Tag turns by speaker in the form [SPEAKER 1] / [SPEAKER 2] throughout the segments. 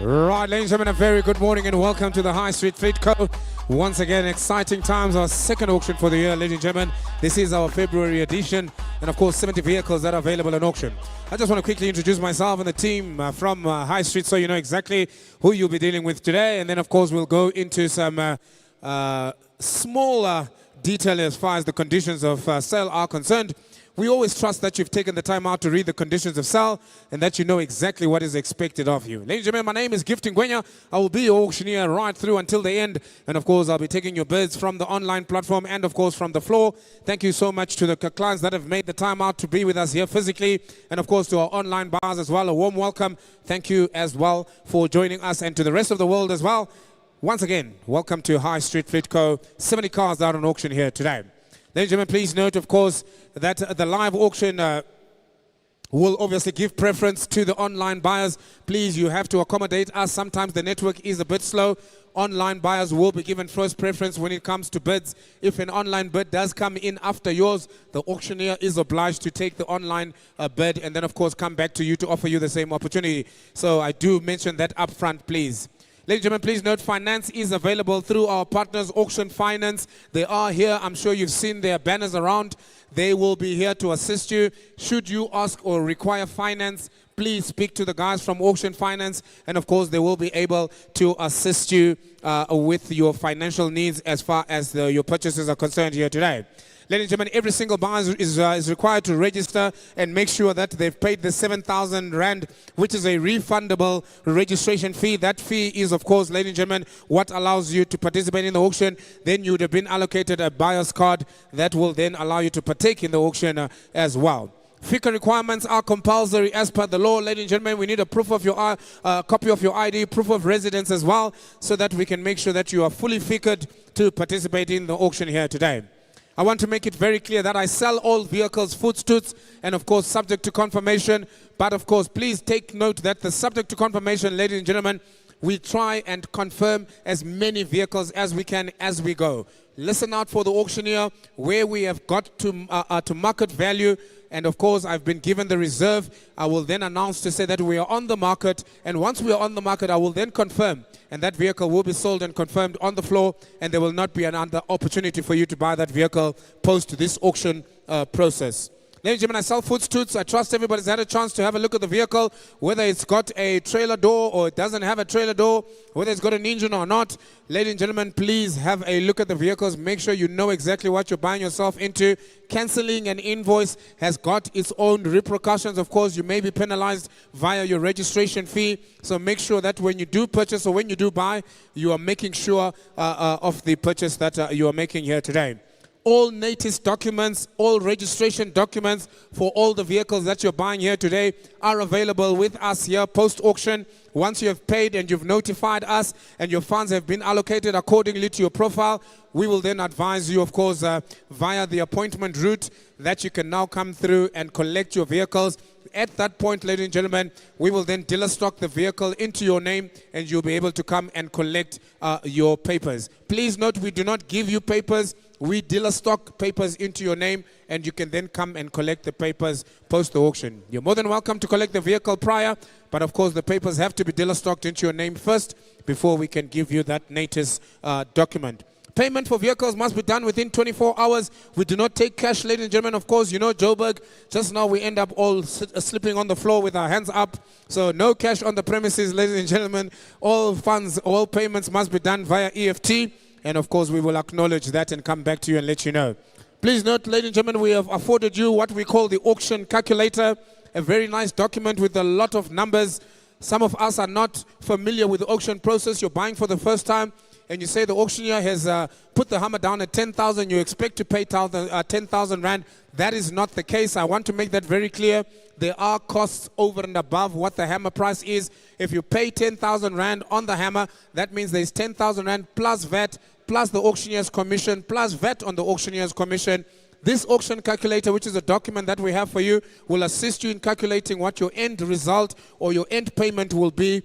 [SPEAKER 1] Right, ladies and gentlemen, a very good morning and welcome to the High Street Fleet Co. Once again, exciting times, our second auction for the year, ladies and gentlemen. This is our February edition, and of course, 70 vehicles that are available in auction. I just want to quickly introduce myself and the team from High Street so you know exactly who you'll be dealing with today. And then, of course, we'll go into some smaller detail as far as the conditions of sale are concerned. We always trust that you've taken the time out to read the conditions of sale and that you know exactly what is expected of you. Ladies and gentlemen, my name is Gifting Gwenya. I will be your auctioneer right through until the end. And of course, I'll be taking your bids from the online platform and of course from the floor. Thank you so much to the clients that have made the time out to be with us here physically. And of course to our online buyers as well, a warm welcome. Thank you as well for joining us, and to the rest of the world as well. Once again, welcome to High Street Fleet Co. 70 cars out on auction here today. Ladies and gentlemen, please note, of course, that the live auction will obviously give preference to the online buyers. Please, you have to accommodate us. Sometimes the network is a bit slow. Online buyers will be given first preference when it comes to bids. If an online bid does come in after yours, the auctioneer is obliged to take the online bid and then, of course, come back to you to offer you the same opportunity. So I do mention that up front, please. Ladies and gentlemen, please note finance is available through our partners, Auction Finance. They are here. I'm sure you've seen their banners around. They will be here to assist you. Should you ask or require finance, please speak to the guys from Auction Finance. And of course, they will be able to assist you with your financial needs as far as your purchases are concerned here today. Ladies and gentlemen, every single buyer is required to register and make sure that they've paid the 7,000 Rand, which is a refundable registration fee. That fee is, of course, ladies and gentlemen, what allows you to participate in the auction. Then you would have been allocated a buyer's card that will then allow you to partake in the auction as well. FICA requirements are compulsory as per the law. Ladies and gentlemen, we need a proof of your copy of your ID, proof of residence as well, so that we can make sure that you are fully FICA'd to participate in the auction here today. I want to make it very clear that I sell all vehicles, footstoots, and of course subject to confirmation. But of course, please take note that the subject to confirmation, ladies and gentlemen, we try and confirm as many vehicles as we can as we go. Listen out for the auctioneer where we have got to market value. And of course, I've been given the reserve. I will then announce to say that we are on the market. And once we are on the market, I will then confirm. And that vehicle will be sold and confirmed on the floor. And there will not be another opportunity for you to buy that vehicle post this auction process. Ladies and gentlemen, I sell footstoots. I trust everybody's had a chance to have a look at the vehicle, whether it's got a trailer door or it doesn't have a trailer door, whether it's got an engine or not. Ladies and gentlemen, please have a look at the vehicles. Make sure you know exactly what you're buying yourself into. Cancelling an invoice has got its own repercussions. Of course, you may be penalized via your registration fee. So make sure that when you do purchase or when you do buy, you are making sure of the purchase that you are making here today. All NATIS documents, all registration documents for all the vehicles that you're buying here today are available with us here post-auction. Once you have paid and you've notified us and your funds have been allocated accordingly to your profile, we will then advise you, of course, via the appointment route that you can now come through and collect your vehicles. At that point, ladies and gentlemen, we will then dealer stock the vehicle into your name and you'll be able to come and collect your papers. Please note, we do not give you papers. We dealer stock papers into your name and you can then come and collect the papers post the auction. You're more than welcome to collect the vehicle prior, but of course the papers have to be dealer stocked into your name first before we can give you that NATIS document. Payment for vehicles must be done within 24 hours. We do not take cash, ladies and gentlemen. Of course, you know Joburg. Just now we end up all sleeping on the floor with our hands up. So no cash on the premises, ladies and gentlemen. All funds, all payments must be done via EFT. And of course, we will acknowledge that and come back to you and let you know. Please note, ladies and gentlemen, we have afforded you what we call the auction calculator, a very nice document with a lot of numbers. Some of us are not familiar with the auction process. You're buying for the first time and you say the auctioneer has put the hammer down at 10,000. You expect to pay 10,000 Rand. That is not the case. I want to make that very clear. There are costs over and above what the hammer price is. If you pay 10,000 Rand on the hammer, that means there's 10,000 Rand plus VAT, plus the auctioneer's commission, plus VAT on the auctioneer's commission. This auction calculator, which is a document that we have for you, will assist you in calculating what your end result or your end payment will be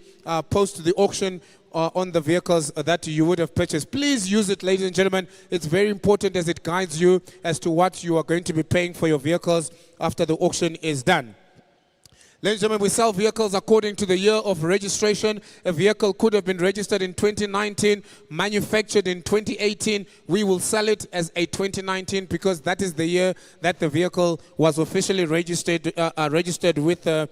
[SPEAKER 1] post the auction on the vehicles that you would have purchased. Please use it, ladies and gentlemen. It's very important as it guides you as to what you are going to be paying for your vehicles after the auction is done. Ladies and gentlemen, we sell vehicles according to the year of registration. A vehicle could have been registered in 2019, manufactured in 2018. We will sell it as a 2019 because that is the year that the vehicle was officially registered with the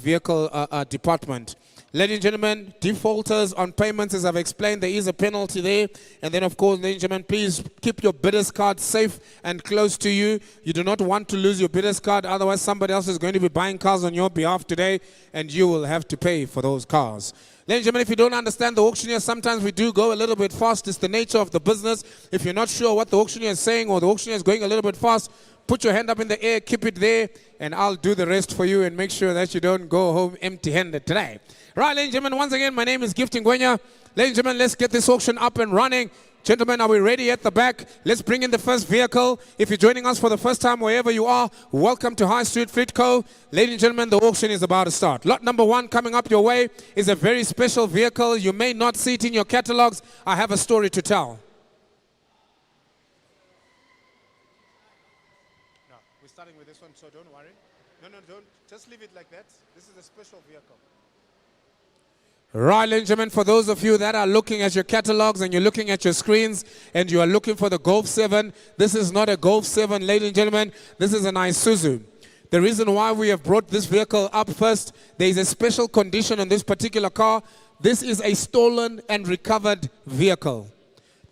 [SPEAKER 1] vehicle department. Ladies and gentlemen, defaulters on payments, as I've explained, there is a penalty there. And then, of course, ladies and gentlemen, please keep your bidder's card safe and close to you. You do not want to lose your bidder's card. Otherwise, somebody else is going to be buying cars on your behalf today, and you will have to pay for those cars. Ladies and gentlemen, if you don't understand the auctioneer, sometimes we do go a little bit fast. It's the nature of the business. If you're not sure what the auctioneer is saying or the auctioneer is going a little bit fast, put your hand up in the air, keep it there, and I'll do the rest for you and make sure that you don't go home empty-handed today. Right, ladies and gentlemen, once again, my name is Gifting Ngwenya. Ladies and gentlemen, let's get this auction up and running. Gentlemen, are we ready at the back? Let's bring in the first vehicle. If you're joining us for the first time, wherever you are, welcome to High Street Fleet Co. Ladies and gentlemen, the auction is about to start. Lot number one coming up your way is a very special vehicle. You may not see it in your catalogs. I have a story to tell. No, we're starting with this one, so don't worry. No, don't. Just leave it like that. This is a special vehicle. Right, ladies and gentlemen, for those of you that are looking at your catalogs and you're looking at your screens and you are looking for the Golf 7, this is not a Golf 7, ladies and gentlemen. This is an Isuzu. The reason why we have brought this vehicle up first, there is a special condition on this particular car. This is a stolen and recovered vehicle.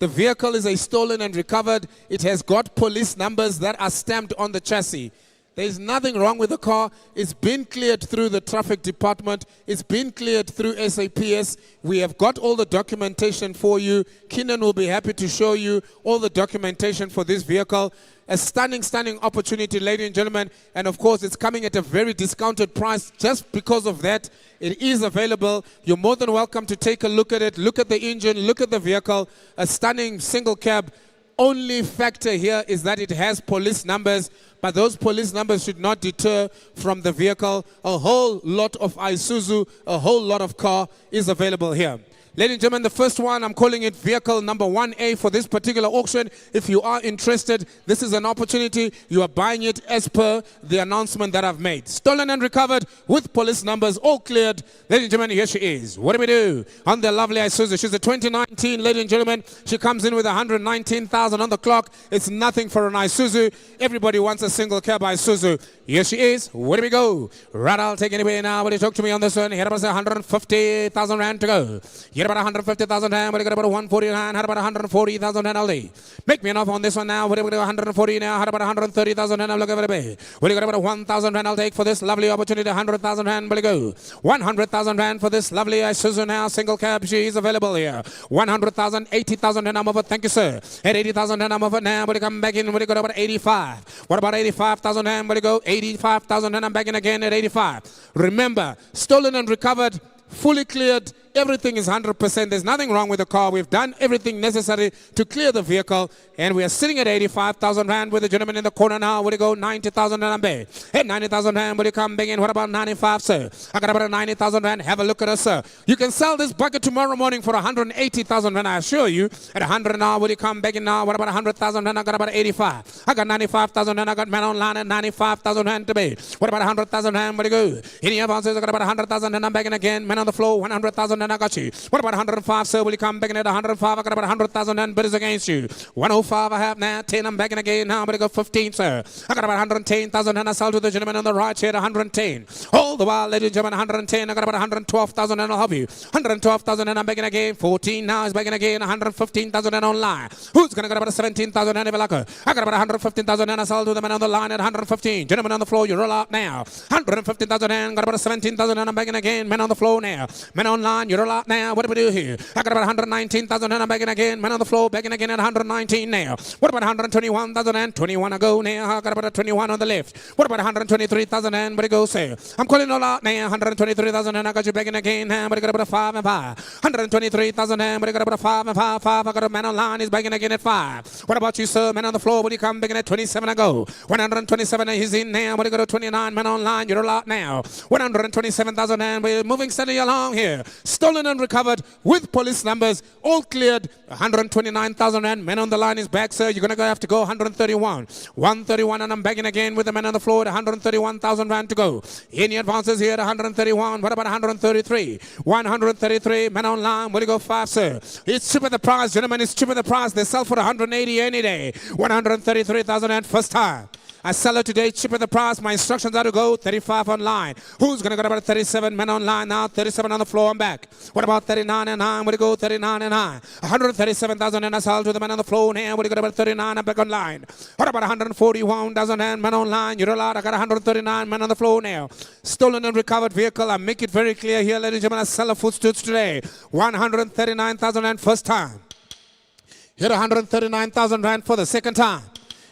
[SPEAKER 1] The vehicle is a stolen and recovered. It has got police numbers that are stamped on the chassis. There is nothing wrong with the car. It's been cleared through the traffic department. It's been cleared through SAPS. We have got all the documentation for you. Keenan will be happy to show you all the documentation for this vehicle. A stunning opportunity, ladies and gentlemen. And of course, it's coming at a very discounted price. Just because of that, it is available. You're more than welcome to take a look at it. Look at the engine. Look at the vehicle. A stunning single cab. Only factor here is that it has police numbers, but those police numbers should not deter from the vehicle. A whole lot of Isuzu, a whole lot of car is available here. Ladies and gentlemen, the first one, I'm calling it vehicle number 1A for this particular auction. If you are interested, this is an opportunity. You are buying it as per the announcement that I've made. Stolen and recovered with police numbers all cleared. Ladies and gentlemen, here she is. What do we do on the lovely Isuzu? She's a 2019, ladies and gentlemen. She comes in with 119,000 on the clock. It's nothing for an Isuzu. Everybody wants a single cab Isuzu. Here she is. Where do we go? Right, I'll take anyway now. Will you talk to me on this one? Here about 150,000 rand to go. Here about 150,000 rand. Will you get about 149? How about 140,000 rand LD? Make me an offer on this one now. Will you get 140 now? How about 130,000 rand? I'm looking for it. Will you get about 1,000 rand? I'll take for this lovely opportunity. 100,000 rand. Will you go? 100,000 rand for this lovely Isuzu now. Single cab. She is available here. 100,000, 80,000 rand. I'm over. Thank you, sir. At 80,000 rand, I'm over now. Will you come back in? Will you go about 85? What about 85,000 rand? Will you go? 85,000 and I'm back in again at 85. Remember, stolen and recovered, fully cleared. Everything is 100%. There's nothing wrong with the car. We've done everything necessary to clear the vehicle. And we are sitting at 85,000 rand with the gentleman in the corner now. Will you go 90,000 rand? I'm back. At 90,000 rand, will you come back in? What about 95, sir? I got about 90,000 rand. Have a look at us, sir. You can sell this bucket tomorrow morning for 180,000 rand, I assure you. At 100 now, will you come back in now? What about 100,000 rand? I got about 85. I got 95,000 rand. I got man online at 95,000 rand to be. What about 100,000 rand? Will you go? Any advances? I got about 100,000 and I'm back in again. Man on the floor, 100,000 and I got you. What about 105, sir? Will you come back in at 105? I got about 100,000 and bidders against you. 105 I have now. 10, I'm back in again now. I'm going to go 15, sir. I got about 110,000 and I sold to the gentleman on the right here at 110. All the while, ladies and gentlemen, 110. I got about 112,000 and I'll have you. 112,000 and I'm back in again. 14 now is back in again. 115,000 and online. Who's going to get about 17,000 and I got about 115,000 and I sold to the man on the line at 115. Gentlemen on the floor, you roll out now. 115,000 and got about 17,000 and I'm back in again. Men on the floor now. Men online, you roll out now. What do we do here? I got about 119,000 and I'm back in again. Man on the floor, back in again at 119 now. What about 121,000 and 21 ago now? I got about 21 on the left. What about 123,000 and what do you go say? I'm calling all out now. 123,000 and I got you back in again now. But I got about 5 and 5. 123,000 and but I got about 5 and 5. 5. I got a man online. He's back in again at 5. What about you, sir? Man on the floor, will you come back in at 27 ago? 127 and he's in now. What do you go to 29? Man online, you're a lot now. 127,000 and we're moving steadily along here. stolen and recovered with police numbers, all cleared. 129,000 rand. Man on the line is back, sir. You're going to have to go 131. 131, and I'm begging again with the man on the floor at 131,000 rand to go. Any advances here at 131? What about 133? 133, man on line. Will you go 5, sir? It's cheaper the price, gentlemen. It's cheaper the price. They sell for 180 any day. 133,000 rand first time. I sell it today, cheaper the price. My instructions are to go 35 online. Who's going to go about 37 men online now? 37 on the floor. I'm back. What about 39 and 9? Where to go? 39 and 9. 137,000 and I sell to the man on the floor now. Where to go about 39? I'm back online. What about 141,000 and men online? You're allowed. I got 139 men on the floor now. Stolen and recovered vehicle. I make it very clear here, ladies and gentlemen. I sell a footstools today. 139,000 and first time. Hit 139,000 rand for the second time.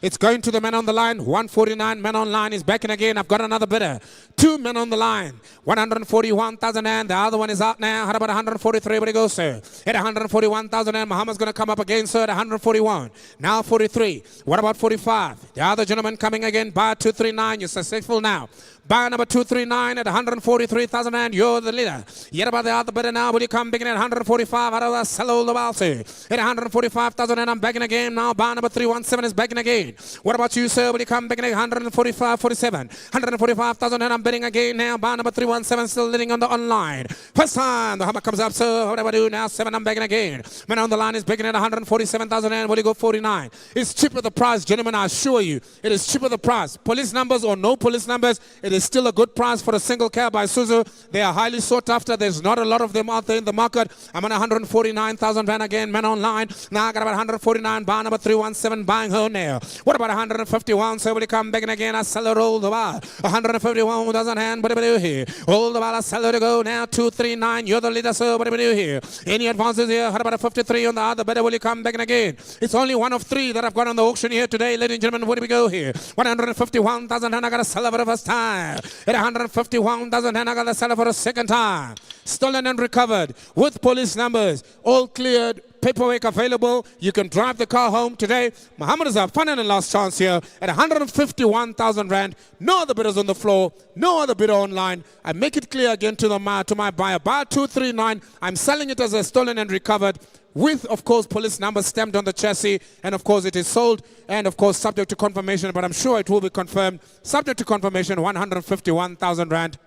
[SPEAKER 1] It's going to the man on the line. 149 man on line is back in again. I've got another bidder. 2 men on the line. 141,000 and the other one is out now. How about 143? Where do you go, sir? At 141,000 and Muhammad's going to come up again, sir, at 141. Now 43. What about 45? The other gentleman coming again. Bar 239. You're successful now. Buy number 239 at 143,000 and you're the leader. Yet about the other bidder now. Will you come beginning at 145? Out of the sell the Balsi. At 145,000 and I'm backing again now. Buy number 317 is backing again. What about you, sir? Will you come beginning at 145, 47? 145,000 and I'm bidding again now. Buy number 317 still leading on the online. First time the hammer comes up, sir. What do I do now? 7, I'm begging again. Man on the line is begging at 147,000 and will you go 49? It's cheaper the price, gentlemen. I assure you. It is cheaper the price. Police numbers or no police numbers. It is still a good price for a single cab by Isuzu. They are highly sought after. There's not a lot of them out there in the market. I'm on 149,000 rand again. Man online. Now I got about 149. Bar number 317 buying her now. What about 151? So will you come back again? I sell it all the bar. 151 doesn't hand. What do we do here? All the bar. I sell it to go now. 239. You're the leader, sir. What do we do here? Any advances here? How about a 53 on the other? Better will you come back again? It's only one of 3 that I've got on the auction here today, ladies and gentlemen. Where do we go here? 151,000 and I got to sell it for the first time. At 151,000 and I got to sell it for the second time. Stolen and recovered with police numbers. All cleared. Paperwork available. You can drive the car home today. Muhammad is our final and last chance here at 151,000 rand. No other bidders on the floor. No other bidder online. I make it clear again to my buyer. Bar 239. I'm selling it as a stolen and recovered with, of course, police number stamped on the chassis. And, of course, it is sold. And, of course, subject to confirmation. But I'm sure it will be confirmed. Subject to confirmation, 151,000 rand.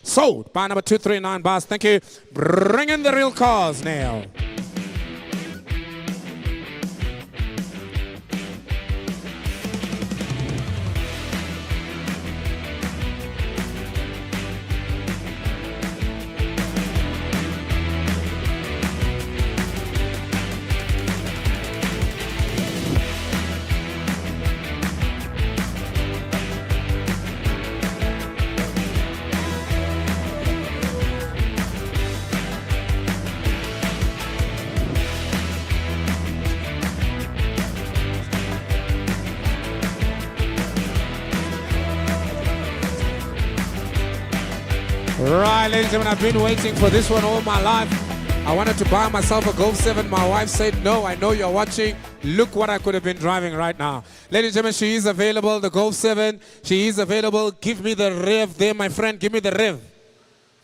[SPEAKER 1] Sold. Bar number 239, boss. Thank you. Bring in the real cars now. Right, ladies and gentlemen, I've been waiting for this one all my life. I wanted to buy myself a Golf 7. My wife said, no, I know you're watching. Look what I could have been driving right now. Ladies and gentlemen, she is available, the Golf 7. She is available. Give me the rev there, my friend. Give me the rev.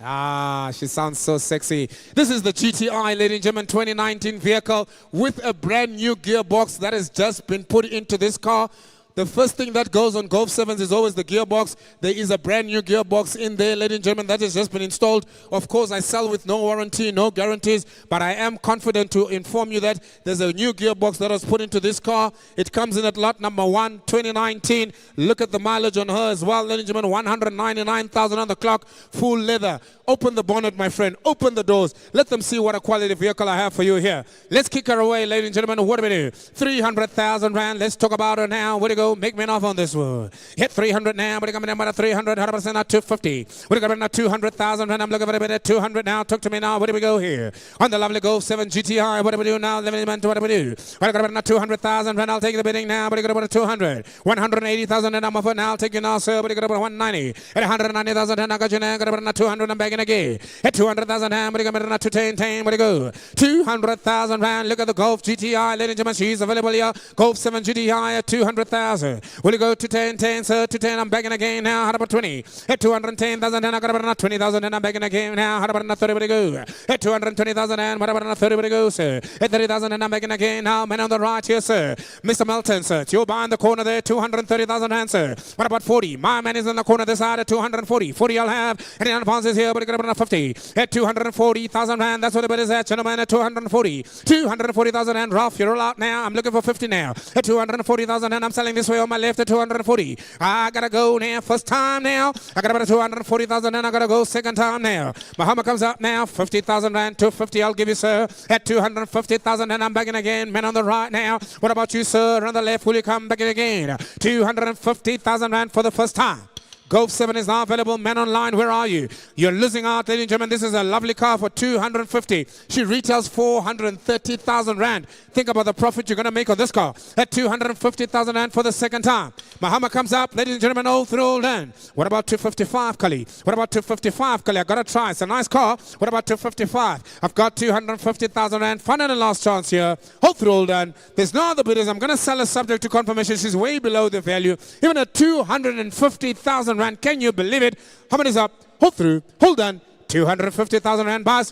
[SPEAKER 1] Ah, she sounds so sexy. This is the GTI, ladies and gentlemen, 2019 vehicle with a brand new gearbox that has just been put into this car. The first thing that goes on Golf 7s is always the gearbox. There is a brand new gearbox in there, ladies and gentlemen, that has just been installed. Of course, I sell with no warranty, no guarantees, but I am confident to inform you that there's a new gearbox that was put into this car. It comes in at lot number 1, 2019. Look at the mileage on her as well, ladies and gentlemen, 199,000 on the clock, full leather. Open the bonnet, my friend. Open the doors. Let them see what a quality vehicle I have for you here. Let's kick her away, ladies and gentlemen. What do we do? 300,000 rand. Let's talk about her now. Where do you go? Make me an offer on this one. Hit 300 now. What do you coming in about 300? 100% now 250. What do you coming in at 200,000 rand? I'm looking for a bit at 200 now. Talk to me now. Where do we go here? On the lovely Golf 7 GTI. What do we do now? What do we do? What do you coming in at 200,000 rand? I'll take the bidding now. What do you coming in at 200? 180,000 and I'm offer now. I'll take you now, sir. What do you coming in at 190? At 190,000 and I got you now. Got about 200. I'm begging again. At 200,000 rand. What do you coming in at 210? What do you go? 200,000 rand. Look at the Golf GTI. Ladies and gentlemen, she's available here. Golf 7 GTI at 200,000. sir. Will you go to 10, sir? To 10, I'm begging again now. How about 20? At 210,000, and I got about 20,000, and I'm begging again now. How about 30? Where to go? At 220,000, and what about 30? Where to go, sir? At 30,000, and I'm begging again now. Man on the right here, sir. Mr. Melton, sir. You're behind the corner there. 230,000, and sir. What about 40? My man is in the corner this side at 240. 40 I'll have. And the advance is here, but it got about 50. At 240,000, and that's what the bid is at, gentlemen. At 240. 240,000, and Ralph, you're all out now. I'm looking for 50 now. At 240,000, and I'm selling this way on my left at 240. I gotta go now. First time now. I got about 240,000, and I gotta go second time now. Muhammad comes up now. 50,000 rand. 250 I'll give you, sir. At 250,000, and I'm back in again. Men on the right now. What about you, sir? On the left, will you come back in again? 250,000 rand for the first time. Golf 7 is now available. Men online, where are you? You're losing out, ladies and gentlemen. This is a lovely car for 250. She retails 430,000 rand. Think about the profit you're going to make on this car. At 250,000 rand for the second time. Muhammad comes up, ladies and gentlemen, all through all in. What about 255, Kali? What about 255, Kali? I got to try. It's a nice car. What about 255? I've got 250,000 rand. Final and last chance here. Hold through all done. There's no other bidders. I'm going to sell her subject to confirmation. She's way below the value. Even at 250,000 rand. Can you believe it? How many is up? Hold through. Hold on. 250,000 rand bars.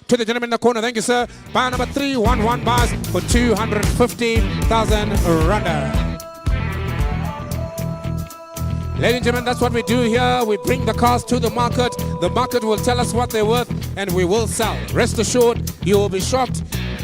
[SPEAKER 1] To the gentleman in the corner. Thank you, sir. Buy number 311 bars for 250,000 rand. Ladies and gentlemen, that's what we do here. We bring the cars to the market. The market will tell us what they're worth and we will sell. Rest assured, you will be shocked.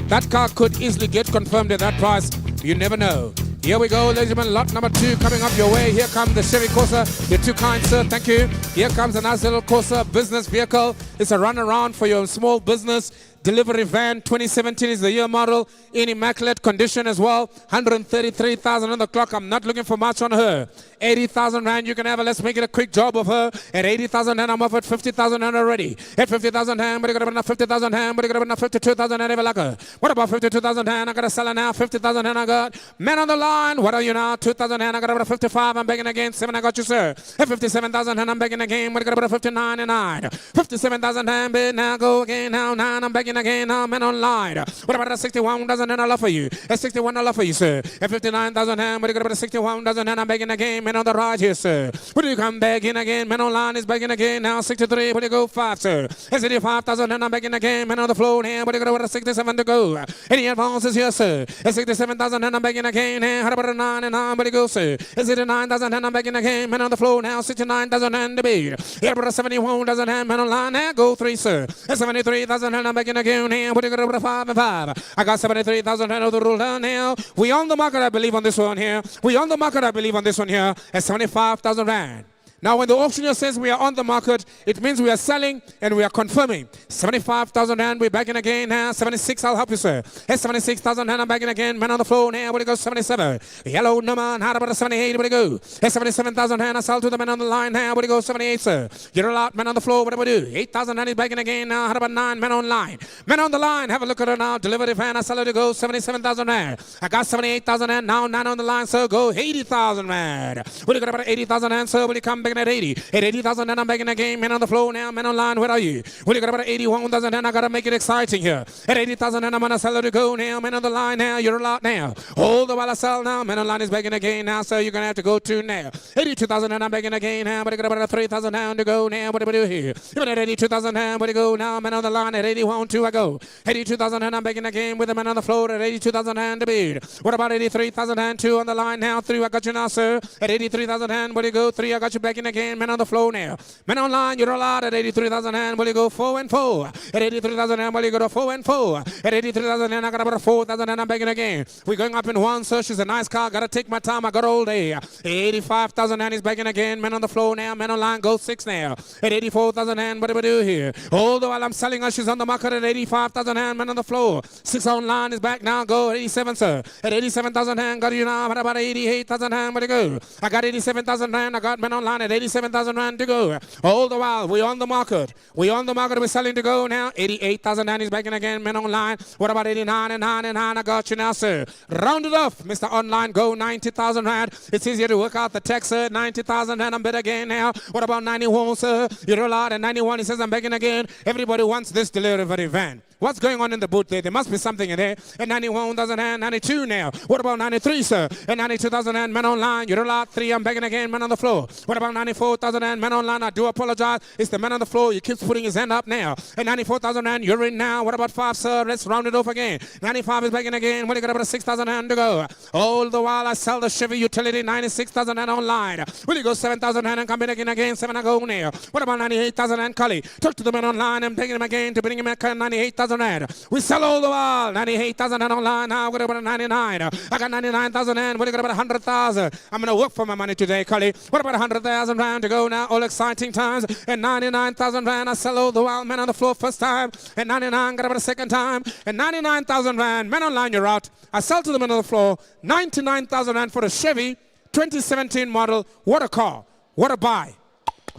[SPEAKER 1] That car could easily get confirmed at that price. You never know. Here we go, ladies and gentlemen. Lot number 2 coming up your way. Here comes the Chevy Corsa. You're too kind, sir. Thank you. Here comes a nice little Corsa business vehicle. It's a runaround for your small business. Delivery van, 2017 is the year model, in immaculate condition as well. 133,000 on the clock. I'm not looking for much on her. 80,000 rand you can have her. Let's make it a quick job of her. At 80,000 rand, I'm offered 50,000 rand already. At 50,000 rand, but you got enough 50,000 rand, but you got enough 52,000 rand ever like her. What about 52,000 rand? I got to sell her now. 50,000 rand I got. Men on the line, what are you now? 2,000 rand, I got about 55. I'm begging again. 7, I got you, sir. At 57,000 rand, I'm begging again. But you got about 59 and 9. 57,000 rand, bid now go again. Now 9, I'm begging again. Now men online. What about a 61,000 and I'll offer you? At 61 I'll offer you, sir. At 59,000 and but you got about a 61,000 and I'm begging again. Men on the right here, sir. Will you come begging again? Men online is begging again. Now 63, but you go 5, sir. At 65,000 and I'm begging again. Men on the floor now, but you got about a 67 to go. Any advances here, sir? At 67,000 and I'm begging again. And how about a 9 and 9, but you go, sir. At 69,000 and I'm begging again. Men on the floor now, 69,000 and the bid. Here about a 71,000 and men online now go 3, sir. At 73,000 and I'm begging again. And but you got about a 5 and 5. I got 73,000 and the rule down now. We on the market, I believe, on this one here. We on the market, I believe, on this one here. At 75,000 rand. Now, when the auctioneer says we are on the market, it means we are selling and we are confirming. 75,000 rand, we're back in again now. 76, I'll help you, sir. At 76,000 rand, I'm back in again. Man on the floor now, where it goes, 77. Yellow number, how about a 78, where it go? At 77,000 rand, I sell to the man on the line now, where it goes, 78, sir. You're a lot, man on the floor, what do we do? 8,000 rand is back in again now. How about 9, man on line? Man on the line, have a look at her now. Delivery van, I sell her to go, 77,000 rand. I got 78,000 rand, now 9 on the line, sir. Go 80,000 rand. What do you got about 80,000 rand, sir? Will you come back in at 80? At 80,000 and I'm back in the game. Men on the floor now, men online, where are you? Well, you got about 81,000 and I got to make it exciting here. At 80,000 and I'm going to sell it to go now. Men on the line now, you're a lot now. All the while I sell now, men online is back in the game now, so you're going to have to go to now. 82,000 and I'm back in the game now, but you got about 3,000 down to go now. What do we do here? Even at 82,000 down, where do you go now? Men on the line at 81, 2 I go. 82,000 and I'm back in the game with the men on the floor at 82,000 and the bid. What about 83,000 and 2 on the line now? 3 I got you now, sir. At 83,000 and where do you go? 3 I got you back in the game. Men on the floor now. Men online, you're allowed at 83,000 and will you go 4 and 4? At 83,000 and will you go to 4 and 4? At 83,000 and I got about 4,000 and I'm begging again. We're going up in one, sir. She's a nice car. Gotta take my time. I got all day. 85,000 and he's begging again. Men on the floor now. Men online go 6 now. At 84,000 and what do we do here? Although while I'm selling her, she's on the market at 85,000 and men on the floor. 6 online is back now. Go 87, sir. At 87,000 and got you now. What about 88,000 and where to go? I got 87,000 rand. I got men online at 87,000 rand to go. All the while, we're on the market. We're on the market. We're selling to go now. 88,000 and he's back in again. Men online. What about 89 and 9 and 9? I got you now, sir. Round it off, Mr. Online. Go 90,000 rand. It's easier to work out the tax, sir. 90,000 and I'm bid again now. What about 91, sir? You're allowed at 91. He says I'm begging again. Everybody wants this delivery van. What's going on in the booth there? There must be something in there. And 91,000 and 92 now. What about 93, sir? And 92,000 and men online. You're a lot. 3, I'm begging again, men on the floor. What about 94,000 and men online? I do apologize. It's the man on the floor. He keeps putting his hand up now. And 94,000 and you're in now. What about 5, sir? Let's round it off again. 95 is begging again. What do you got about 6,000 and to go? All the while I sell the Chevy Utility 96,000 and online. Will you go 7,000 and come in again? 7 I go now. What about 98,000 and Cully? Talk to the man online. I'm taking him again to bring him back 98,000 and we sell all the while 98,000 and online. Now what about 99? I got 99,000 and what do you got about 100,000? I'm gonna work for my money today, Cully. What about 100,000 rand to go now? All exciting times. And 99,000 rand. I sell all the while. Man on the floor first time. And 99 got about a second time. And 99,000 rand. Men online, you're out. I sell to the man on the floor 99,000 rand for a Chevy 2017 model. What a car. What a buy.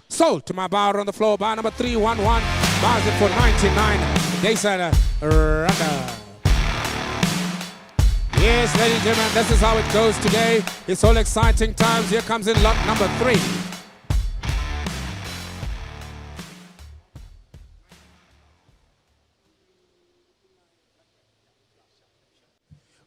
[SPEAKER 1] Sold to my buyer on the floor. Buy number 311. Buys it for 99. They said, Randa. Yes, ladies and gentlemen, this is how it goes today. It's all exciting times. Here comes in lot number 3.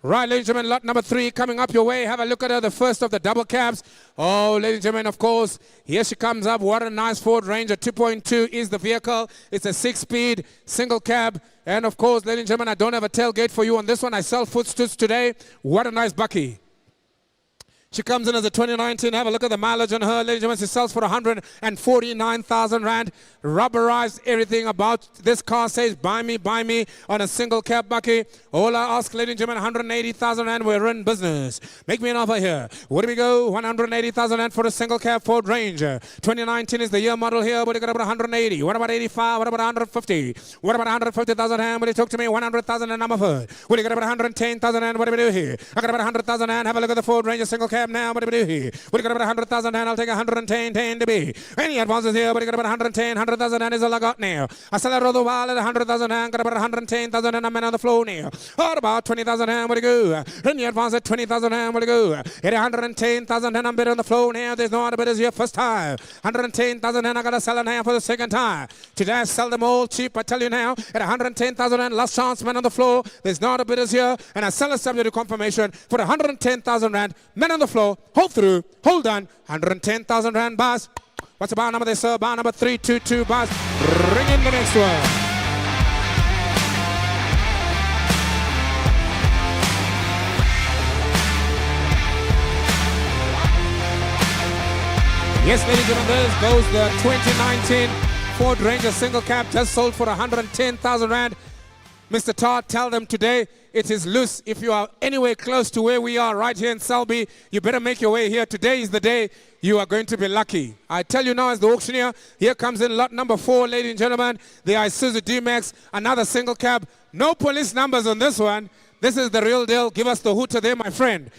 [SPEAKER 1] Right, ladies and gentlemen, lot number 3 coming up your way. Have a look at her, the first of the double cabs. Oh, ladies and gentlemen, of course, here she comes up. What a nice Ford Ranger. 2.2 is the vehicle. It's a 6-speed single cab. And of course, ladies and gentlemen, I don't have a tailgate for you on this one. I sell footstools today. What a nice bucky. She comes in as a 2019. Have a look at the mileage on her. Ladies and gentlemen, she sells for 149,000 rand. Rubberized everything about this car says, buy me on a single cab bucky. All I ask, ladies and gentlemen, 180,000 rand. We're in business. Make me an offer here. Where do we go? 180,000 rand for a single cab Ford Ranger. 2019 is the year model here. What do you got about 180? What about 85? What about 150? What about 150,000 rand? What do you talk to me? 100,000 rand number for. What do you got about 110,000 rand? What do we do here? I got about 100,000 rand. Have a look at the Ford Ranger single cab. Now, what do we do here? What do you got about 100,000 and I'll take 110 to be. Any advances here? What do you got about 100,000 and is all I got now. I sell it all the while at 100,000 and got about 110,000 and I'm on the floor now. What about 20,000 and what do you go? Any advance at 20,000 and what do you go? At 110,000 and I'm bid on the floor now. There's no other bidders here first time. 110,000 and I got to sell it now for the second time. Today I sell them all cheap. I tell you now at 110,000 and last chance man on the floor. There's no other bidders here and I sell it subject to confirmation for 110,000 rand. Men on the floor, hold through, hold on, 110,000 rand bars. What's the bar number there, sir? Bar number 322 bars. Bring in the next one. Yes, ladies and gentlemen, this goes the 2019 Ford Ranger single cab, just sold for 110,000 rand. Mr. Todd, tell them today it is loose. If you are anywhere close to where we are right here in Selby, you better make your way here. Today is the day you are going to be lucky. I tell you now as the auctioneer, here comes in lot number 4, ladies and gentlemen, the Isuzu D-Max, another single cab. No police numbers on this one. This is the real deal. Give us the hooter there, my friend.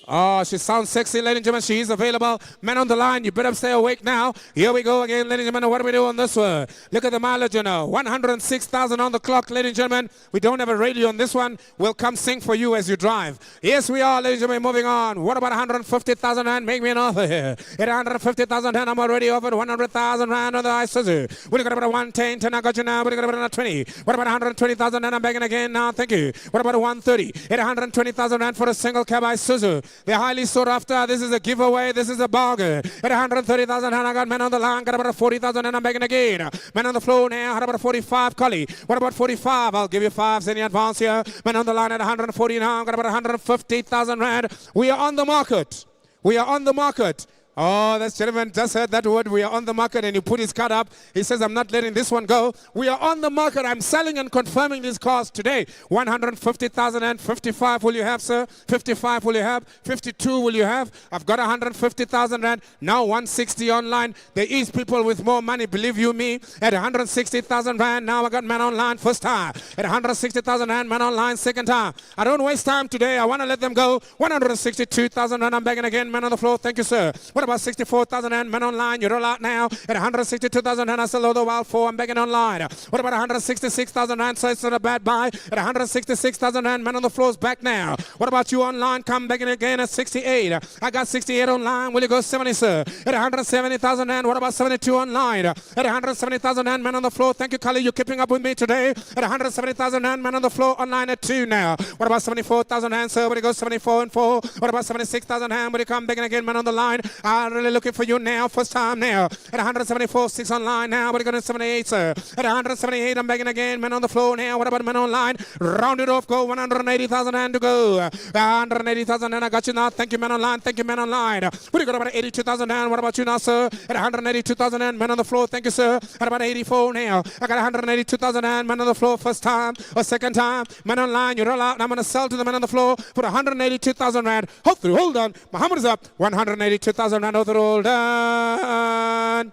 [SPEAKER 1] Oh, she sounds sexy, ladies and gentlemen. She is available. Men on the line, you better stay awake now. Here we go again, ladies and gentlemen. What do we do on this one? Look at the mileage, you know. 106,000 on the clock, ladies and gentlemen. We don't have a radio on this one. We'll come sing for you as you drive. Yes, we are, ladies and gentlemen. Moving on. What about 150,000 rand? Make me an offer here. At 150,000 rand, I'm already offered 100,000 rand on the Isuzu. What do you got about 110? 10, I got you now. What do you got about 20? What about 120,000 rand? I'm begging again now. Thank you. What about 130? At 120,000 rand for a single cab Isuzu. They're highly sought after. This is a giveaway. This is a bargain. At 130,000 rand, I got men on the line. Got about 40,000 and I'm begging again. Men on the floor now. How about 45, Cully? What about 45? I'll give you 5s in advance here. Men on the line at 140 now. Got about 150,000 rand. We are on the market. We are on the market. Oh, this gentleman just heard that word. We are on the market, and he put his card up. He says, I'm not letting this one go. We are on the market. I'm selling and confirming these cars today. 150,000 and 55 will you have, sir? 55 will you have? 52 will you have? I've got 150,000 rand. Now 160 online. There is people with more money, believe you me. At 160,000 rand, now I got man online first time. At 160,000 rand, man online second time. I don't waste time today. I want to let them go. 162,000 rand. I'm begging again, man on the floor. Thank you, sir. What What about 64,000 and men online? You roll out now at 162,000 and I still low the wild 4. I'm begging online. What about 166,000 and so it's not a bad buy at 166,000 and men on the floor's back now. What about you online? Come begging again at 68. I got 68 online. Will you go 70, sir? At 170,000 and what about 72 online? At 170,000 and men on the floor. Thank you, Kali. You're keeping up with me today. At 170,000 and men on the floor online at 2 now. What about 74,000 and sir? Will you go 74 and 4? What about 76,000 and will you come begging again, men on the line? I'm really looking for you now. First time now. At 174, 6 online now. What are you going to 78, sir? At 178, I'm begging again, men on the floor now. What about men online? Round it off, go 180,000 and to go. 180,000 and I got you now. Thank you, men online. Thank you, men online. What do you got about 82,000 and what about you now, sir? At 182,000 and men on the floor. Thank you, sir. At about 84 now. I got 182,000 and men on the floor. First time or second time. Men online, you roll out. And I'm going to sell to the men on the floor for 182,000 rand. Hold through, hold on. Muhammad is up. 182,000 rand. Hold through, hold on.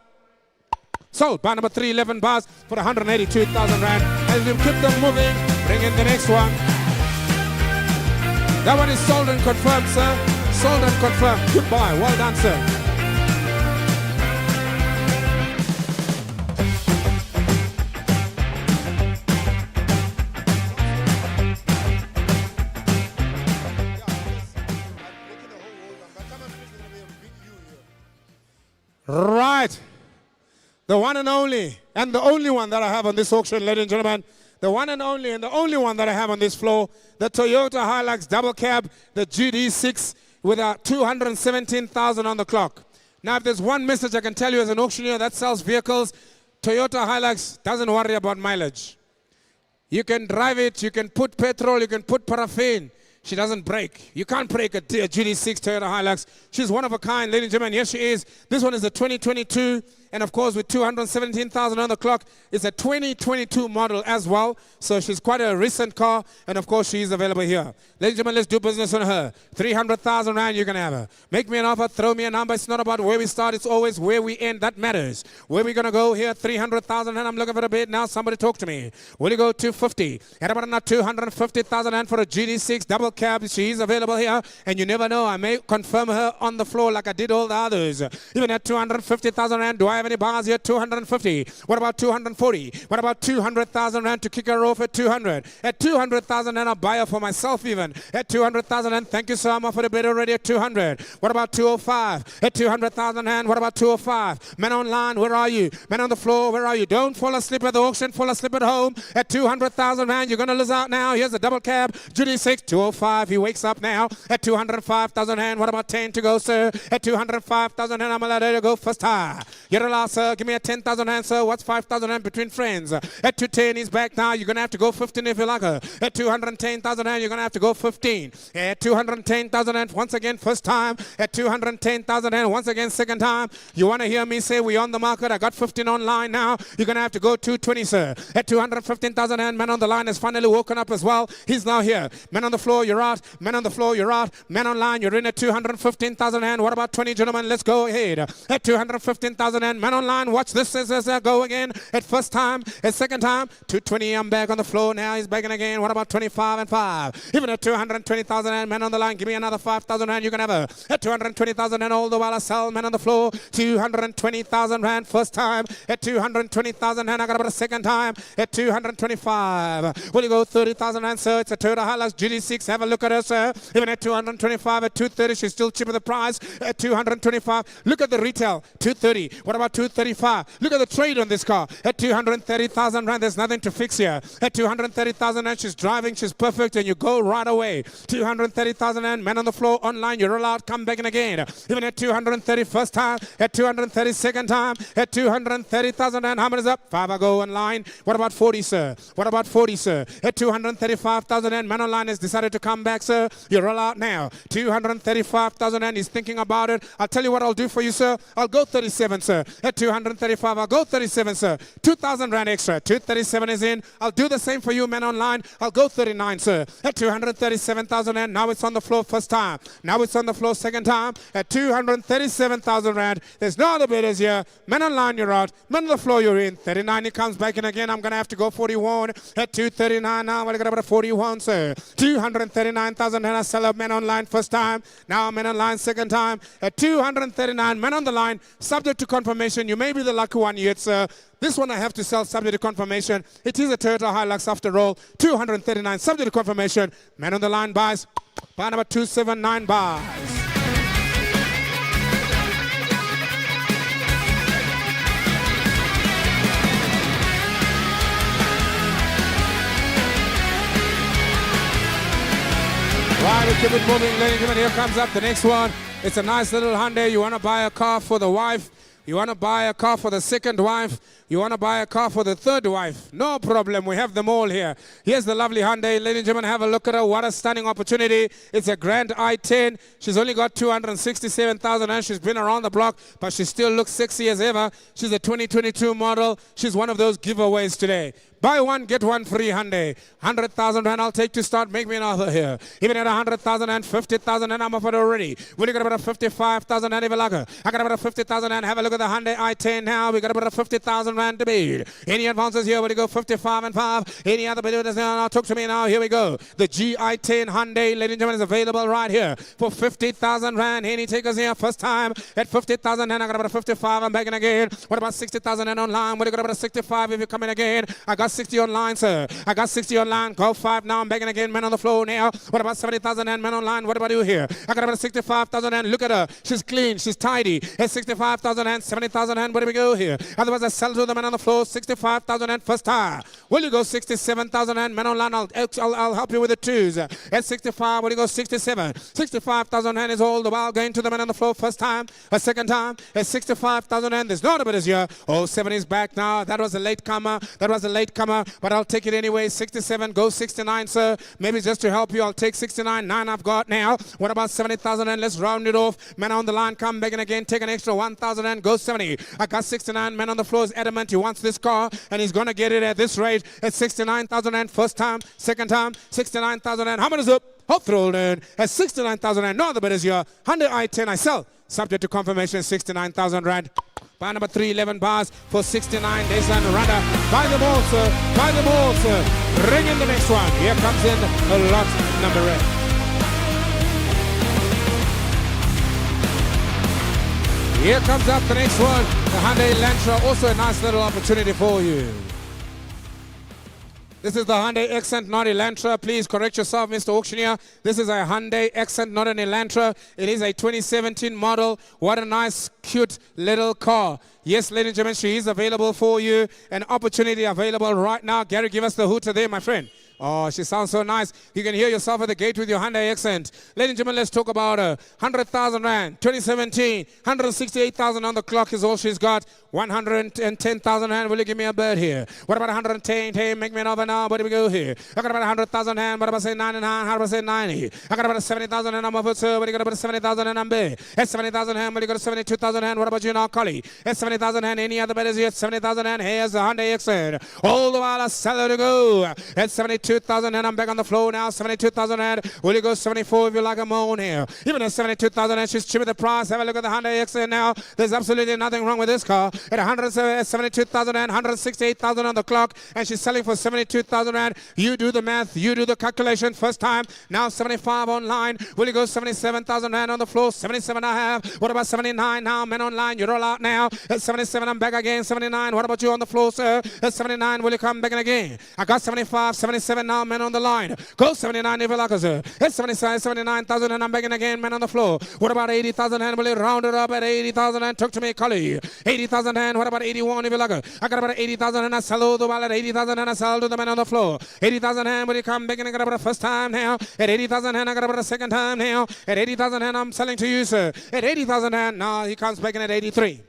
[SPEAKER 1] Sold by number 311 bars for 182,000 rand. As we keep them moving, bring in the next one. That one is sold and confirmed, sir. Sold and confirmed. Goodbye. Well done, sir. Right. The one and only, and the only one that I have on this auction, ladies and gentlemen. The one and the only one that I have on this floor, the Toyota Hilux double cab, the GD6 with a 217,000 on the clock. Now, if there's one message I can tell you as an auctioneer that sells vehicles, Toyota Hilux doesn't worry about mileage. You can drive it, you can put petrol, you can put paraffin. She doesn't break. You can't break a GD6 Toyota Hilux. She's one of a kind, ladies and gentlemen. Yes, she is. This one is a 2022. And of course, with 217,000 on the clock, it's a 2022 model as well. So she's quite a recent car. And of course, she's available here. Ladies and gentlemen, let's do business on her. 300,000 rand, you can have her. Make me an offer, throw me a number. It's not about where we start. It's always where we end. That matters. Where we going to go here? 300,000 and I'm looking for a bid now. Somebody talk to me. Will you go 250? And about now 250,000 and for a GD6 double cab. She's available here. And you never know. I may confirm her on the floor like I did all the others. Even at 250,000 rand, do I have any bars here? 250. What about 240? What about 200,000 rand to kick her off at 200? At 200,000 and I'll buy her for myself even. At 200,000 and thank you, sir. I'm offered a bid already at 200. What about 205? At 200,000 and what about 205? Men online, where are you? Men on the floor, where are you? Don't fall asleep at the auction. Fall asleep at home. At 200,000 rand, you're going to lose out now. Here's a double cab. GD6, 205. He wakes up now. At 205,000 rand. What about 10 to go, sir? At 205,000 rand, I'm allowed to go first high. You're allowed, sir. Give me a 10,000 rand, sir. What's 5,000 rand between friends? At 210, he's back now. You're going to have to go 15 if you like her. At 210,000 rand, you're going to have to go 15. At 210,000 rand, once again, first time. At 210,000 rand, once again, second time. You want to hear me say we on the market? I got 15 online now. You're going to have to go 220, sir. At 215,000 rand, man on the line has finally woken up as well. He's now here. Men on the floor, you're out. Men on the floor, you're out. Men online, you're in at 215,000 rand. What about 20, gentlemen? Let's go ahead. At 215,000 rand, men online, watch this as I go again. At first time, at second time, 220, I'm back on the floor now. He's begging again. What about 25 and 5? Even at 220,000 rand, men on the line, give me another 5,000 rand. You can have her. At 220,000 and all the while I sell, men on the floor, 220,000 rand first time. At 220,000 rand, I got about a second time. At 225. Will you go 30,000 rand, sir? It's a Toyota Hilux GD6. Have a look at her, sir. Even at 225, at 230, she's still cheaper the price. At 225, look at the retail, 230. What about 235? Look at the trade on this car. At 230,000 rand, there's nothing to fix here. At 230,000 rand, she's driving, she's perfect, and you go right away. 230,000 rand, man on the floor, online, you're allowed, come back in again. Even at 230 first time, at 230 second time, at 230,000 rand, how many is up? 5 I go online. What about 40, sir? What about 40, sir? At 235,000 rand, man online has decided to come back, sir. You're allowed now. 235,000 rand, he's thinking about it. I'll tell you what I'll do for you, sir. I'll go 37, sir. At 235, I'll go 37, sir. 2,000 rand extra. 237 is in. I'll do the same for you, men online. I'll go 39, sir. At 237,000 rand. Now it's on the floor first time. Now it's on the floor second time. At 237,000 rand. There's no other bidders here. Men online, you're out. Men on the floor, you're in. 39, he comes back in again. I'm going to have to go 41. At 239 now. We're going to 41, sir. 239,000 rand. I sell up men online first time. Now men online second time. At 239, men on the line. Subject to confirmation. You may be the lucky one yet, sir. This one I have to sell subject to confirmation. It is a Toyota Hilux after all. 239 subject to confirmation. Man on the line buys. Buy number 279 buys. Right, we keep it moving, ladies and gentlemen. Here comes up the next one. It's a nice little Hyundai. You want to buy a car for the wife. You want to buy a car for the second wife. You want to buy a car for the third wife. No problem. We have them all here. Here's the lovely Hyundai. Ladies and gentlemen, have a look at her. What a stunning opportunity. It's a Grand i10. She's only got 267,000 and she's been around the block, but she still looks sexy as ever. She's a 2022 model. She's one of those giveaways today. Buy one, get one free Hyundai. 100,000 rand I'll take to start. Make me an offer here. Even at 100,000 and 50,000 and I'm offered already. Will you got about 55,000 and even like her? I got about 50,000 and have a look at the Hyundai i10 now. We got about 50,000 rand to bid. Any advances here? Will you go 55 and 5? Any other bidders now? Talk to me now. Here we go. The GI10 Hyundai, ladies and gentlemen, is available right here for 50,000 rand. Any takers here? First time at 50,000 and I got about 55. I'm back in again. What about 60,000 and online? Will you got about 65 if you come in again? I got 60 online, sir. I got 60 online. Go 5 now. I'm begging again. Men on the floor now. What about 70,000 and men online? What about you here? I got about 65,000 and look at her. She's clean. She's tidy. At 65,000 and 70,000 and where do we go here? Otherwise, I sell to the men on the floor. 65,000 and first time. Will you go 67,000 and men online? I'll help you with the twos. At 65, will you go 67? 65,000 and is all the while going to the men on the floor. First time. A second time. At 65,000 and there's no other bidders here. Oh, 7 is back now. That was a late comer. That was a late comer. But I'll take it anyway. 67, go 69, sir. Maybe just to help you, I'll take 69. 9 I've got now. What about 70,000 and let's round it off. Men on the line, come back and again. Take an extra 1,000 and go 70. I got 69. Men on the floor is adamant. He wants this car and he's going to get it at this rate. At 69,000 and first time, second time, 69,000 and how much is up? Hop thrown in at 69,000 and no other bidders here. Hyundai i10 I sell. Subject to confirmation, 69,000 rand. Buy number 311 bars for 69 days and runner. Buy them all, sir. Buy them all, sir. Ring in the next one. Here comes in a lot number 8. Here comes up the next one. The Hyundai Elantra. Also a nice little opportunity for you. This is the Hyundai Accent, not Elantra. Please correct yourself, Mr. Auctioneer. This is a Hyundai Accent, not an Elantra. It is a 2017 model. What a nice, cute little car. Yes, ladies and gentlemen, she is available for you. An opportunity available right now. Gary, give us the hooter there, my friend. Oh, she sounds so nice. You can hear yourself at the gate with your Hyundai Accent. Ladies and gentlemen, let's talk about her. 100,000 rand, 2017. 168,000 on the clock is all she's got. 110,000 rand. Will you give me a bird here? What about 110? Hey, make me an offer now. Where do we go here? I got about 100,000 rand. What about say 99? How about say 90? I got about 70,000 and I'm offered, sir. What do you got about 70,000 and I'm bid? At 70,000 rand. What do you got 72,000 rand? What about you now, Collie? At 70,000 rand. Any other bidders here? At 70,000 rand. Here's the Hyundai Accent. All the while I sell her to go. At 72,000 and I'm back on the floor now. 72,000 rand. Will you go 74 if you like a moan here? Even at 72,000 and she's cheap at the price. Have a look at the Hyundai Accent now. There's absolutely nothing wrong with this car. At 172,000 and 168,000 on the clock and she's selling for 72,000 rand. You do the math. You do the calculation. First time. Now 75 online. Will you go 77,000 rand on the floor? 77 I have. What about 79 now? Men online. You're all out now. At 77 I'm back again. 79. What about you on the floor, sir? At 79 will you come back in again? I got 75. 77 now. Men on the line. Go 79 if you like, sir. At 77, 79,000 and I'm back in again. Men on the floor. What about 80,000 and will you round it up at 80,000 and talk to me, Collie? 80,000 and what about 81 if you like? I got about 80,000 and I sell the while at 80,000 and I sell to the man on the floor. 80,000 and will you come back and I got about a first time now. At 80,000 and I got about a second time now. At 80,000 and I'm selling to you, sir. At 80,000 and now he comes back in at 83.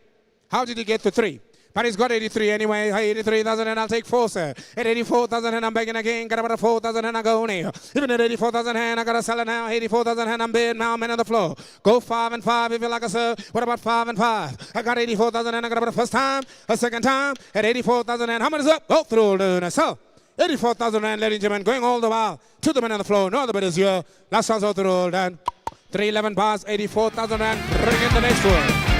[SPEAKER 1] How did he get to 3? But he's got 83 anyway. Hey, 83,000 and I'll take 4, sir. At 84,000 and I'm begging again. Got about 4,000 and I go now. Even at 84,000 and I got to sell it now. 84,000 and I'm bid now. Man on the floor. Go 5 and 5 if you like a sir. What about 5 and 5? I got 84,000 and I got about a first time, a second time. At 84,000 and how much is up? Oh, through the so. 84,000 and ladies and gentlemen, going all the while to the man on the floor. No other bid is here. Last one's out the roll. Done. 311 bars, 84,000 and bring in the next one.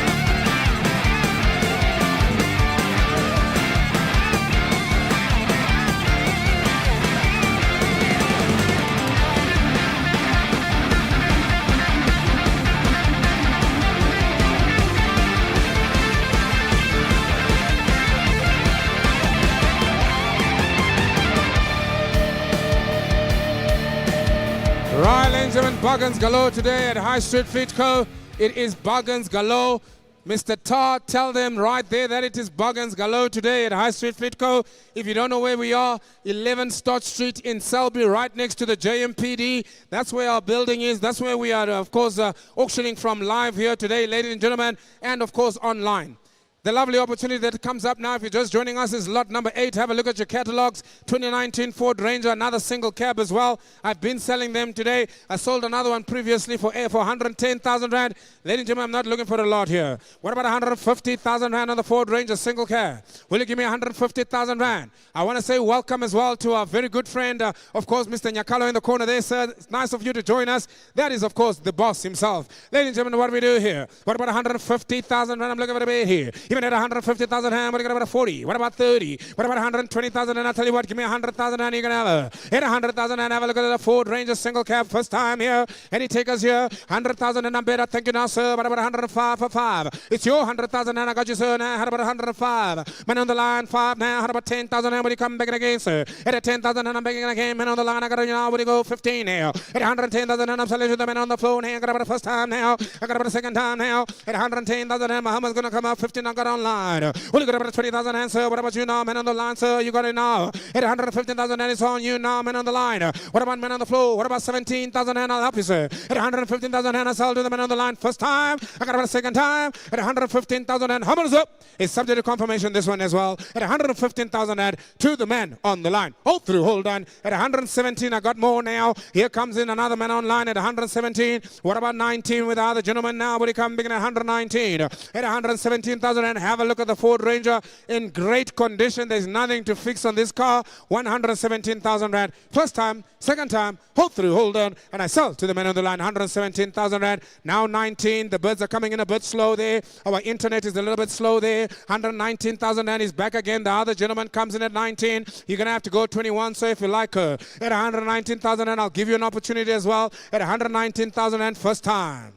[SPEAKER 1] Right, ladies and gentlemen, bargains galore today at High Street Fleet Co. It is bargains galore. Mr. Tar, tell them right there that it is bargains galore today at High Street Fleet Co. If you don't know where we are, 11 Stott Street in Selby, right next to the JMPD. That's where our building is. That's where we are, of course, auctioning from live here today, ladies and gentlemen, and of course online. The lovely opportunity that comes up now, if you're just joining us, is lot number 8. Have a look at your catalogs. 2019 Ford Ranger, another single cab as well. I've been selling them today. I sold another one previously for 110,000 Rand. Ladies and gentlemen, I'm not looking for a lot here. What about 150,000 Rand on the Ford Ranger single cab? Will you give me 150,000 Rand? I want to say welcome as well to our very good friend, of course, Mr. Nyakalo in the corner there, sir. It's nice of you to join us. That is, of course, the boss himself. Ladies and gentlemen, what do we do here? What about 150,000 Rand? I'm looking for a bit here. Even at 150,000 Rand, what do you got about 40? What about 30? What about 120,000? And I'll tell you what, give me 100,000 Rand, you can have her. Hit 100,000 and have a look at the Ford Ranger single cab, first time here. Any takers here? 100,000 and I'm better. Thank you now, sir. What about 105 for 5? It's your 100,000 and I got you, sir. Now, how about 105? Man on the line, 5 now. How about 10,000 and when you come back again, sir? At 10,000 and I'm begging again. Man on the line, I got you now. When you go 15 now. At 110,000 and I'm selling you the man on the floor. Now, I got about the first time now. I got about the second time now. At 110,000 and Muhammad's going to come out 15. I got online. Well, you got about 20,000 and sir. What about you now, man on the line, sir? You got it now. At 115,000 and it's on you now, man on the line. What about man on the floor? What about 17,000 and I'll help you, sir? At 115,000 and I sell to the man on the line first time. I got about a second time. At 115,000 and how much is up? It's subject to confirmation, this one as well. At 115,000 and to the man on the line. Hold through, hold on. At 117, I got more now. Here comes in another man online at 117. What about 19 with the other gentleman now? Will he come big at 119? At 117,000 and have a look at the Ford Ranger in great condition. There's nothing to fix on this car. 117,000 Rand. First time, second time, hold through, hold on. And I sell to the man on the line, 117,000 Rand. Now 19. The birds are coming in a bit slow there. Our internet is a little bit slow there. 119,000 Rand is back again. The other gentleman comes in at 19. You're going to have to go 21, so if you like her. At 119,000 Rand, I'll give you an opportunity as well. At 119,000 Rand, first time.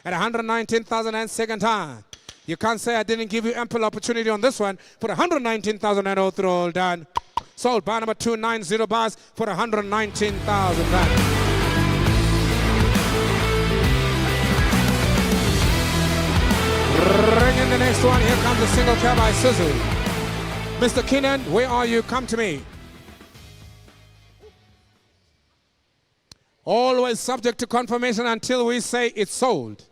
[SPEAKER 1] At 119,000 Rand, second time. You can't say I didn't give you ample opportunity on this one. For 119,000 and all through all done. Sold by number 290 bars for 119,000 Rand. Bring in the next one. Here comes the single cab by Isuzu. Mr. Keenan, where are you? Come to me. Always subject to confirmation until we say it's sold.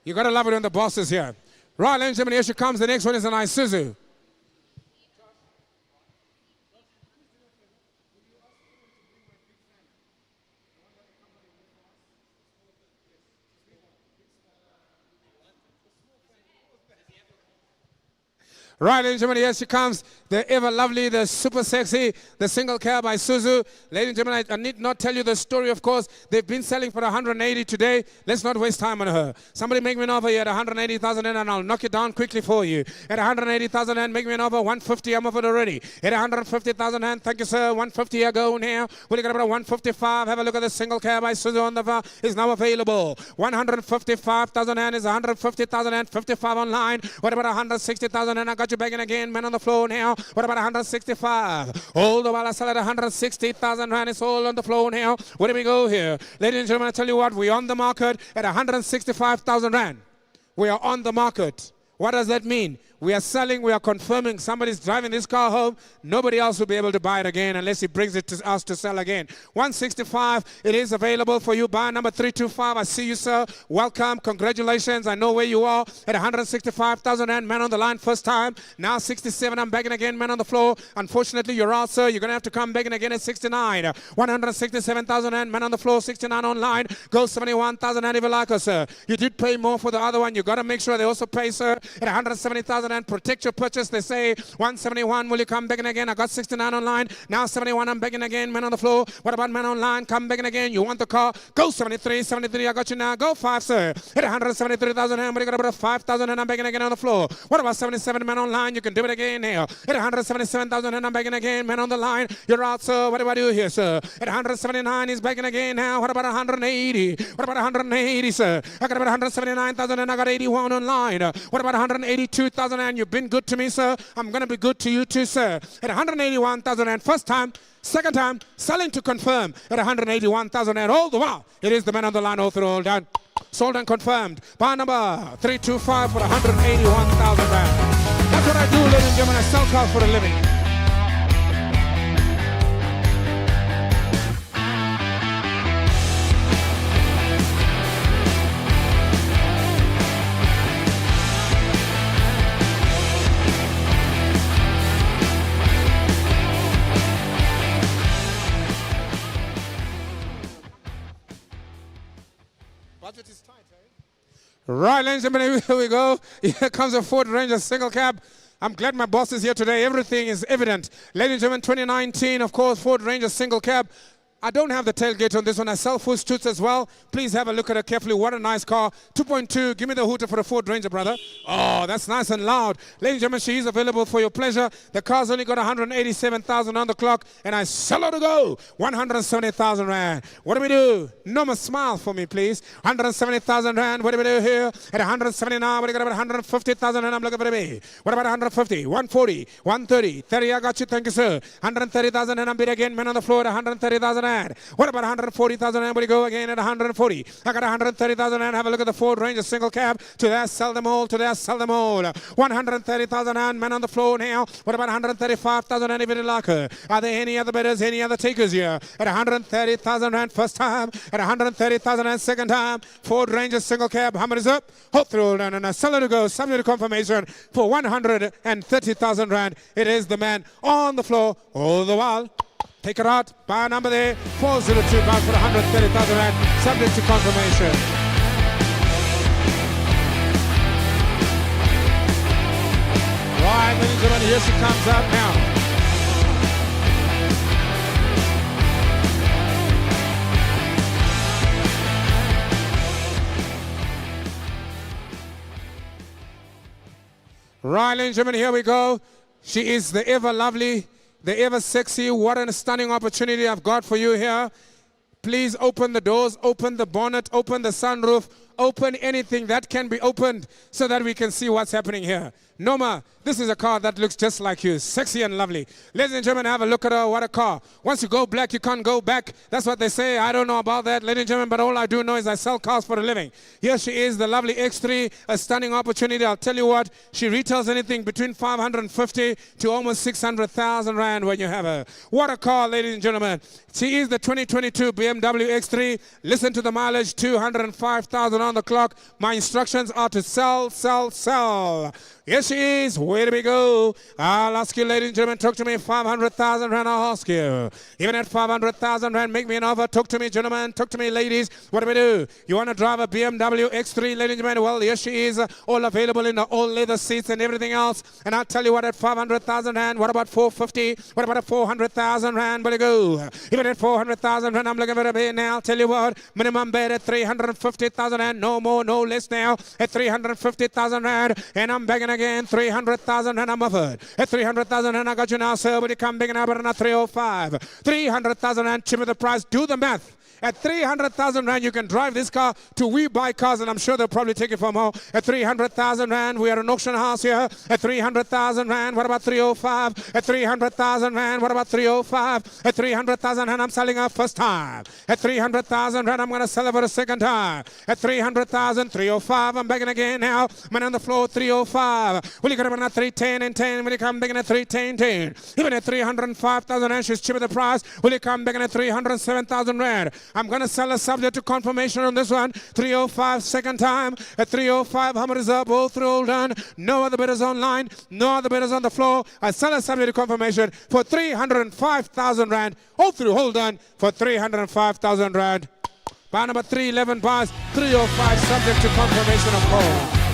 [SPEAKER 1] You gotta love it when the boss is here. Right, ladies and gentlemen, here she comes. The next one is an Isuzu. Right, ladies and gentlemen, here she comes. The ever lovely, the super sexy, the single cab by Isuzu. Ladies and gentlemen, I need not tell you the story, of course. They've been selling for 180 today. Let's not waste time on her. Somebody make me an offer here at 180,000 and I'll knock it down quickly for you. At 180,000 and make me an offer, 150, I'm offered already. At 150,000 and thank you, sir. 150, I go now. We'll get about 155. Have a look at the single cab by Isuzu on the far. Is now available. 155,000 and is 150,000 and 55 online. What about 160,000 and I got you back in again, man on the floor now. What about 165? All the while I sell at 160,000 Rand. It's all on the floor now. Where do we go here? Ladies and gentlemen, I tell you what, we're on the market at 165,000 Rand. We are on the market. What does that mean? We are selling, we are confirming. Somebody's driving this car home. Nobody else will be able to buy it again unless he brings it to us to sell again. 165, it is available for you. Buyer number 325, I see you, sir. Welcome, congratulations. I know where you are at 165,000 Rand. Man on the line first time. Now 67, I'm begging again, man on the floor. Unfortunately, you're out, sir. You're going to have to come begging again at 69. 167,000 Rand, man on the floor, 69 online. Go 71,000 Rand if you like, sir. You did pay more for the other one. You got to make sure they also pay, sir, at 170,000 and protect your purchase. They say 171. Will you come begging again? I got 69 online. Now 71. I'm begging again. Man on the floor. What about man online? Come begging again. You want the car? Go 73. 73. I got you now. Go 5, sir. At 173,000 and what are you got about 5,000 and I'm begging again on the floor. What about 77? Man online? You can do it again here. At 177,000 and I'm begging again. Man on the line. You're out, sir. What do I do here, sir? At 179. He's begging again now. What about 180? What about 180, sir? I got about 179,000 and I got 81 online. What about 182,000 and you've been good to me, sir? I'm going to be good to you too, sir. At 181,000 and first time, second time, selling to confirm at 181,000 and all the while, it is the man on the line all through, all done. Sold and confirmed. Buy number 325 for 181,000 Rand. That's what I do, ladies and gentlemen. I sell cars for a living. Budget is tight, eh? Right, ladies and gentlemen, here we go. Here comes a Ford Ranger single cab. I'm glad my boss is here today. Everything is evident. Ladies and gentlemen, 2019, of course, Ford Ranger single cab. I don't have the tailgate on this one. I sell full stoots as well. Please have a look at it carefully. What a nice car. 2.2. Give me the hooter for the Ford Ranger, brother. Oh, that's nice and loud. Ladies and gentlemen, she is available for your pleasure. The car's only got 187,000 on the clock, and I sell her to go. 170,000 Rand. What do we do? Norma, smile for me, please. 170,000 Rand. What do we do here? At 179, what do you got about 150,000 and I'm looking for me. What about 150? 140, 130, 30, I got you. Thank you, sir. 130,000 and I'm bid again. Men on the floor at 130,000. What about 140,000 and we go again at 140? I got 130,000 and have a look at the Ford Ranger single cab. To that, sell them all. To that, sell them all. 130,000 and man on the floor now. What about 135,000 and even like her? Are there any other bidders, any other takers here? At 130,000 Rand first time. At 130,000 and second time. Ford Ranger single cab. How much is up? Hold through and a seller to go. Subject to confirmation for 130,000 Rand. It is the man on the floor all the while. Take it out. Buy a number there. 402 bucks for 130,000 Rand. Subject to confirmation. Right, ladies and gentlemen, here she comes out now. Right, ladies and gentlemen, here we go. She is the ever lovely, the ever sexy. What a stunning opportunity I've got for you here. Please open the doors, open the bonnet, open the sunroof, open anything that can be opened so that we can see what's happening here. Noma, this is a car that looks just like you, sexy and lovely. Ladies and gentlemen, have a look at her. What a car. Once you go black, you can't go back. That's what they say. I don't know about that, ladies and gentlemen, but all I do know is I sell cars for a living. Here she is, the lovely X3, a stunning opportunity. I'll tell you what, she retails anything between 550 to almost 600,000 Rand when you have her. What a car, ladies and gentlemen. She is the 2022 BMW X3. Listen to the mileage, 205,000 on the clock. My instructions are to sell, sell, sell. Yes, she is. Where do we go? I'll ask you, ladies and gentlemen, talk to me. 500,000 Rand, I'll ask you. Even at 500,000 Rand, make me an offer. Talk to me, gentlemen. Talk to me, ladies. What do we do? You want to drive a BMW X3, ladies and gentlemen? Well, yes, she is. All available in the all leather seats and everything else. And I'll tell you what, at 500,000 Rand, what about 450? What about a 400,000 Rand? Where do you go? Even at 400,000 Rand, I'm looking for a bid now. I'll tell you what, minimum bid at 350,000 Rand. No more, no less now. At 350,000 Rand. And I'm begging again, 300,000 and I'm offered. At 300,000 and I got you now, sir. Will you come begging up at 305? 300,000 and chip the price. Do the math. At 300,000 Rand, you can drive this car to We Buy Cars, and I'm sure they'll probably take it for more. At 300,000 Rand, we are an auction house here. At 300,000 Rand, what about 305? At 300,000 Rand, what about 305? At 300,000 Rand, I'm selling her first time. At 300,000 Rand, I'm going to sell her for a second time. At 300,000, 305, I'm begging again now. Man on the floor, 305. Will you get up at 310 and 10? Will you come begging at 310, 10? Even at 305,000 Rand, she's cheaper the price. Will you come begging at 307,000 Rand? I'm going to sell a subject to confirmation on this one. 305, second time. At 305, how much is up? All through, all done. No other bidders online. No other bidders on the floor. I sell a subject to confirmation for 305,000 Rand. All through, hold on. For 305,000 Rand. Bar number 311 bars. 305, subject to confirmation of call.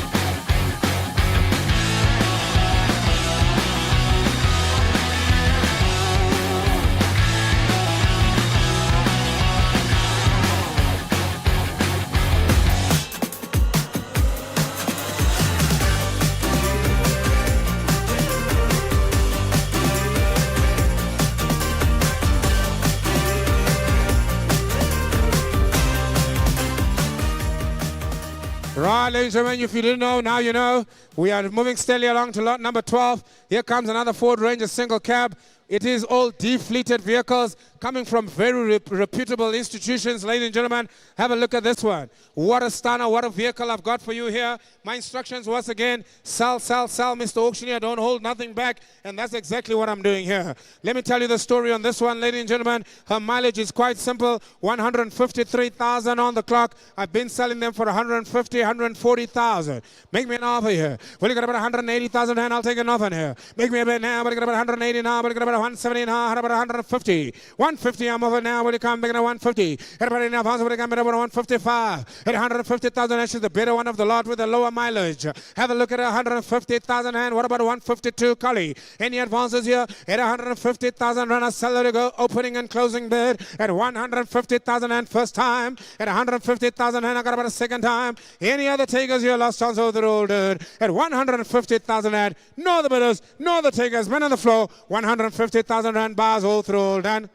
[SPEAKER 1] Right, ladies and gentlemen, if you didn't know, now you know. We are moving steadily along to lot number 12. Here comes another Ford Ranger single cab. It is all defleeted vehicles coming from very reputable institutions. Ladies and gentlemen, have a look at this one. What a stunner, what a vehicle I've got for you here. My instructions once again, sell, sell, sell, Mr. Auctioneer. Don't hold nothing back. And that's exactly what I'm doing here. Let me tell you the story on this one, ladies and gentlemen. Her mileage is quite simple. 153,000 on the clock. I've been selling them for 150, 140,000. Make me an offer here. Will you get about 180,000 and I'll take an offer here. Make me a bid now. Will you get about 180 now? Will you get about 170 now? How about 150? 150, I'm over now. Will you come back at 150? Everybody now, will you come back at 155? At 150,000, and she's the better one of the lot with the lower mileage. Have a look at 150,000 and what about 152, Collie? Any advances here? At 150,000, run a seller to go. Opening and closing bid at 150,000 and first time. At 150,000 and I got about a second time. Any other takers here? Last chance over the road at 150,000 and no the bidders, no the takers. Men on the floor, 150,000 rand bars all through all done.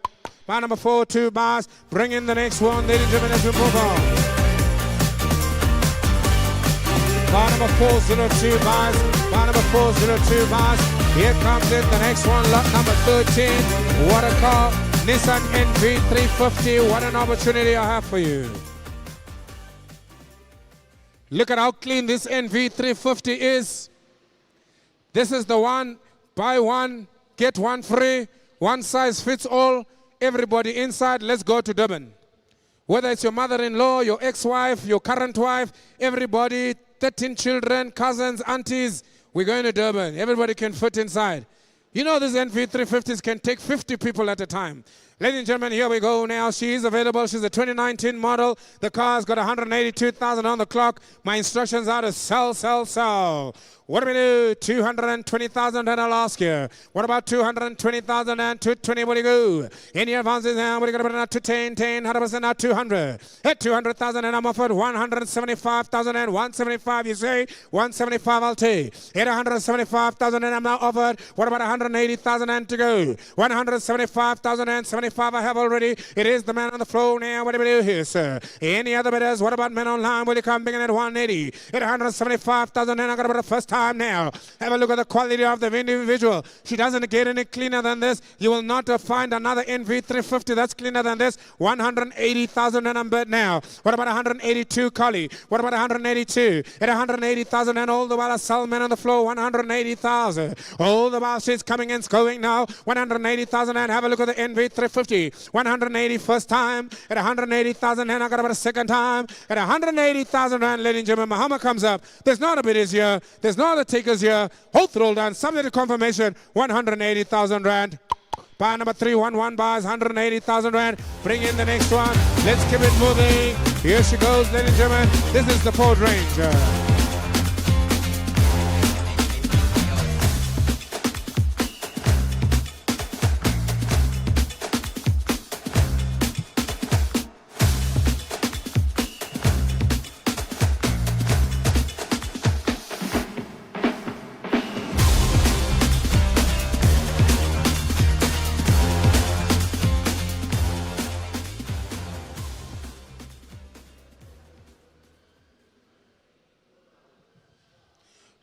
[SPEAKER 1] Bar number 4, 2 bars. Bring in the next one, ladies and gentlemen, as we move on. Bar number 402 bars. Bar number 402 bars. Here comes it, the next one, lot number 13. What a car. Nissan NV350. What an opportunity I have for you. Look at how clean this NV350 is. This is the one, buy one, get one free, one size fits all. Everybody inside, let's go to Durban. Whether it's your mother-in-law, your ex-wife, your current wife, everybody, 13 children, cousins, aunties, we're going to Durban. Everybody can fit inside. You know these NV350s can take 50 people at a time. Ladies and gentlemen, here we go now. She is available. She's a 2019 model. The car's got 182,000 on the clock. My instructions are to sell, sell, sell. What do we do? 220,000 and I'll ask you. What about 220,000 and 220? What do you go? Any advances now? What do you got about 210, 10, 100% now 200. At 200,000 and I'm offered 175,000 and 175. You say 175 I'll take. At 175,000 and I'm now offered. What about 180,000 and to go? 175,000 and 75 I have already. It is the man on the floor now. What do we do here, sir? Any other bidders? What about men online? Will you come beginning at 180? At 175,000 and I got about the first time now. Have a look at the quality of the individual. She doesn't get any cleaner than this. You will not find another NV350 that's cleaner than this. 180,000 and I'm bid now. What about 182, Collie? What about 182? At 180,000 and all the while I sell men on the floor. 180,000. All the while she's coming and going now. 180,000 and have a look at the NV350. 180 first time. At 180,000 and I got about a second time. At 180,000 rand, ladies and gentlemen, Mahama comes up. There's not a bid is here. There's no other takers here. Hold roll down. Subject to confirmation. 180,000 rand. Bar number 311 bars. 180,000 rand. Bring in the next one. Let's keep it moving. Here she goes, ladies and gentlemen. This is the Ford Ranger.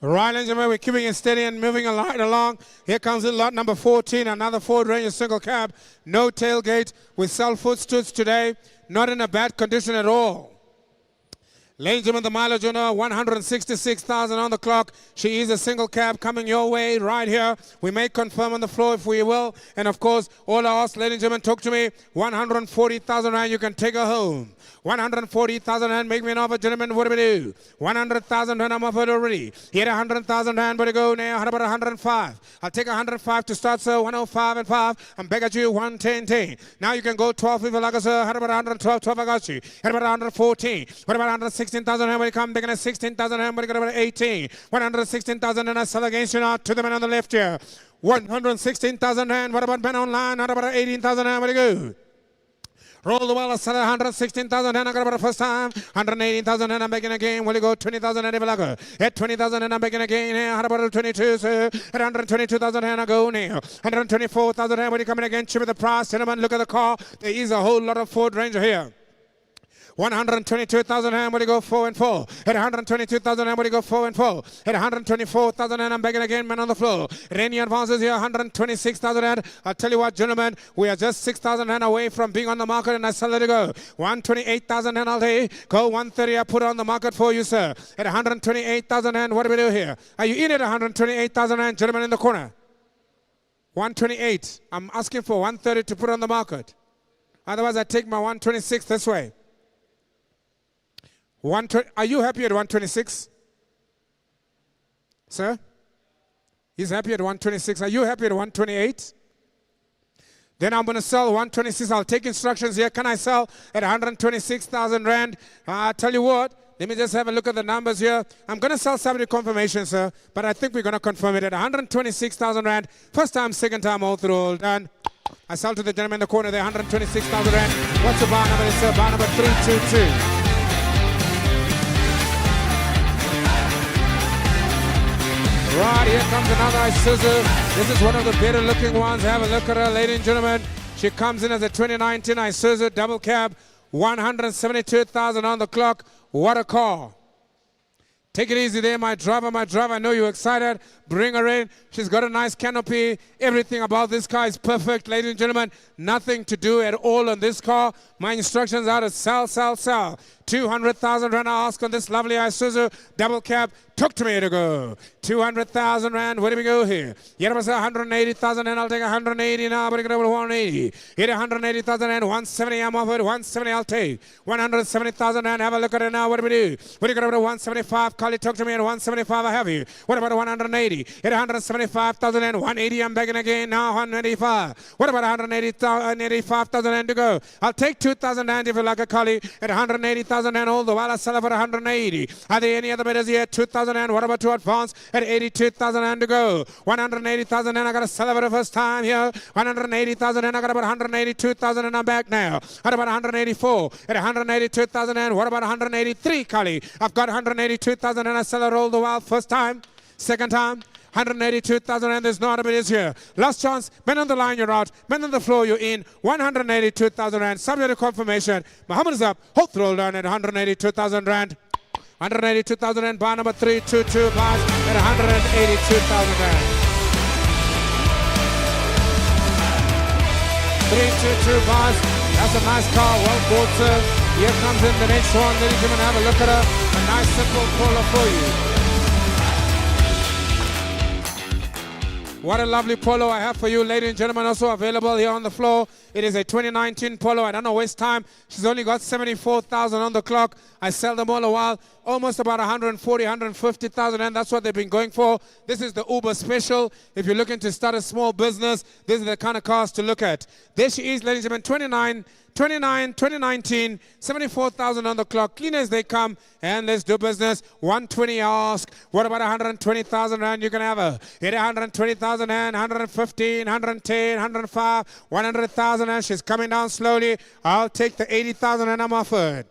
[SPEAKER 1] Right, ladies and gentlemen, we're keeping it steady and moving right along. Here comes in lot number 14, another Ford Ranger single cab, no tailgate. We sell footstools today, not in a bad condition at all. Ladies and gentlemen, the mileage on her, 166,000 on the clock. She is a single cab coming your way right here. We may confirm on the floor if we will. And of course, all I ask, ladies and gentlemen, talk to me. 140,000 rand, you can take her home. 140,000 rand, make me an offer, gentlemen, what do we do? 100,000 rand, I'm offered already. Here 100,000 rand, but to go now, how about 105? I'll take 105 to start, sir, 105 and 5. I'm back at you, 110. Now you can go 12 if you like, sir. How about 112? 12, I got you. How about 114? What about 116,000 rand, when you come back at 16,000 rand, but you got about 18. 116,000 and I sell against you now to the man on the left here. 116,000 rand, what about Ben online? How about 18,000 rand, where do you go? Roll the ball, 116,000 and I got about the first time. 118,000 and I'm back in again. Will you go 20,000 and ever at 20,000 and I'm back in again. How about 22, sir? At 122,000 and I go now. 124,000 and when you coming again, cheap with the price. Gentlemen, look at the car. There is a whole lot of Ford Ranger here. 122,000 and will you go 4 and 4. At 122,000 and will you go 4 and 4. At 124,000 and I'm begging again, man on the floor. Rainy advances here, 126,000 and I'll tell you what, gentlemen, we are just 6,000 and away from being on the market and I shall let it go. 128,000 and I'll take. Go 130, I put it on the market for you, sir. At 128,000 and what do we do here? Are you in at 128,000 and gentlemen in the corner? 128. I'm asking for 130 to put on the market. Otherwise, I take my 126 this way. Are you happy at 126? Sir? He's happy at 126. Are you happy at 128? Then I'm going to sell 126. I'll take instructions here. Can I sell at 126,000 rand? I'll tell you what. Let me just have a look at the numbers here. I'm going to sell somebody confirmation, sir. But I think we're going to confirm it at 126,000 rand. First time, second time, all through, all done. I sell to the gentleman in the corner there, 126,000 rand. What's the bar number, sir? Bar number 322. Right, here comes another Isuzu. This is one of the better looking ones. Have a look at her, ladies and gentlemen. She comes in as a 2019 Isuzu double cab. 172,000 on the clock. What a car. Take it easy there, my driver, my driver. I know you're excited. Bring her in. She's got a nice canopy. Everything about this car is perfect, ladies and gentlemen. Nothing to do at all on this car. My instructions are to sell, sell, sell. 200,000 rand I ask on this lovely Isuzu double cab. Talk to me to go. 200,000 rand. Where do we go here? Yet I say 180,000 and I'll take 180 now, but I get over 180. Hit 180,000 and 170. I'm offered 170. I'll take 170,000 and have a look at it now. What do we do? What do you got over 175? Carly, talk to me at 175. I have you. What about 180? Hit 175,000 and 180. I'm begging again now. 185. What about 185,000 and to go? I'll take 2,000 and if you like a Carly at 180,000 and all the while I sell it for 180. Are there any other bidders here? 2,000 and what about to advance at 82,000 and to go? 180,000 and I got to sell it for the first time here. 180,000 and I got about 182,000 and I'm back now. What about 184? At 182,000 and what about 183, Kali? I've got 182,000 and I sell it all the while. First time, second time. 182,000 and there's no other bidders here. Last chance. Men on the line, you're out. Men on the floor, you're in. 182,000 rand. Subject to confirmation. Muhammad is up. Hold roll down at 182,000 rand. 182,000 rand. Bar number 322 bars at 182,000 rand. 322 bars. That's a nice car. Well bought, sir. Here comes in the next one. Ladies and gentlemen, have a look at her. A nice simple caller for you. What a lovely Polo I have for you, ladies and gentlemen, also available here on the floor. It is a 2019 Polo. I don't know waste time. She's only got 74,000 on the clock. I sell them all a while. Almost about 140, 150,000, and that's what they've been going for. This is the Uber special. If you're looking to start a small business, this is the kind of cars to look at. There she is, ladies and gentlemen, 2019, 74,000 on the clock. Clean as they come, and let's do business. 120 ask. What about 120,000 rand? You can have her. Hit 120,000 and 115, 110, 105, 100,000 and she's coming down slowly. I'll take the 80,000 and I'm offered.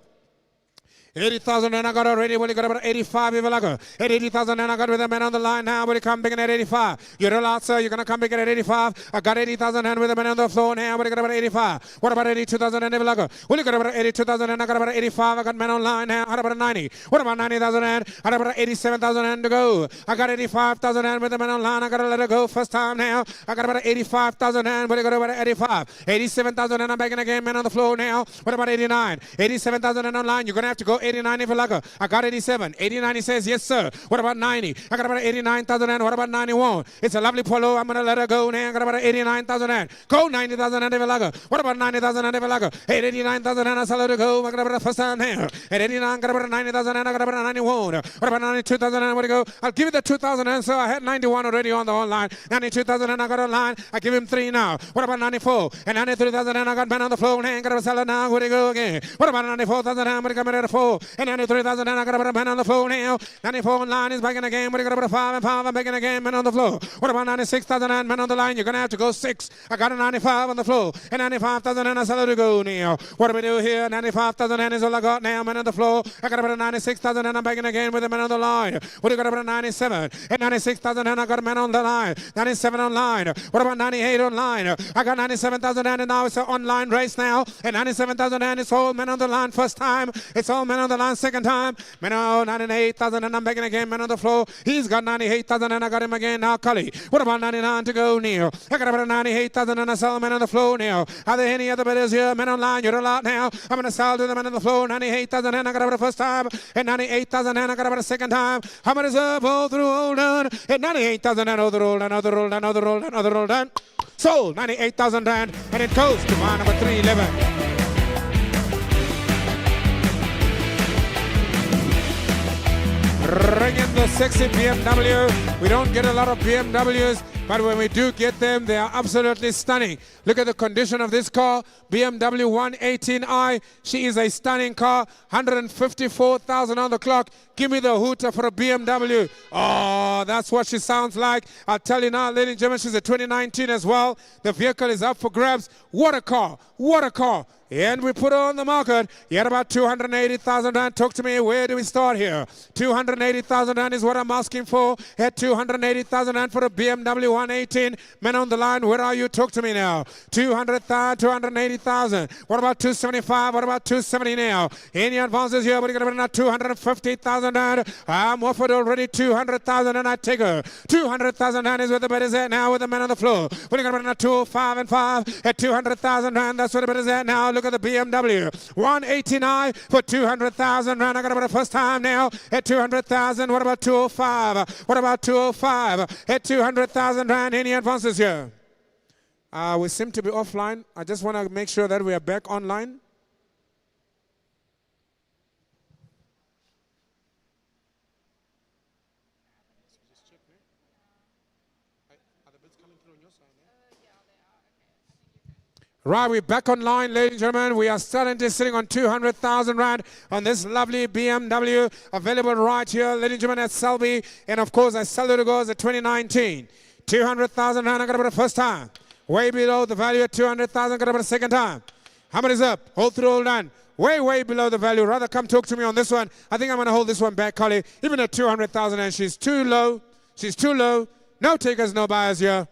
[SPEAKER 1] 80,000 and I got already. Will you got about 85 if you like her? At 80,000 and I got with the man on the line now. Will you come big at 85? You're allowed, sir. You're going to come big at 85. I got 80,000 and with the man on the floor now. Will you got about 85? What about 82,000 and if you like her? Will you got about 82,000 and I got about 85? I got man on line now. How about 90? What about 90,000 and? How about 87,000 and to go? I got 85,000 and with the man on line. I got to let it go first time now. I got about 85,000 and will you got about 85? 87,000 and I'm back in again. Man on the floor now. What about 89? 87,000 and online. You're going to have to go 89 if you like her. I got 87. 89 he says, yes, sir. What about 90? I got about 89,000 and what about 91? It's a lovely polo. I'm going to let her go now. I got about 89,000 and go 90,000 and if you like her. What about 90,000 and if you like her? 89,000 and I saw her to go. I got about the first time here. At 89, I got about 90,000 and I got about 91. What about 92,000 and where to go? I'll give you the 2,000 and so I had 91 already on the online. 92,000 and I got online. I give him 3 now. What about 94? And 93,000 and I got man on the floor and got a salad now. Where to go again? What about 94,000 and I'm going to come in at a 4? And 93,000 and I got a man on the floor now. 94 online is back in the game. What do you got about 5 and 5? I'm back in the game. Man on the floor. What about 96,000 and man on the line? You're going to have to go 6. I got a 95 on the floor. And 95,000 and I salad to go now. What do we do here? 95,000 and is all I got now. Man on the floor. I got about 96,000 and I'm back in the game with the man on the line. What do you got about 97? And 96,000 and I got a man on the line. 97 online. What about 98 online? I got 97,000 and now it's an online race now. And 97,000 and it's all men on the line first time. It's all men on the line second time. Men on 98,000 and I'm back in again. Men on the floor. He's got 98,000 and I got him again now. Cully. What about 99 to go, Neil? I got about 98,000 and I saw men on the floor now. Are there any other bidders here? Men online, you're allowed now. I'm going to sell to the men on the floor. 98,000 and I got about the first time. And 98,000 and I got about the second time. How many is up? All through all done. And 98,000 and other roll, another roll, another roll, another roll done. Sold 98,000 rand and it goes to mine number 311. Bring in the sexy BMW. We don't get a lot of BMWs, but when we do get them, they are absolutely stunning. Look at the condition of this car, BMW 118i. She is a stunning car, 154,000 on the clock. Give me the hooter for a BMW. Oh, that's what she sounds like. I'll tell you now, ladies and gentlemen, she's a 2019 as well. The vehicle is up for grabs. What a car. What a car. And we put her on the market. You had about 280,000 rand. Talk to me. Where do we start here? 280,000 rand is what I'm asking for. At 280,000 rand for a BMW 118. Men on the line, where are you? Talk to me now. 200,000, 280,000. What about 275? What about 270 now? Any advances here? What are you going to bring 250,000 rand? I'm offered already 200,000 and I take her. 200,000 rand is where the bet is at now with the men on the floor. What are you going to bring 205 and 5 at 200,000 rand? That's where the bet is at now. Look at the BMW 189 for 200,000 rand. I got about the first time now at 200,000. What about 205? What about 205 at 200,000 rand? Any advances here? We seem to be offline. I just want to make sure that we are back online. Right, we're back online, ladies and gentlemen. We are currently sitting on 200,000 rand on this lovely BMW available right here, ladies and gentlemen, at Selby. And of course, I sell it to go as a 2019. 200,000 rand, I got about the first time. Way below the value at 200,000, got about the second time. How many is up? Hold through, all done. Way below the value. Rather come talk to me on this one. I think I'm going to hold this one back, Collie. Even at 200,000 and she's too low. She's too low. No takers, no buyers here.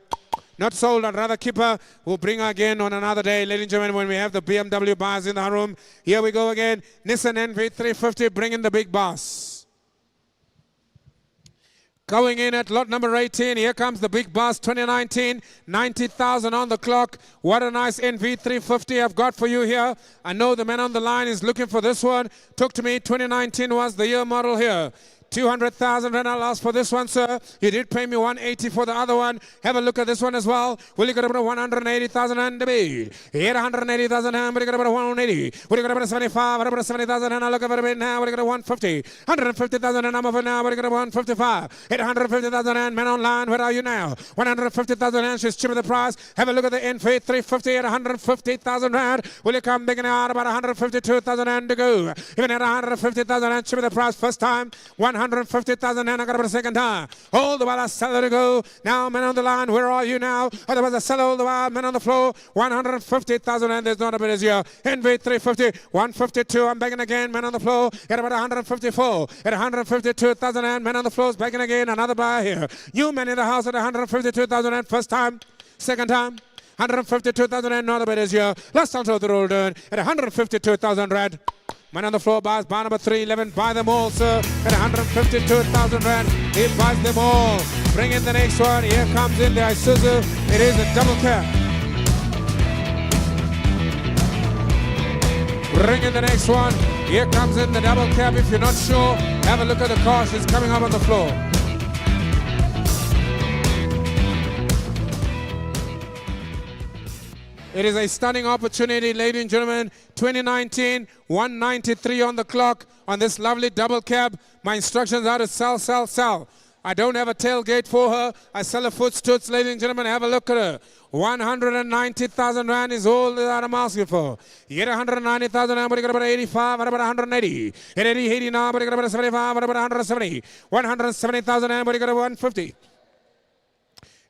[SPEAKER 1] Not sold, I'd rather keep her. We'll bring her again on another day, ladies and gentlemen, when we have the BMW buyers in the room. Here we go again. Nissan NV350, bring in the big boss. Going in at lot number 18, here comes the big boss, 2019, 90,000 on the clock. What a nice NV350 I've got for you here. I know the man on the line is looking for this one. Talk to me, 2019 was the year model here. 200,000 rand I'll ask for this one, sir. You did pay me 180 for the other one. Have a look at this one as well. Will you get about 180,000 rand to be? Here 180,000 rand, but you got about 180. Will you get about 75? What about 70,000 rand? I'll look over a bit now. Will you get 150? 150,000 rand, I'm over now. Will you get 155? Hit 150,000 rand, men online. Where are you now? 150,000 rand, she's cheaper the price. Have a look at the NV350 at 150,000 rand. Will you come big out about 152,000 rand to go? Even at 150,000 rand, cheaper the price first time. 100 350,000 and I got it for the second time. Hold the while I sell it to go. Now, men on the line, where are you now? Otherwise, I sell all the while, men on the floor. 150,000 and there's not a bit as here. NV 350, 152. I'm begging again, men on the floor. At about 154. At 152,000 and men on the floor is begging again. Another buyer here. New men in the house at 152,000 and first time, second time. 152,000 and another bit is here. Last time to the roll down at 152,000 rand. Man on the floor buys bar number 311. Buy them all, sir. At 152,000 rand. He buys them all. Bring in the next one. Here comes in the Isuzu. It is a double cab. Bring in the next one. Here comes in the double cab. If you're not sure, have a look at the car. She's coming up on the floor. It is a stunning opportunity, ladies and gentlemen. 2019, 193 on the clock on this lovely double cab. My instructions are to sell, sell, sell. I don't have a tailgate for her. I sell a footstoots, ladies and gentlemen. Have a look at her. 190,000 rand is all that I'm asking for. You get 190,000 rand, but you got about 85, what about 180? At 80 now, but you got about 75, what about 170? 170,000 rand, but you got about 150.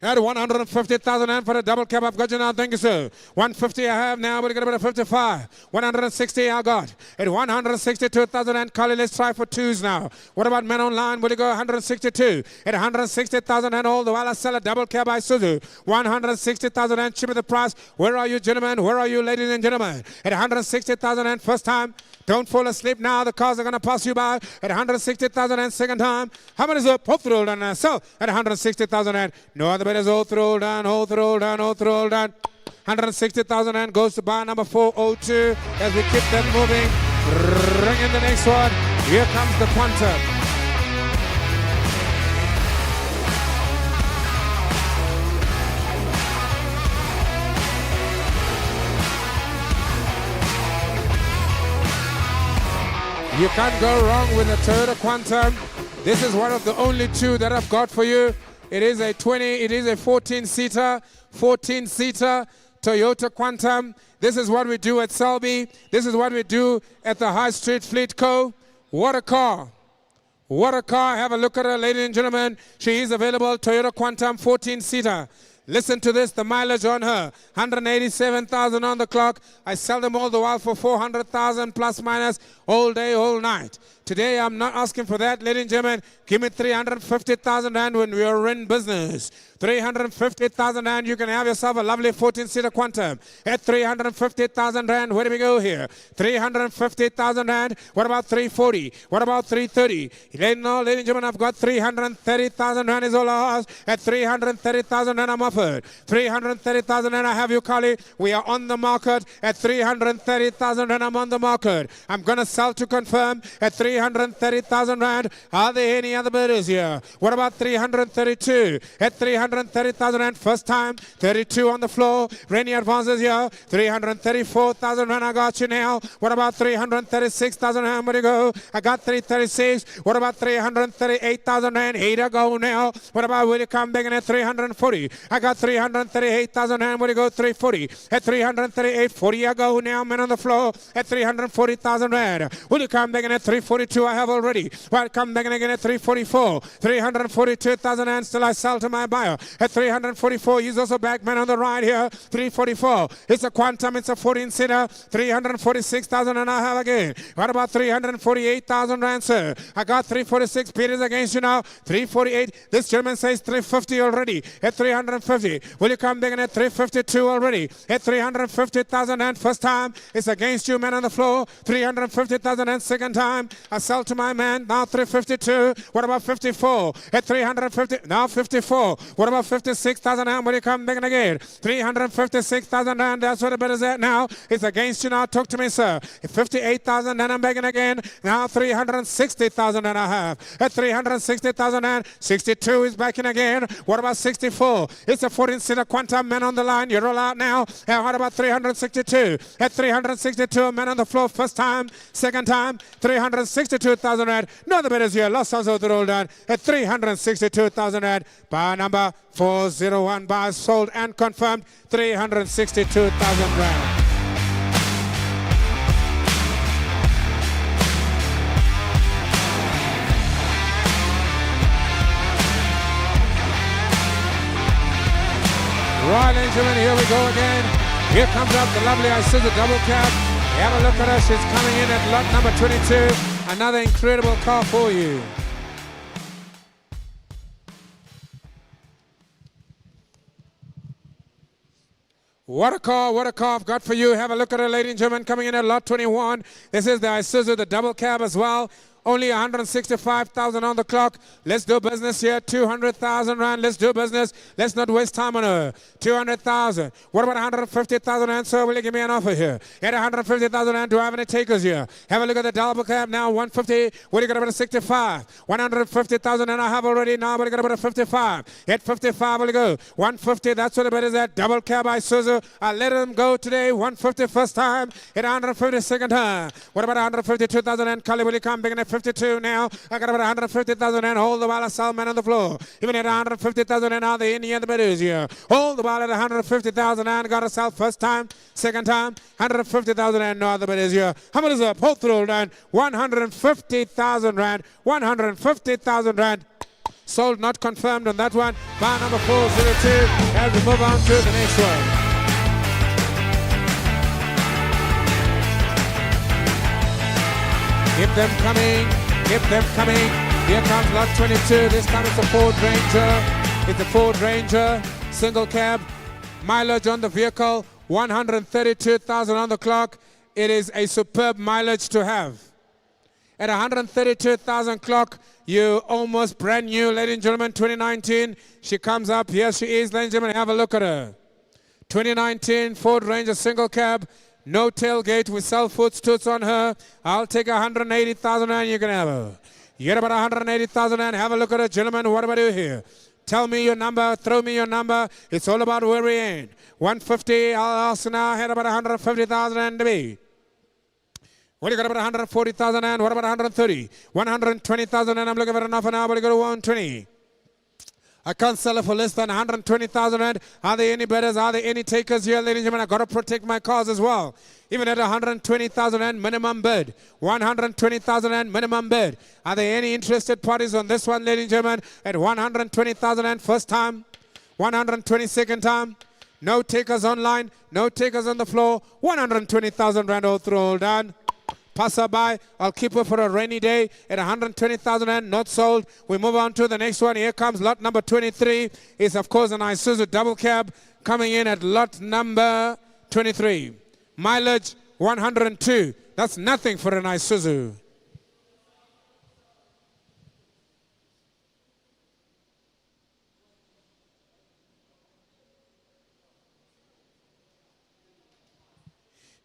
[SPEAKER 1] At 150,000 rand for a double cab, I've got you now, thank you, sir. 150 I have now, but you got about a 55. 160 I got. At 162,000 rand, Carly, let's try for twos now. What about men online? Will you go 162? At 160,000 rand, all the while I sell a double cab by Isuzu. 160,000 rand, cheaper the price. Where are you, gentlemen? Where are you, ladies and gentlemen? At 160,000 rand, first time. Don't fall asleep now. The cars are going to pass you by at 160,000 and second time. How many is up? Hold through and sell at 160,000 and no other bit is hold through down, hold through down, hold through down. 160,000 and goes to buy number 402 as we keep them moving. Bring in the next one. Here comes the punter. You can't go wrong with the Toyota Quantum. This is one of the only two that I've got for you. It is a 14-seater Toyota Quantum. This is what we do at Selby. This is what we do at the High Street Fleet Co. What a car. What a car. Have a look at her, ladies and gentlemen. She is available, Toyota Quantum 14-seater. Listen to this, the mileage on her, 187,000 on the clock. I sell them all the while for 400,000 plus minus all day, all night. Today, I'm not asking for that, ladies and gentlemen. Give me 350,000 rand when we are in business. 350,000 rand, you can have yourself a lovely 14-seater Quantum. At 350,000 rand, where do we go here? 350,000 rand, what about 340? What about 330? Ladies and gentlemen, I've got 330,000 rand is all ours. At 330,000 rand, I'm offered. 330,000 rand, I have you, Carly. We are on the market. At 330,000 rand, I'm on the market. I'm going to sell to confirm at 330,000 rand. Are there any other bidders here? What about 332? At 330,000 rand, first time. 32 on the floor. Rennie advances here. 334,000 rand, I got you now. What about 336,000 rand? Where do you go? I got 336. What about 338,000 rand? Here to go now. What about will you come back in at 340? I got 338,000 rand. Where do you go? 340. At 338, 40 I go now. Men on the floor at 340,000 rand. Will you come back in at 342? I have already. Well, come back in again at 344. 342,000 rand. Still I sell to my buyer. At 344, he's also back. Man on the right here. 344. It's a Quantum. It's a 14-seater. 346,000 and I have again. What about 348,000 rand, sir? I got 346. Peters against you now. 348. This gentleman says 350 already. At 350. Will you come back in at 352 already? At 350,000 and first time. It's against you, man on the floor. 350,000 and second time. I sell to my man. Now 352. What about 54? At 350. Now 54. What about 56,000 and when you come back in again? 356,000 and that's what the bid is at now. It's against you now. Talk to me, sir. 58,000 and I'm back in again. Now 360,000 and I have. At 360,000 and 62 is back in again. What about 64? It's a 14-seater Quantum, man on the line. You roll out now. And what about 362? At 362, man on the floor. First time, second time, 362,000 rand. No other bidders here. Lost also the roll down at 362,000 rand. Buy number 401. Buy sold and confirmed 362,000 rand. Right, ladies and gentlemen, here we go again. Here comes up the lovely Isuzu double cab. Have a look at her. She's coming in at lot number 22. Another incredible car for you. What a car I've got for you. Have a look at her, ladies and gentlemen, coming in at lot 21. This is the Isuzu, the double cab as well. Only 165,000 on the clock. Let's do business here. 200,000 rand. Let's do business. Let's not waste time on her. 200,000. What about 150,000 rand? Sir, will you give me an offer here? At 150,000 rand, do I have any takers here? Have a look at the double cab now. 150. What do you got about a 65? 150,000 and I have already now. What do you got about a 55? At 55, will you go? 150. That's what the bet is at. Double cab Isuzu. I let them go today. 150 first time. At 150 second time. What about 152,000 and Kali? Will you come big enough? 52 now. I got about 150,000 and hold the ball. I saw man on the floor. Even at 150,000 and now the Indian the bid is here. Hold the ball at 150,000 and got herself first time, second time, 150,000 and no other bid is here. How much is up? Hold through rand. 150,000 rand. 150,000 rand. Sold, not confirmed on that one. Bar number 402 as we move on to the next one. Keep them coming, keep them coming. Here comes lot 22. This time it's a Ford Ranger. It's a Ford Ranger, single cab. Mileage on the vehicle, 132,000 on the clock. It is a superb mileage to have. At 132,000 clock, you almost brand new, ladies and gentlemen, 2019. She comes up, here she is, ladies and gentlemen, have a look at her. 2019 Ford Ranger single cab. No tailgate with self-foot stoots on her. I'll take 180,000 and you can have her. You get about 180,000 and have a look at her, gentlemen. What about you here? Tell me your number. Throw me your number. It's all about where we end. 150. I'll ask now. Had about 150,000 and to be. What do you got about 140,000 and what about 130? 120,000 and I'm looking for an offer now. But you got 120. I can't sell it for less than 120,000 rand. Are there any bidders? Are there any takers here, ladies and gentlemen? I've got to protect my cars as well. Even at 120,000 rand minimum bid. 120,000 rand minimum bid. Are there any interested parties on this one, ladies and gentlemen? At 120,000 rand first time. 122nd time. No takers online. No takers on the floor. 120,000 rand all through, all done. Passerby, I'll keep her for a rainy day at 120,000 and not sold. We move on to the next one. Here comes lot number 23. It's of course an Isuzu double cab coming in at lot number 23. Mileage 102. That's nothing for an Isuzu.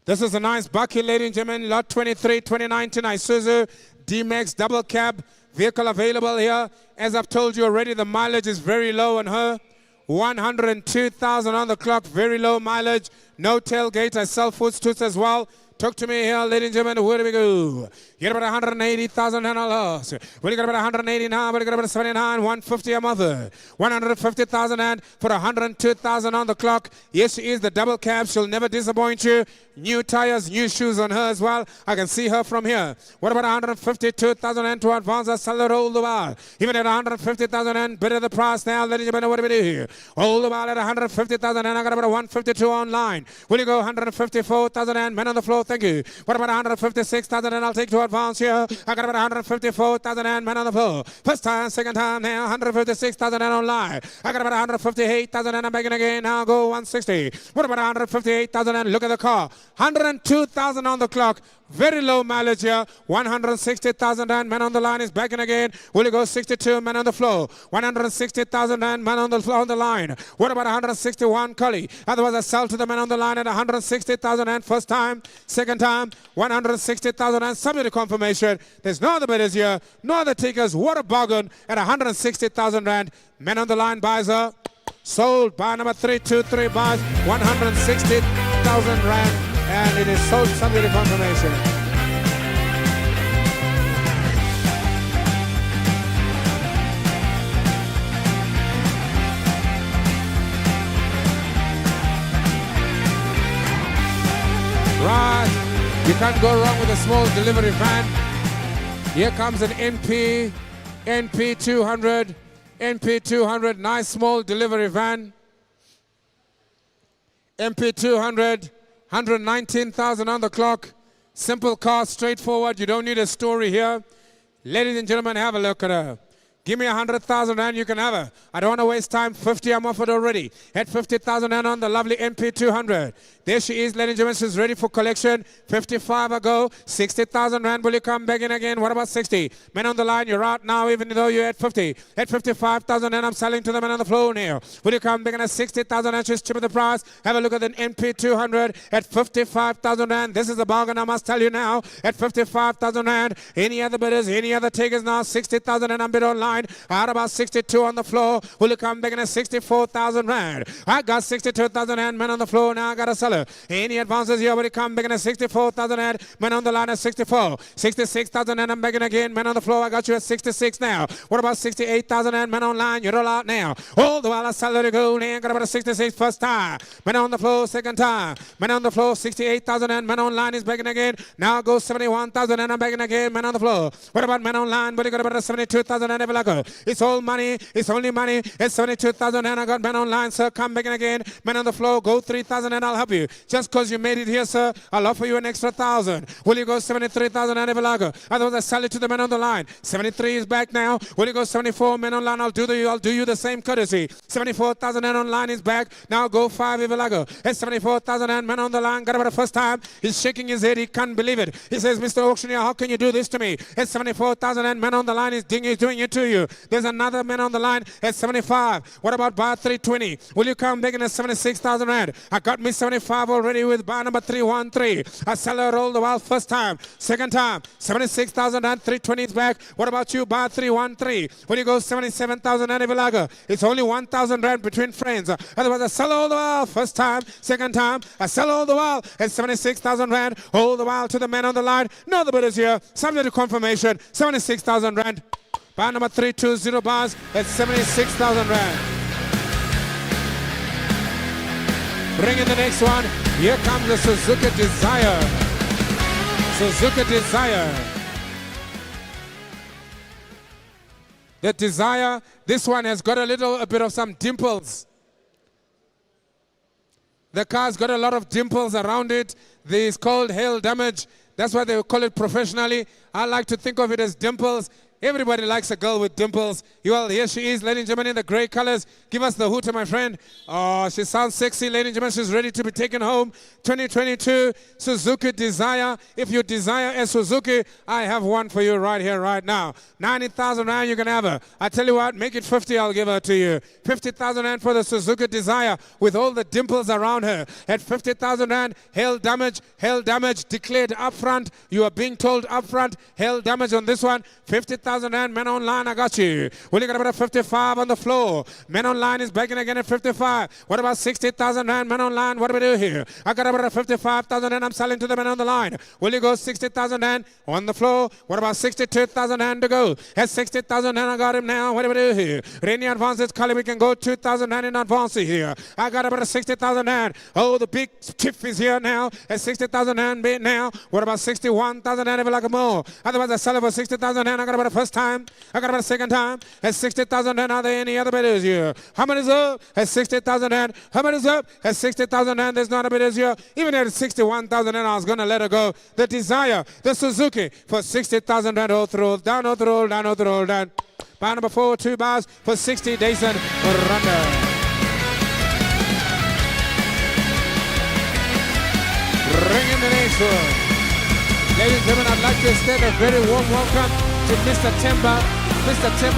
[SPEAKER 1] This is a nice bucket, ladies and gentlemen. Lot 23, 2019 Isuzu D-Max double cab. Vehicle available here. As I've told you already, the mileage is very low on her. 102,000 on the clock. Very low mileage. No tailgate. I sell food stoots as well. Talk to me here, ladies and gentlemen. Where do we go? You get about 180,000 and I'll ask. Well, you got about 180 now, but you got about 79, 150 a mother. 150,000 and for 102,000 on the clock. Yes, she is the double cab. She'll never disappoint you. New tires, new shoes on her as well. I can see her from here. What about 152,000 and to advance? I sell it all the while. Even at 150,000 and better the price now, ladies and gentlemen. What do we do here? All the while at 150,000 and I got about 152 online. Will you go 154,000 and men on the floor? Thank you. What about 156,000 and I'll take to advance here. I got about 154,000 and men on the floor. First time, second time now, 156,000 and online. I got about 158,000 and I'm begging again. Now go 160. What about 158,000 and look at the car. 102,000 on the clock. Very low mileage here. 160,000 and man on the line is backing again. Will you go 62 men on the floor? 160,000 and man on the floor on the line. What about 161 Cully? Otherwise I sell to the man on the line at 160,000 and first time, second time, 160,000 and subject to confirmation. There's no other bidders here, no other takers. What a bargain at 160,000 rand. Men on the line buys her. Sold by number 323 buys 160,000 rand. And it is sold subject to confirmation. Right, you can't go wrong with a small delivery van. Here comes an NP200, nice small delivery van. MP200, 119,000 on the clock. Simple car, straightforward. You don't need a story here. Ladies and gentlemen, have a look at her. Give me 100,000 rand, you can have her. I don't want to waste time. 50 I'm offered already. At 50,000 rand on the lovely MP200. There she is, ladies and gentlemen. She's ready for collection. 55 ago. 60,000 rand. Will you come back in again? What about 60? Men on the line, you're out now, even though you're at 50. At 55,000 rand, I'm selling to the men on the floor now. Will you come back in at 60,000 rand? She's cheaper the price. Have a look at the MP200 at 55,000 rand. This is a bargain, I must tell you now. At 55,000 rand. Any other bidders? Any other takers now? 60,000 and I'm bid online. Out about 62 on the floor. Will you come back in at 64,000 rand? I got 62,000 rand. Men on the floor now. I got a seller. Any advances here? Will you come back in at 64,000 rand? Men on the line at 64. 66,000 and I'm begging again. Men on the floor. I got you at 66 now. What about 68,000 and men online? You're all out now. All the while I sell to go. Now got about a 66 first time. Men on the floor second time. Men on the floor 68,000 and men online is begging again. Now goes 71,000 and I'm begging again. Men on the floor. What about men online? But you got about a 72,000 and ever. It's all money. It's only money. It's 72,000 and I got men online, sir. Come back in again. Men on the floor. Go 3,000 and I'll help you. Just because you made it here, sir, I'll offer you an extra 1,000. Will you go 73,000 and ever? Otherwise, I sell it to the men on the line. 73 is back now. Will you go 74 men online? I'll do you the same courtesy. 74,000 and online is back. Now go 5 ever. It's 74,000 and men on the line. Got about the first time. He's shaking his head. He can't believe it. He says, Mr. Auctioneer, how can you do this to me? It's 74,000 and men on the line is doing it to you. There's another man on the line at 75. What about bar 320? Will you come back in at 76,000 rand? I got me 75 already with bar number 313. I sell her all the while first time. Second time, 76,000 rand, 320 is back. What about you, bar 313? Will you go 77,000 rand Evelaga? It's only 1,000 rand between friends. Otherwise, I sell all the while first time. Second time, I sell all the while at 76,000 rand. All the while to the man on the line. No, the bid is here. Subject to confirmation, 76,000 rand. Bar number 320 bars at 76,000 rand. Bring in the next one. Here comes the Suzuki Desire. Suzuki Desire. The Desire, this one has got a bit of some dimples. The car's got a lot of dimples around it. It's called hail damage. That's why they call it professionally. I like to think of it as dimples. Everybody likes a girl with dimples. Well, here she is, ladies and gentlemen, in the gray colors. Give us the hooter, my friend. Oh, she sounds sexy, ladies and gentlemen. She's ready to be taken home. 2022 Suzuki Desire. If you desire a Suzuki, I have one for you right here, right now. 90,000 rand, you can have her. I tell you what, make it 50, I'll give her to you. 50,000 rand for the Suzuki Desire with all the dimples around her. At 50,000 rand, hail damage declared up front. You are being told up front, hail damage on this one. 50,000 rand, men online, I got you. Will you get about a 55 on the floor? Men online is begging again at 55. What about 60,000 rand, men online? What do we do here? I got about a 55,000 rand, I'm selling to the men on the line. Will you go 60,000 rand on the floor? What about 62,000 rand to go? At 60,000 rand, I got him now. What do we do here? Any advances, Kali, we can go 2,000 rand in advance here. I got about a 60,000 rand. Oh, the big chief is here now. At 60,000 rand bid now. What about 61,000 rand? If you like more. Otherwise, I sell it for 60,000 rand. I got about a first time. I got about a second time. At 60,000 rand, are there any other bidders here? How many is up? At 60,000 rand. How many is up? At 60,000 rand, there's not a bidders here. Even at 61,000 rand, I was going to let her go. The Desire, the Suzuki, for 60,000 rand. Oath roll, down, oath roll, down, oath roll, down. Bar number 4, 2 bars for 60, Jason Randa. Bring in the next one. Ladies and gentlemen, I'd like to extend a very warm welcome to Mr. Temba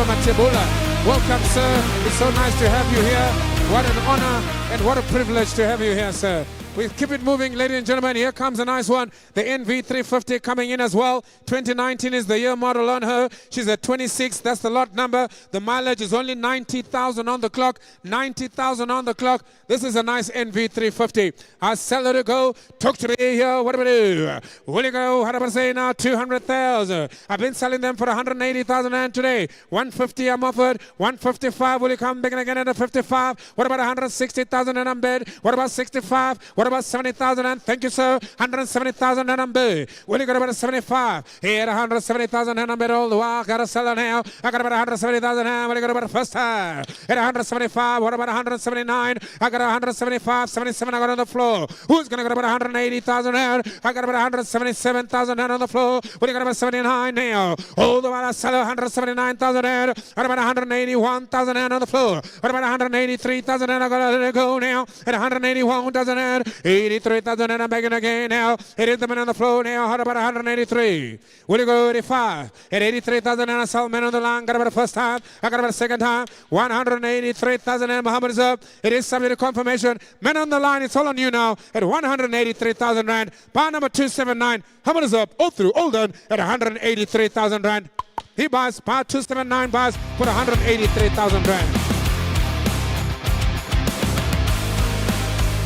[SPEAKER 1] Matebula. Welcome, sir. It's so nice to have you here. What an honor and what a privilege to have you here, sir. We keep it moving, ladies and gentlemen. Here comes a nice one. The NV350 coming in as well. 2019 is the year model on her. She's at 26. That's the lot number. The mileage is only 90,000 on the clock. 90,000 on the clock. This is a nice NV350. I sell her to go. Talk to me here. What do we do? Will you go? How do I say now? 200,000. I've been selling them for 180,000 rand today. 150 I'm offered. 155. Will you come back again at a 55? What about 160,000 and I'm bid? What about 65? What about 70,000 and thank you, sir. 170,000 and I'm big. Will you go about 75? Here, 170,000 and I'm bid all the while. Got to sell it now. I got about 170,000 and will you go about the first time? At 175, what about 179? I got 175, 77, I got on the floor. Who's going to go about 180,000 and I got about 177,000 and on the floor. Will you go about 79 now? Hold the while, I sell 179,000 and what about 181,000 and on the floor? What about 183,000 and I got to let it go now? At 181,000 and 83,000 and I'm begging again now. It is the man on the floor now. How about 183? Will you go 85? At 83,000 and I sell men on the line. Got about the first time. I got about the second time. 183,000 and Muhammad is up. It is subject to confirmation. Men on the line. It's all on you now. At 183,000 rand. Bar number 279. Muhammad is up. All through. All done. At 183,000 rand. He buys. Bar 279 buys for 183,000 rand.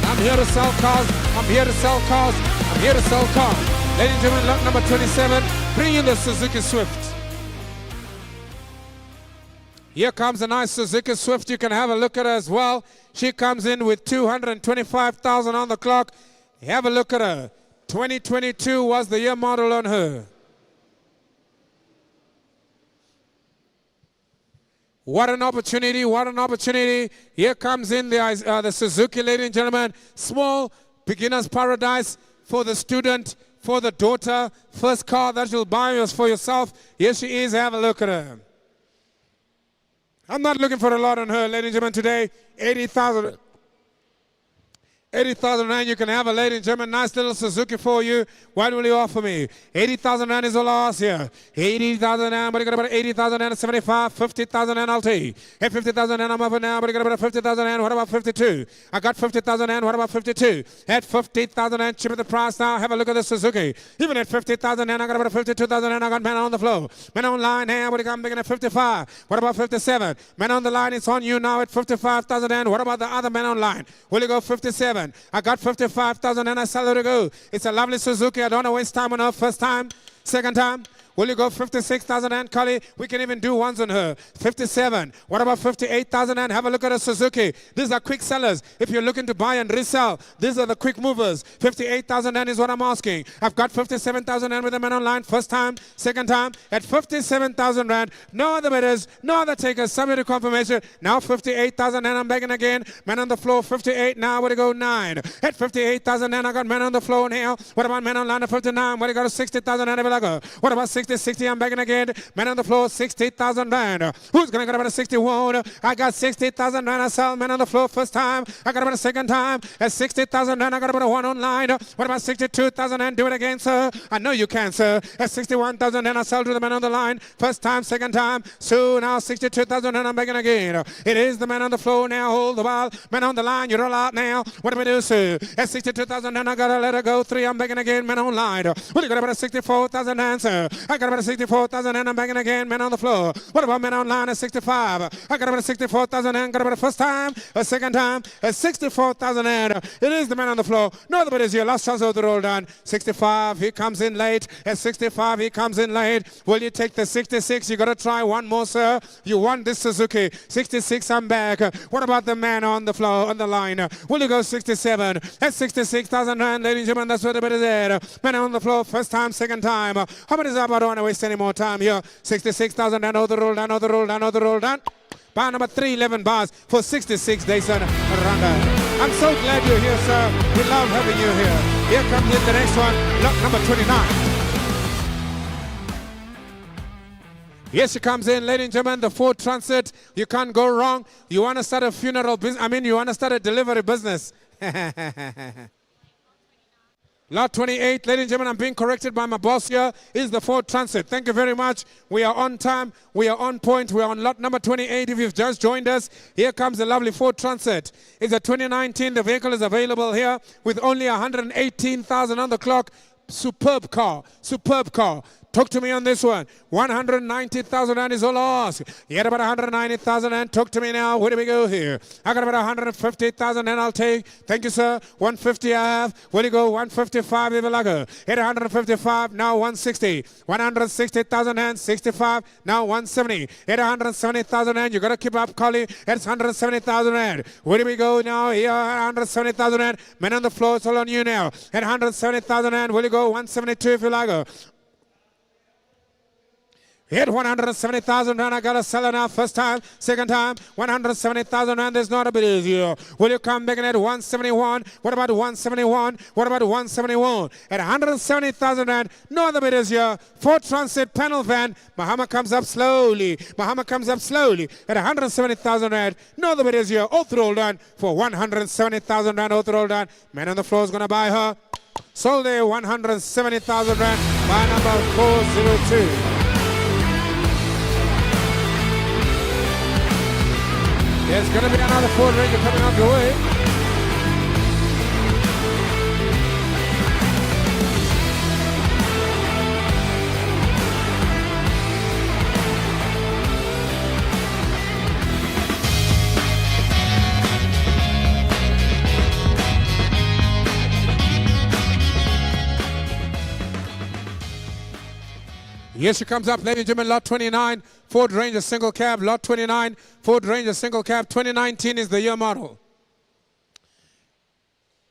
[SPEAKER 1] I'm here to sell cars. I'm here to sell cars. I'm here to sell cars. Ladies and gentlemen, lot number 27. Bring in the Suzuki Swift. Here comes a nice Suzuki Swift. You can have a look at her as well. She comes in with 225,000 on the clock. Have a look at her. 2022 was the year model on her. What an opportunity, what an opportunity. Here comes in the Suzuki, ladies and gentlemen. Small beginner's paradise for the student, for the daughter. First car that you'll buy for yourself. Here she is, have a look at her. I'm not looking for a lot on her, ladies and gentlemen, today. 80,000. 80,000 rand, you can have a, ladies and gentlemen, nice little Suzuki for you. What will you offer me? 80,000 rand is all I ask here. 80,000 rand, but you got about 80,000 rand, 75, 50,000 rand, I'll take. At 50,000 rand, I'm over now, but you got about 50,000 rand, what about 52? I got 50,000 rand, what about 52? At 50,000 rand, cheaper the price now, have a look at the Suzuki. Even at 50,000 rand, I got about 52,000 rand, I got men on the floor. Men on line here, what you got, I'm bigger at 55. What about 57? Men on the line, it's on you now at 55,000 rand. What about the other men on line? Will you go 57? I got 55,000 and I sell it to go. It's a lovely Suzuki. I don't want to waste time on her. First time, second time. Will you go 56,000 and Kali? We can even do ones on her. 57. What about 58,000 and have a look at a Suzuki. These are quick sellers. If you're looking to buy and resell, these are the quick movers. 58,000 and is what I'm asking. I've got 57,000 and with the men online. First time, second time. At 57,000 rand. No other bidders, no other takers. Subject to confirmation. Now 58,000 and I'm begging again. Men on the floor. 58 now. Where to go? 9. At 58,000 and I got men on the floor now. What about men online at 59? Where to go? 60,000 and what about 60? 60, I'm begging again. Men on the floor, 60,000 rand. Who's going to get about a 61? I got 60,000 rand. I sell men on the floor first time. I got about a second time. At 60,000 rand, I got about a one online. What about 62,000 rand? Do it again, sir. I know you can, sir. At 61,000 rand, I sell to the men on the line. First time, second time. So now 62,000 rand, I'm begging again. It is the men on the floor now. Hold the ball. Men on the line, you're all out now. What do we do, sir? At 62,000 rand, I got to let her go. 3, I'm begging again. Men on line. What do you got about a 64,000 rand, sir? I got about a 64,000 and I'm begging again. Men on the floor. What about men online at 65? I got about a 64,000 and got about a first time, a second time, a 64,000 and it is the man on the floor. No, but is your last chance of the roll done. 65, he comes in late. At 65, he comes in late. Will you take the 66? You got to try one more, sir. You want this Suzuki. 66, I'm back. What about the man on the floor, on the line? Will you go 67? At 66,000 rand, ladies and gentlemen, that's what the bid is at. Man on the floor, first time, second time. How many is up? I don't want to waste any more time here. 66,000 and another roll down, another roll down, another roll down. Bar number 311 bars for 66 days on Ranga. I'm so glad you're here, sir. We love having you here. Here comes in the next one, lot number 29. Yes, she comes in, ladies and gentlemen, the Ford Transit. You can't go wrong. You want to start a funeral business. You want to start a delivery business. Lot 28, ladies and gentlemen, I'm being corrected by my boss here, is the Ford Transit. Thank you very much. We are on time. We are on point. We are on lot number 28. If you've just joined us, here comes the lovely Ford Transit. It's a 2019. The vehicle is available here with only 118,000 on the clock. Superb car. Superb car. Talk to me on this one. 190,000 Rand is all ask. Yet about 190,000 Rand. Talk to me now. Where do we go here? I got about 150,000 Rand I'll take. Thank you, sir. 150 I have. Where do you go? 155 if you like her. Hit 155, now 160. 160,000 Rand, 65, now 170. Hit 170,000 Rand. You got to keep up, Collie. It's 170,000 Rand. Where do we go now? Here, 170,000 Rand. Men on the floor, it's all on you now. At 170,000 Rand, will you go 172 if you like her? Hit 170,000 Rand. I got to sell it now. First time, second time, 170,000 Rand. There's not a bit easier. Will you come back in at 171? What about 171? What about 171? At 170,000 Rand, no other bit easier. Ford Transit panel van. Muhammad comes up slowly. Muhammad comes up slowly. At 170,000 Rand, no other bit easier. All done for 170,000 Rand. All done. Man on the floor is going to buy her. Sold there 170,000 Rand by number 402. There's going to be another Ford Ranger coming up your way. Here she comes up, ladies and gentlemen, lot 29, Ford Ranger single cab, lot 29, Ford Ranger single cab, 2019 is the year model.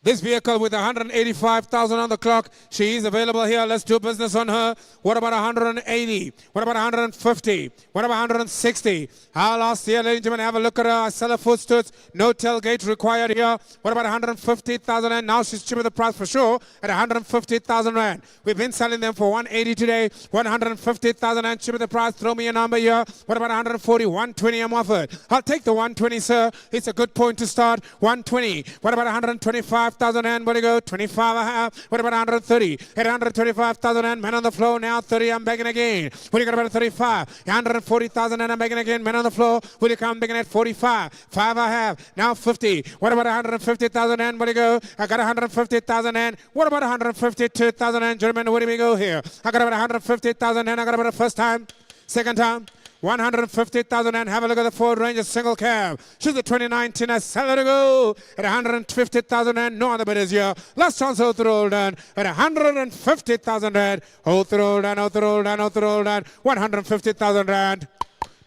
[SPEAKER 1] This vehicle with 185,000 on the clock, she is available here. Let's do business on her. What about 180? What about 150? What about 160? I'll ask here, ladies and gentlemen, have a look at her. I sell her footstools. No tailgate required here. What about 150,000 Rand? Now she's cheaper the price for sure at 150,000 Rand. We've been selling them for 180 today. 150,000 Rand cheaper the price. Throw me a number here. What about 140? 120 I'm offered. I'll take the 120, sir. It's a good point to start. 120. What about 125? 100,000 Rand, where to go? 25 I have. What about 130? At 125,000 Rand, man on the floor now. 30, I'm begging again. What do you got about 35? 140,000 Rand, I'm begging again. Man on the floor. Will you come begging at 45? 5 I have. Now 50. What about 150,000 Rand? Where do you go? I got 150,000 Rand. What about 152,000 Rand? Gentlemen, where do we go here? I got about 150,000 Rand. I got about the first time, second time. 150,000 Rand. Have a look at the Ford Ranger single cab. She's a 2019. I sell her to go at 150,000 Rand. No other bid is here. Last chance out the roll done at 150,000 Rand. Out the roll done, out the roll done, out the roll done. 150,000 Rand.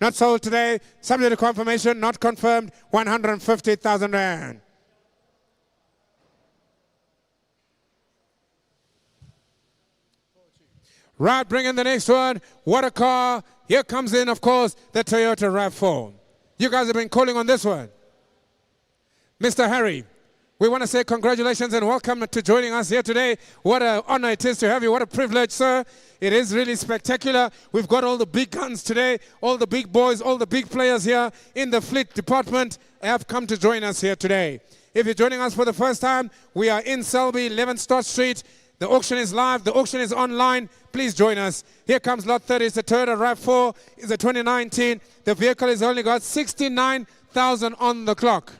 [SPEAKER 1] Not sold today. Subject to confirmation. Not confirmed. 150,000 Rand. Right, bring in the next one. What a car. Here comes in, of course, the Toyota RAV4. You guys have been calling on this one. Mr. Harry, we want to say congratulations and welcome to joining us here today. What an honor it is to have you. What a privilege, sir. It is really spectacular. We've got all the big guns today, all the big boys, all the big players here in the fleet department have come to join us here today. If you're joining us for the first time, we are in Selby, 11 Stott Street. The auction is live. The auction is online. Please join us. Here comes lot 30. It's a Toyota RAV4. It's a 2019. The vehicle has only got 69,000 on the clock.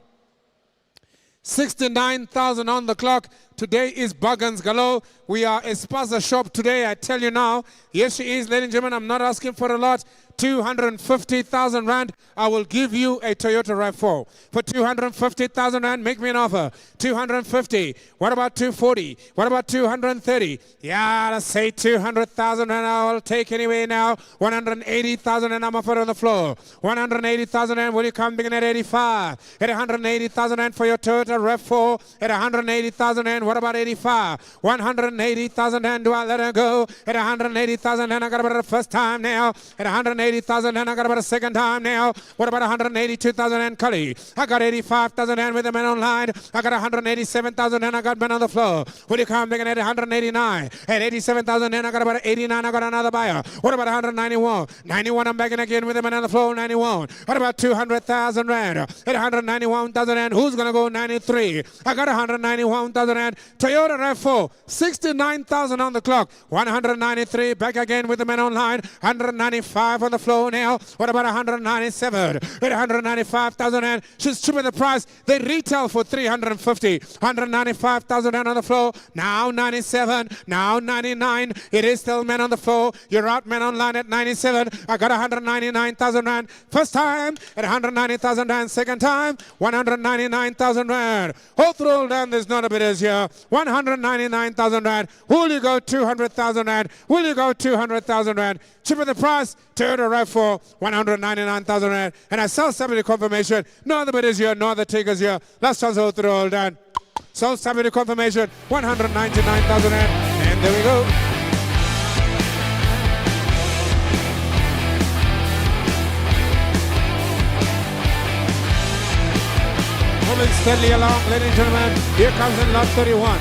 [SPEAKER 1] 69,000 on the clock. Today is bargains galore. We are a spaza shop today, I tell you now. Yes, she is, ladies and gentlemen. I'm not asking for a lot. 250,000 Rand, I will give you a Toyota RAV4. For 250,000 Rand, make me an offer. 250. What about 240? What about 230? Yeah, let's say 200,000 Rand, I will take anyway now. 180,000 Rand, I'm offered on the floor. 180,000 Rand, will you come begin at 85? At 180,000 Rand for your Toyota RAV4. At 180,000 Rand, what about 85? 180,000 Rand, do I let her go? At 180,000 Rand, I got about the first time now. At 180,000 Rand, I got about a second time now. What about 182,000 Rand, Cully? I got 85,000 Rand with the men online. I got 187,000 Rand, I got men on the floor. Will you come begging at 189? At 87,000 Rand, I got about 89, I got another buyer. What about 191? 91, I'm begging again with the men on the floor, 91. What about 200,000 Rand? At 191,000 Rand, who's going to go 93? I got 191,000 Rand. Toyota RAV4, 69,000 on the clock. 193, back again with the men online. 195 on the the floor now. What about 197? At 195,000 rand. She's tripping the price. They retail for 350. 195,000 rand on the floor. Now 97. Now 99. It is still men on the floor. You're out men online at 97. I got 199,000 rand. First time at 190,000 rand. Second time 199,000 rand. Hold roll down. There's not a bit as here. 199,000 rand. Will you go 200,000 rand? Will you go 200,000 rand? Cheaper the price. Toyota RAV4 199,000 rand. And I sell somebody confirmation. No other bidders here. No other takers here. Last chance hold roll down. So somebody confirmation. 199,000 rand. And there we go. Moving steadily along, ladies and gentlemen. Here comes in lot 31.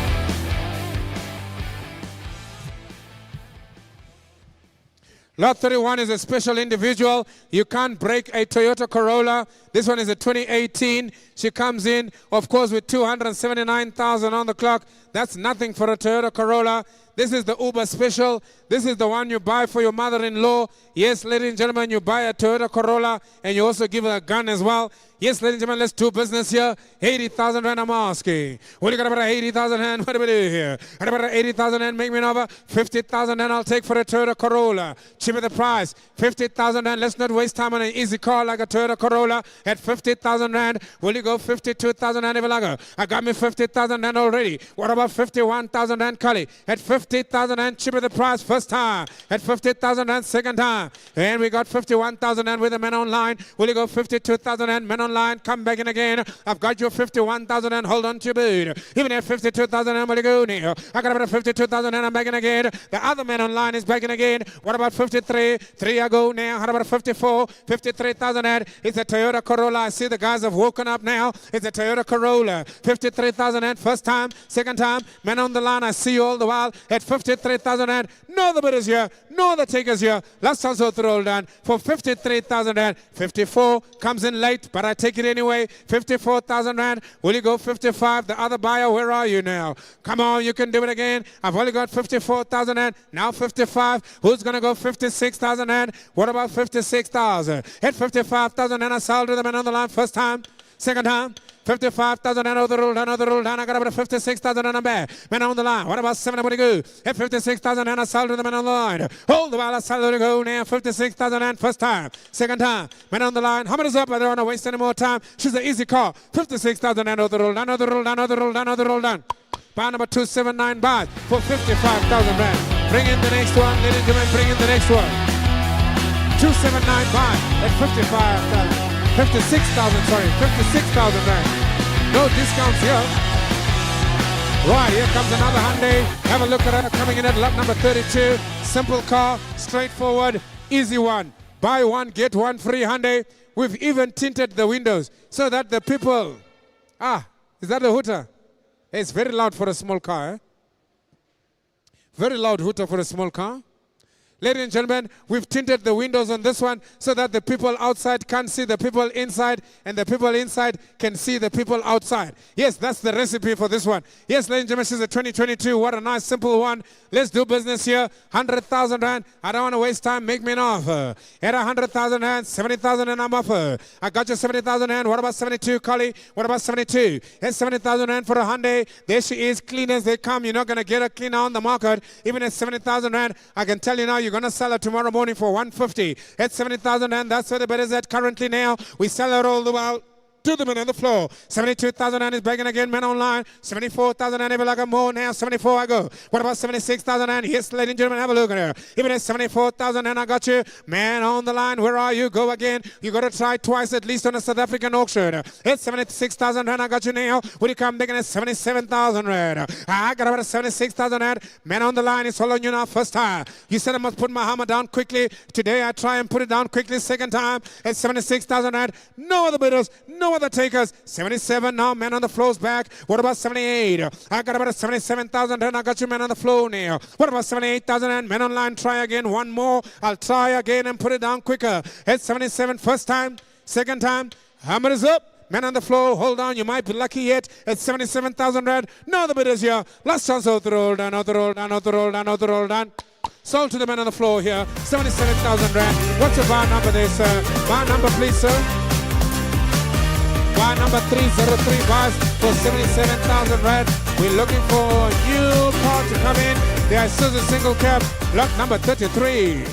[SPEAKER 1] Lot 31 is a special individual. You can't break a Toyota Corolla. This one is a 2018. She comes in, of course, with 279,000 on the clock. That's nothing for a Toyota Corolla. This is the Uber special. This is the one you buy for your mother-in-law. Yes, ladies and gentlemen, you buy a Toyota Corolla and you also give her a gun as well. Yes, ladies and gentlemen, let's do business here. 80,000 rand I'm asking. What do you got about 80,000 rand? What do we do here? What about 80,000 rand? Make me an offer. 50,000 rand I'll take for a Toyota Corolla. Cheaper the price. 50,000 rand. Let's not waste time on an easy car like a Toyota Corolla. At 50,000 rand, will you go 52,000 rand? I got me 50,000 rand already. What about 51,000 rand, Kali? At 50,000 rand, cheaper the price first time. At 50,000 rand, second time. And we got 51,000 rand with the men online. Will you go 52,000 rand? Men online, come back in again. I've got your 51,000 rand. Hold on to your bid. Even at 52,000 rand, will you go now? I got about 52,000 rand. I'm back in again. The other man online is back in again. What about 53? 3 I go now. How about 54? 53,000 rand. It's a Toyota Corolla. I see the guys have woken up now. It's a Toyota Corolla. 53,000 rand. First time, second time. Men on the line, I see you all the while. At 53,000 rand. No other bidders here. No other takers here. Last also throw down for 53,000 rand. 54 comes in late, but I take it anyway. 54,000 rand. Will you go 55? The other buyer, where are you now? Come on, you can do it again. I've only got 54,000 rand. Now 55. Who's going to go 56,000 rand? What about 56,000? At 55,000 rand, I sold to the man on the line first time. Second time. 55,000 and another rule down. I got about 56,000 and I'm back. Man on the line. What about 7? What do you go? At 56,000 and I sold to the man on the line. Hold the ball. I sold to go now. 56,000 and first time. Second time. Man on the line. How many is up? I don't want to waste any more time. She's an easy call. 56,000 and another rule down. Another rule down. Buy number 279 buys for 55,000 rand. Bring in the next one. Ladies and gentlemen, bring in the next one. 279 buys at 55,000. 56,000, sorry, 56,000 rand. No discounts here. Right, here comes another Hyundai. Have a look at her coming in at lot number 32. Simple car, straightforward, easy one. Buy one, get one free Hyundai. We've even tinted the windows so that the people... is that a hooter? It's very loud for a small car, eh? Very loud hooter for a small car. Ladies and gentlemen, we've tinted the windows on this one so that the people outside can't see the people inside and the people inside can see the people outside. Yes, that's the recipe for this one. Yes, ladies and gentlemen, this is a 2022. What a nice, simple one. Let's do business here. 100,000 rand. I don't want to waste time. Make me an offer. At 100,000 rand, 70,000 and I'm offer. I got you 70,000 rand. What about 72, Collie? What about 72? At 70,000 rand for a Hyundai. There she is, clean as they come. You're not going to get a cleaner on the market. Even at 70,000 rand, I can tell you now, you're going to sell it tomorrow morning for 150. At 70,000 rand, that's where the bid is at currently now. We sell it all the while. To the man on the floor. 72,000 rand is begging again, man online. 74,000 rand, even like a more now. 74 I go. What about 76,000 rand? Yes, ladies and gentlemen, have a look at her. Even at 74,000 rand, I got you. Man on the line, where are you? Go again. You got to try twice at least on a South African auction. At 76,000 rand, I got you now. Will you come begging at 77,000 rand? I got about 76,000 rand. Man on the line, it's all on you now. First time. You said I must put my hammer down quickly. Today I try and put it down quickly. Second time at 76,000 rand. No other bidders. No other takers. 77 now, man on the floor's back. What about 78? I got about 77,000 and I got you man on the floor now. What about 78,000 and men online? Try again. One more. I'll try again and put it down quicker. At 77 first time. Second time. Hammer is up. Man on the floor, hold on, you might be lucky yet. At 77,000 rand. No other bidders here. Last chance, out the roll down, out the roll down, out the roll down, out the roll down. Sold to the man on the floor here. 77,000 rand. What's your bar number there, sir? Bar number, please, sir. Bar number 303 bars for 77,000 rand. We're looking for a new car to come in. The Isuzu single cab, lot number 33.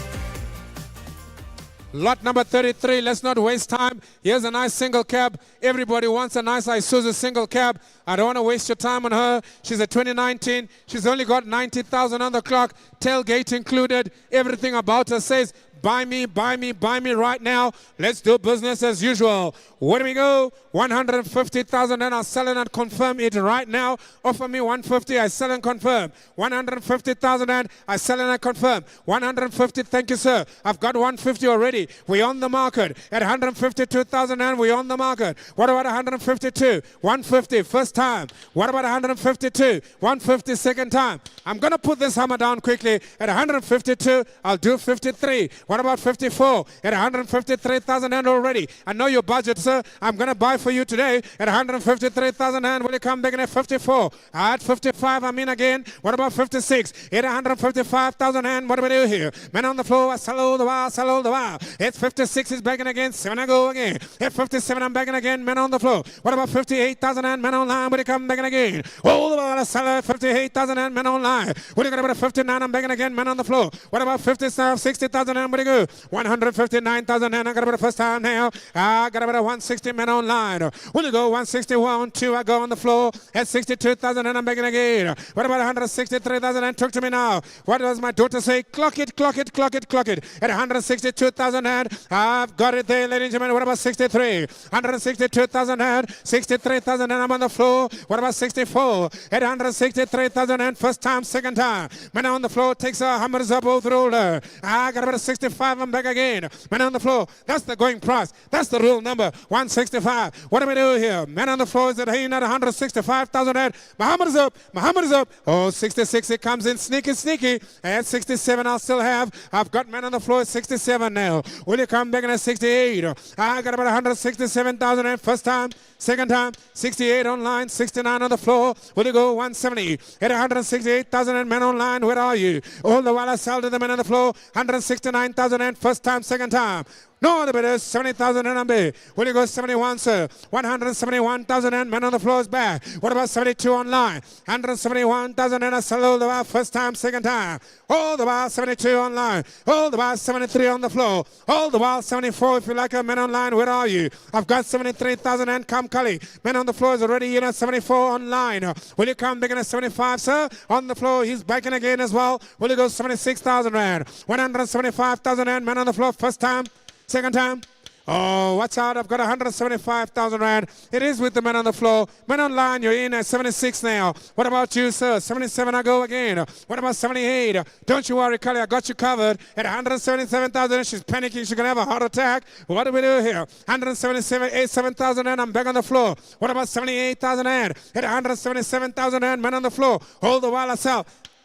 [SPEAKER 1] Lot number 33, let's not waste time. Here's a nice single cab. Everybody wants a nice Isuzu single cab. I don't want to waste your time on her. She's a 2019. She's only got 90,000 on the clock. Tailgate included. Everything about her says, buy me, buy me, buy me right now. Let's do business as usual. Where do we go? 150,000 and I'll sell it and confirm it right now. Offer me 150, I sell and confirm. 150,000 and I sell and I confirm. 150, thank you, sir. I've got 150 already. We're on the market. At 152,000 and we're on the market. What about 152? 150, first time. What about 152? 150, second time. I'm going to put this hammer down quickly. At 152, I'll do 53. What about 54? At 153,000 and already. I know your budget, sir. I'm going to buy for you today at 153,000 and will you come back in at 54? At 55, I'm in again. What about 56? At 155,000 and what do we do here? Man on the floor, sell all the while, sell all the while. At 56, is back in again. 7, I go again. At 57, I'm back in again. Man on the floor. What about 58,000 and man online? Will you come back in again? All the while, sell at 58,000 and man online. What do you got about 59? I'm back in again. Man on the floor. What about 57, 60,000 and what do you go? 159,000 and I got about the first time now. I got about 160 men online. Will you go 161, 2, I go on the floor at 62,000 and I'm begging again. What about 163,000 and talk to me now? What does my daughter say? Clock it, clock it, clock it, clock it. At 162,000 and I've got it there, ladies and gentlemen. What about 63? 162,000 and 63,000 and I'm on the floor. What about 64? At 163,000 and first time, second time. Man on the floor takes a hammers up both roller. I got about a 65, I'm back again. Man on the floor, that's the going price. That's the real number. 165. What do we do here? Man on the floor is at 165,000 and Muhammad is up. Muhammad is up. Oh, 66. It comes in sneaky, sneaky. At 67, I'll still have. I've got man on the floor at 67 now. Will you come back in at 68? I got about 167,000 and first time, second time, 68 online, 69 on the floor. Will you go 170? At 168,000 and men online. Where are you? All the while I sell to the men on the floor. 169,000 and first time, second time. No, the better 70,000 and B. Will you go 71, sir? 171,000 and man on the floor is back. What about 72 online? 171,000 and a sell the bar first time, second time. All the bar 72 online. All the bar 73 on the floor. All the bar 74 if you like a man online. Where are you? I've got 73,000 and come Cully. Man on the floor is already in at 74 online. Will you come back in at 75, sir? On the floor, he's back in again as well. Will you go 76,000 rand? 175,000 and man on the floor first time. Second time. Oh, watch out. I've got 175,000 rand. It is with the men on the floor. Men online, you're in at 76 now. What about you, sir? 77, I go again. What about 78? Don't you worry, Cully. I got you covered. At 177,000, she's panicking. She's going to have a heart attack. What do we do here? 177,000 and I'm back on the floor. What about 78,000 and? At 177,000 and men on the floor. All the while I sell.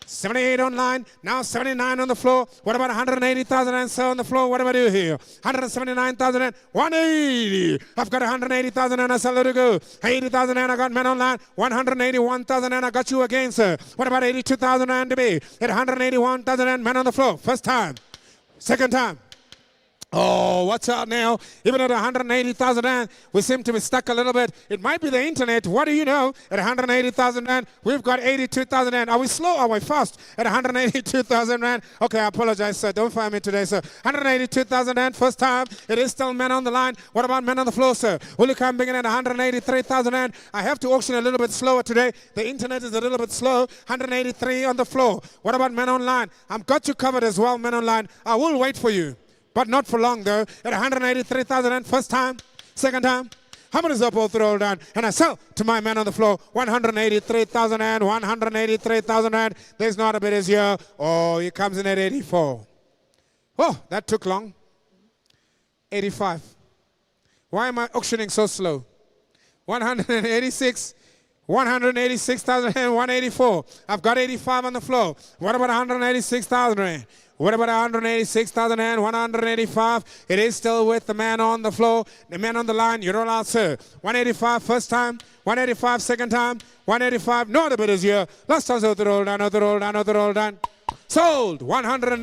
[SPEAKER 1] 78 online, now 79 on the floor. What about 180,000 and so on the floor? What do I do here? 179,000 and 180. I've got 180,000 and I sell to go. 80,000 and I got men online. 181,000 and I got you again, sir. What about 82,000 and to be? At 181,000 and men on the floor. First time. Second time. Oh, watch out now. Even at 180,000 rand, we seem to be stuck a little bit. It might be the internet. What do you know? At 180,000 rand, we've got 82,000 rand. Are we slow? Are we fast? At 182,000 rand. Okay, I apologize, sir. Don't fire me today, sir. 182,000 rand, first time. It is still men on the line. What about men on the floor, sir? Will you come begin at 183,000 rand? I have to auction a little bit slower today. The internet is a little bit slow. 183 on the floor. What about men online? I've got you covered as well, men online. I will wait for you. But not for long, though. At 183,000 and first time, second time. How many is up all through down? And I sell to my man on the floor. 183,000 and 183,000 and there's not a bit as here. Oh, he comes in at 84. Oh, that took long. 85. Why am I auctioning so slow? 186. 186,000 and 184. I've got 85 on the floor. What about 186,000 rand? What about 186,000 and 185? It is still with the man on the floor, the man on the line. You roll out, sir. 185 first time, 185 second time, 185. No other bit is here. Last time, out the roll down, out the roll down, out the roll down. Sold. 185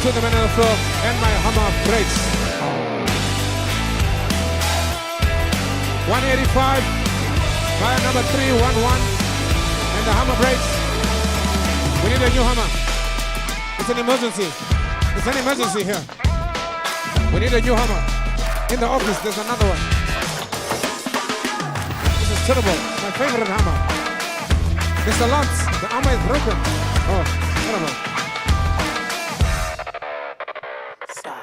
[SPEAKER 1] to the man on the floor. And my hammer breaks. 185. Buyer number 311. And the hammer breaks. We need a new hammer. It's an emergency. It's an emergency here. We need a new hammer. In the office, there's another one. This is terrible. My favorite hammer. Mr. Lance, the hammer is broken. Oh, terrible. Stop.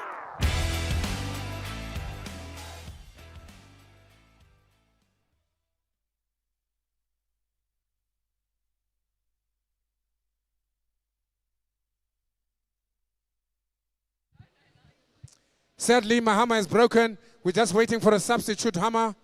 [SPEAKER 1] Sadly, my hammer is broken. We're just waiting for a substitute hammer.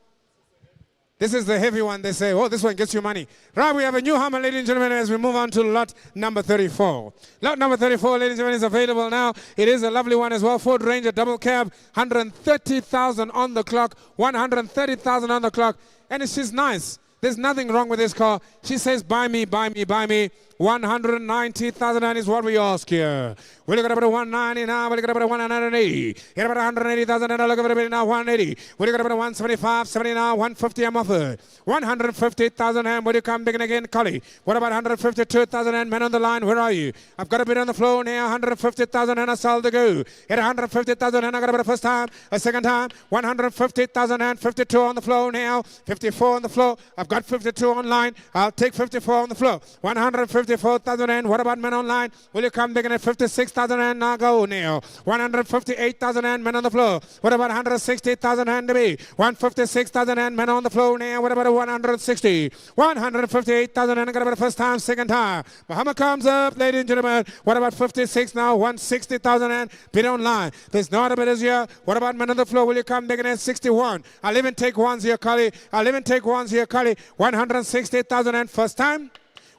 [SPEAKER 1] This is the heavy one. They say, oh, this one gets you money. Right, we have a new hammer, ladies and gentlemen, as we move on to lot number 34. Lot number 34, ladies and gentlemen, is available now. It is a lovely one as well. Ford Ranger double cab, 130,000 on the clock, 130,000 on the clock. And she's nice. There's nothing wrong with this car. She says, buy me, buy me, buy me. 190,000 is what we ask here. We look at about 190 now. We look at about 180. Get about 180,000 and look at about now 180. We look at about 175, 70 now, 150 I'm offered. 150,000 and will you come begin again, Collie? What about 152,000 and men on the line? Where are you? I've got a bid on the floor now. 150,000 and a sold to go. At 150,000 and I got about a first time, a second time. 150,000 and 52 on the floor now. 54 on the floor. I've got 52 online. I'll take 54 on the floor. 154,000 and what about men online? Will you come begin at 56,000 and now go now? 158,000 and men on the floor. What about 160,000 and to be? 156,000 and men on the floor now. What about 160? 158,000 and I got about first time, second time. Muhammad comes up, ladies and gentlemen. What about 56 now? 160,000 and bid online. There's not a bid here. What about men on the floor? Will you come begin at 61? I'll even take ones here, Kali. I'll even take ones here, Kali. 160,000 and first time.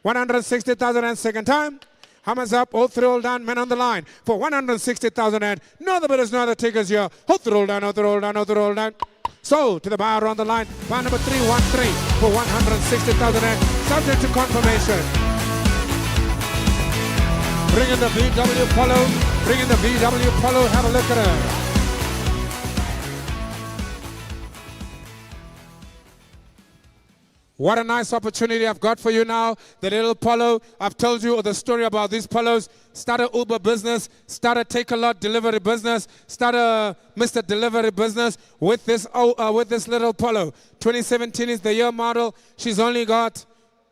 [SPEAKER 1] 160,000 and second time. Hammers up, all three all down, men on the line for 160,000 and no other bidders, no other takers here. All three all down, all three all down, all three all down. So to the buyer on the line, buyer number 313 for 160,000 and subject to confirmation. Bring in the VW Polo, bring in the VW Polo, have a look at her. What a nice opportunity I've got for you now. The little Polo. I've told you the story about these Polos. Start a Uber business. Start a Take-A-Lot delivery business. Start a Mr. Delivery business with this little Polo. 2017 is the year model. She's only got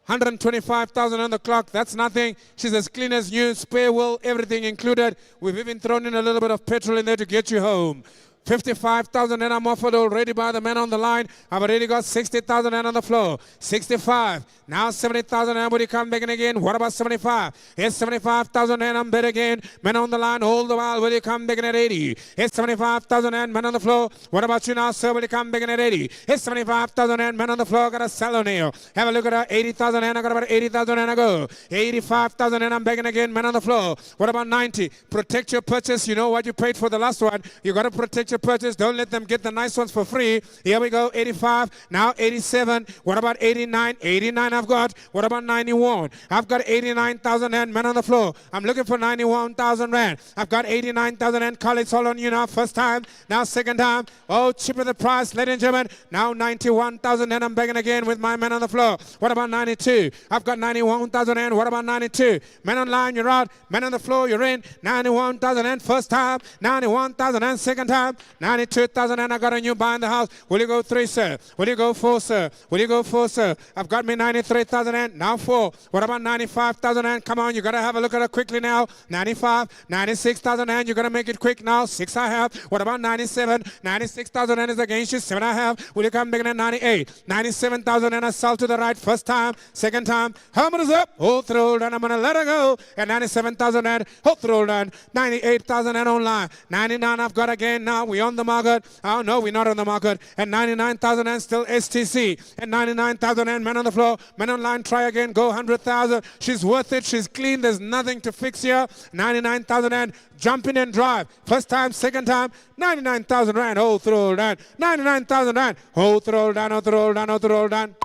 [SPEAKER 1] 125,000 on the clock. That's nothing. She's as clean as new. Spare wheel, everything included. We've even thrown in a little bit of petrol in there to get you home. 55,000 and I'm offered already by the men on the line. I've already got 60,000 and on the floor. 65. Now 70,000 and will you come back in again? What about 75? It's 75,000 and I'm bid again. Men on the line, hold the while. Will you come back in at 80? It's 75,000 and men on the floor. What about you now, sir? Will you come back in at 80? It's 75,000 and men on the floor. Got a sell nail. Have a look at her. 80,000 and I got about 80,000 and I go. 85,000 and I'm begging again. Men on the floor. What about 90? Protect your purchase. You know what you paid for the last one. You got to protect your purchase. Don't let them get the nice ones for free. Here we go. 85. Now 87. What about 89? 89 I've got. What about 91? I've got 89,000 and men on the floor. I'm looking for 91,000 rand. I've got 89,000 and call it's all on you now. First time. Now second time. Oh, cheaper the price, ladies and gentlemen. Now 91,000 and I'm begging again with my men on the floor. What about 92? I've got 91,000 and what about 92? Men online, you're out. Men on the floor, you're in. 91,000 and first time. 91,000 and second time. 92,000 and I got a new buy in the house. Will you go 3, sir? Will you go 4, sir? Will you go 4, sir? I've got me 93,000 and now 4. What about 95,000 and come on, you got to have a look at it quickly now. 95, 96,000 and you got to make it quick now. 6 I have. What about 97? 96,000 and is against you. 7 I have. Will you come big at 98? 97,000 and I sell to the right. First time, second time. Hammer is up. Hold through and I'm going to let her go. At 97,000 and hold through and 98,000 and online. 99 I've got again now. We on the market. Oh no, we're not on the market. And 99,000 and still STC. And 99,000 and men on the floor. Men online, try again. Go 100,000. She's worth it. She's clean. There's nothing to fix here. 99,000 and jump in and drive. First time, second time. 99,000 rand. Hold through down. 99,000 rand. Hold through down. Hold through down. Hold through down.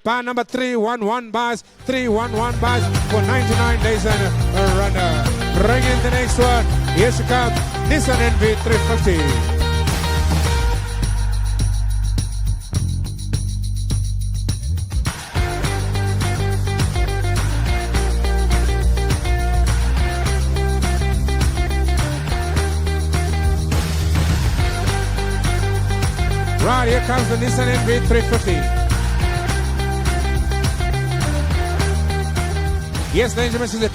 [SPEAKER 1] Bar number 311 bars, 311 bars for 99 days and a runner. Bring in the next one. Here she comes, Nissan NV 350. Right, here comes the Nissan NV 350. Yes, ladies and gentlemen, this is the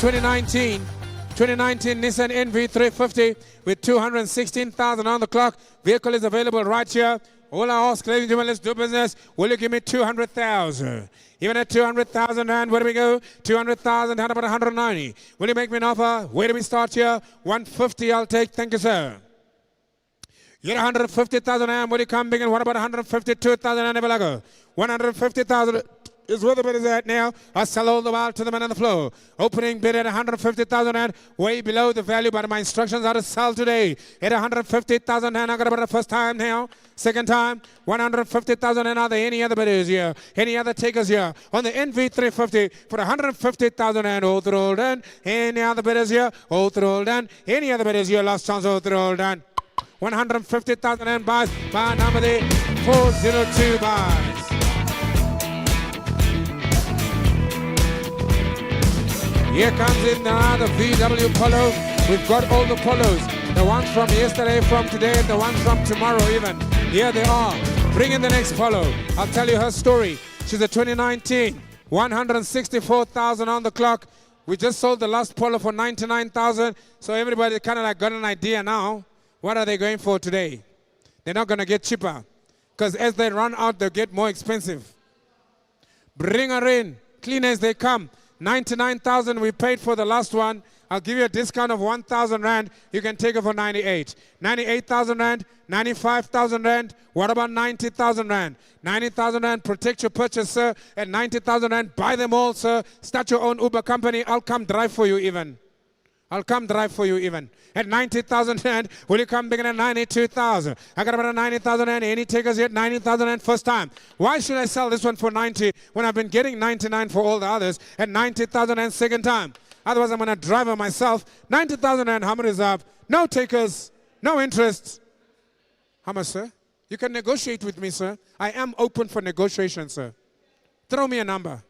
[SPEAKER 1] 2019 Nissan NV 350 with 216,000 on the clock. Vehicle is available right here. All I ask, ladies and gentlemen, let's do business. Will you give me 200,000? Even at 200,000 rand, where do we go? 200,000, how about 190? Will you make me an offer? Where do we start here? 150 I'll take. Thank you, sir. You're 150,000 rand. Will you come big? And what about 152,000 rand? 150,000 is where the bid is at now. I sell all the while to the man on the floor. Opening bid at 150,000 rand, way below the value, but my instructions are to sell today at 150,000 rand. I got about the first time now. Second time, 150,000 rand. Are there any other bidders here? Any other takers here? On the NV350 for 150,000 rand. All through all done. Any other bidders here? All through all done. Any other bidders here? Last chance, all through all done. 150,000 rand buys. Bar number 402 buys. Here comes in another VW Polo. We've got all the Polos. The ones from yesterday, from today, and the ones from tomorrow even. Here they are. Bring in the next Polo. I'll tell you her story. She's a 2019. 164,000 on the clock. We just sold the last Polo for 99,000. So everybody kind of like got an idea now. What are they going for today? They're not going to get cheaper. Because as they run out, they'll get more expensive. Bring her in. Clean as they come. 99,000 we paid for the last one. I'll give you a discount of 1,000 rand. You can take it for 98. 98,000 rand, 95,000 rand. What about 90,000 rand? 90,000 rand, protect your purchase, sir. At 90,000 rand, buy them all, sir. Start your own Uber company. I'll come drive for you even. I'll come drive for you even. At 90,000 rand, will you come bigger than 92,000? I got about 90,000 rand. Any takers yet? 90,000 rand first time. Why should I sell this one for 90 when I've been getting 99 for all the others? At 90,000 rand second time. Otherwise, I'm going to drive her myself. 90,000 rand, how much is up? No takers, no interest. How much, sir? You can negotiate with me, sir. I am open for negotiation, sir. Throw me a number.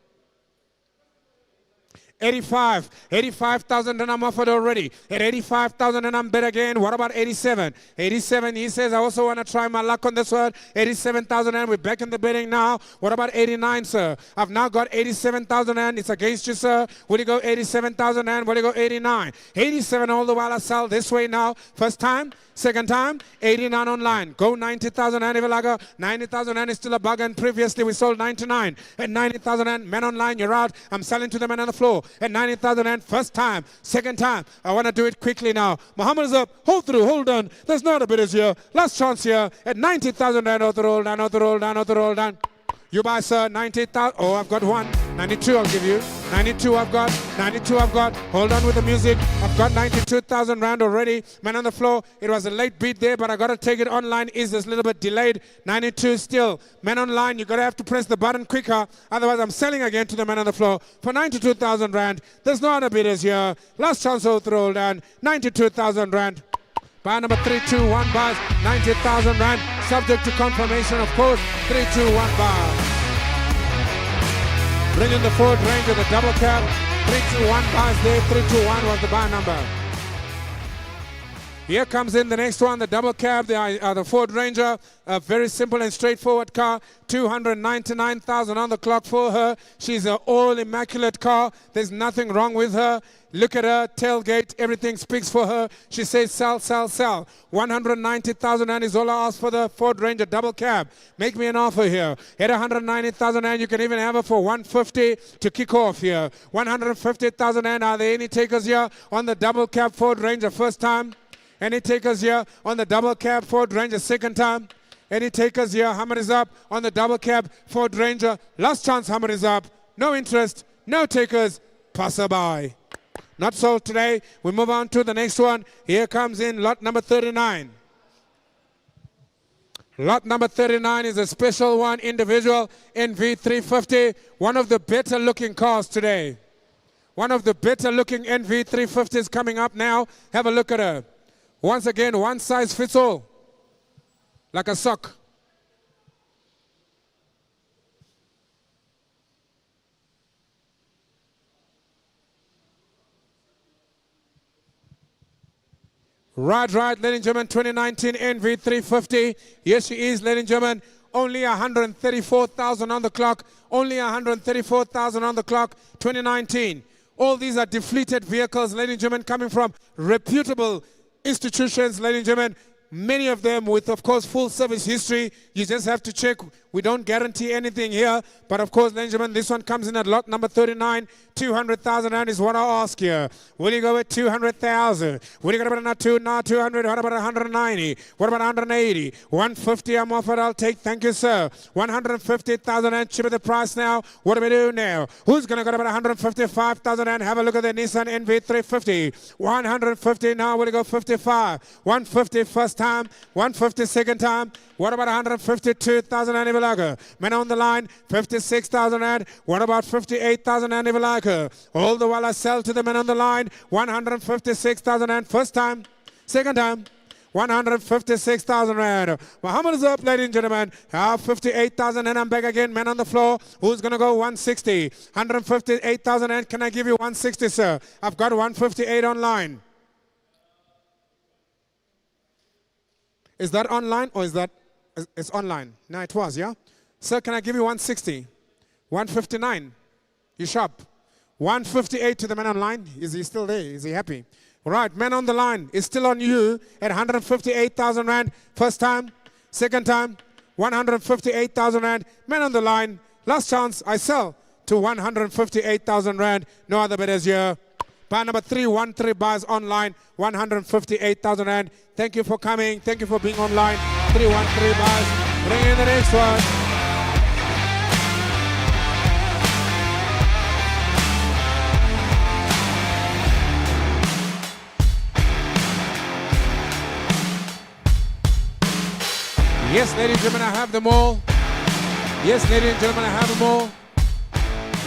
[SPEAKER 1] 85. 85,000 and I'm offered already. At 85,000 and I'm bid again. What about 87? 87, he says, I also want to try my luck on this one. 87,000 and we're back in the bidding now. What about 89, sir? I've now got 87,000 and it's against you, sir. Will you go 87,000 and will you go 89? 87 all the while I sell this way now. First time, second time, 89 online. Go 90,000 and Ivalaga. 90,000 and is still a bug and previously we sold 99. At 90,000 and men online, you're out. I'm selling to the men on the floor. At 90,000 and first time, second time. I want to do it quickly now. Muhammad is up. Hold through, hold on. There's not a bidders here. Last chance here. At 90,000 and auto roll down, auto roll down, auto roll down. You buy, sir, 90,000. Oh, I've got one. 92 I'll give you. 92 I've got. 92 I've got. Hold on with the music. I've got 92,000 rand already. Man on the floor. It was a late beat there, but I got to take it online. Is this a little bit delayed? 92 still. Man online, you got to have to press the button quicker. Otherwise, I'm selling again to the man on the floor for 92,000 rand. There's no other bidders here. Last chance to roll down. 92,000 rand. Buy number 321 bars, 90,000 rand, subject to confirmation, of course. 321 bars. Bring in the Ford Ranger, the double cab. 321 bars there. 321 was the buy number. Here comes in the next one, the double cab, the Ford Ranger. A very simple and straightforward car. 299,000 on the clock for her. She's an all immaculate car. There's nothing wrong with her. Look at her, tailgate, everything speaks for her. She says sell, sell, sell. 190,000 and is all I ask for the Ford Ranger double cab. Make me an offer here. At 190,000 and you can even have her for 150 to kick off here. 150,000 and are there any takers here on the double cab Ford Ranger first time? Any takers here on the double cab Ford Ranger second time? Any takers here? Hammer is up on the double cab Ford Ranger. Last chance, hammer is up. No interest, no takers. Passerby. Not sold today. We move on to the next one. Here comes in lot number 39. Lot number 39 is a special one, individual NV350, one of the better looking cars today. One of the better looking NV350s coming up now. Have a look at her. Once again, one size fits all, like a sock. Right, ladies and gentlemen, 2019 NV350. Yes, she is, ladies and gentlemen. Only 134,000 on the clock. Only 134,000 on the clock, 2019. All these are defleeted vehicles, ladies and gentlemen, coming from reputable institutions, ladies and gentlemen. Many of them with, of course, full service history. You just have to check. We don't guarantee anything here. But, of course, ladies and gentlemen, this one comes in at lot number 39. 200,000 rand is what I ask you. Will you go with 200,000? Will you go about 200? What about 190? What about 180? 150 I'm offered. I'll take. Thank you, sir. 150,000 rand. Cheaper the price now. What do we do now? Who's going to go about 155,000 rand? Have a look at the Nissan NV350. 150 now. Will you go 55? 150 first time. 150 second time. What about 152,000 rand if you like her? Men on the line, 56,000 rand. What about 58,000 rand if you like her? All the while I sell to the men on the line, 156,000 rand first time. Second time, 156,000 rand. Muhammad is up, ladies and gentlemen. 58,000 and I'm back again. Men on the floor. Who's going to go 160? 158,000 rand. Can I give you 160, sir? I've got 158 online. Is that online or is that... It's online. No, it was, yeah? Sir, can I give you 160? 159. You sharp. 158 to the man online. Is he still there? Is he happy? All right, man on the line is still on you at 158,000 rand. First time. Second time. 158,000 rand. Man on the line. Last chance. I sell to 158,000 rand. No other bidders here. Buy number 313 buys online. 158,000 rand. Thank you for coming. Thank you for being online. 313 buys. Bring in the next one. Yes, ladies and gentlemen, I have them all. Yes, ladies and gentlemen, I have them all.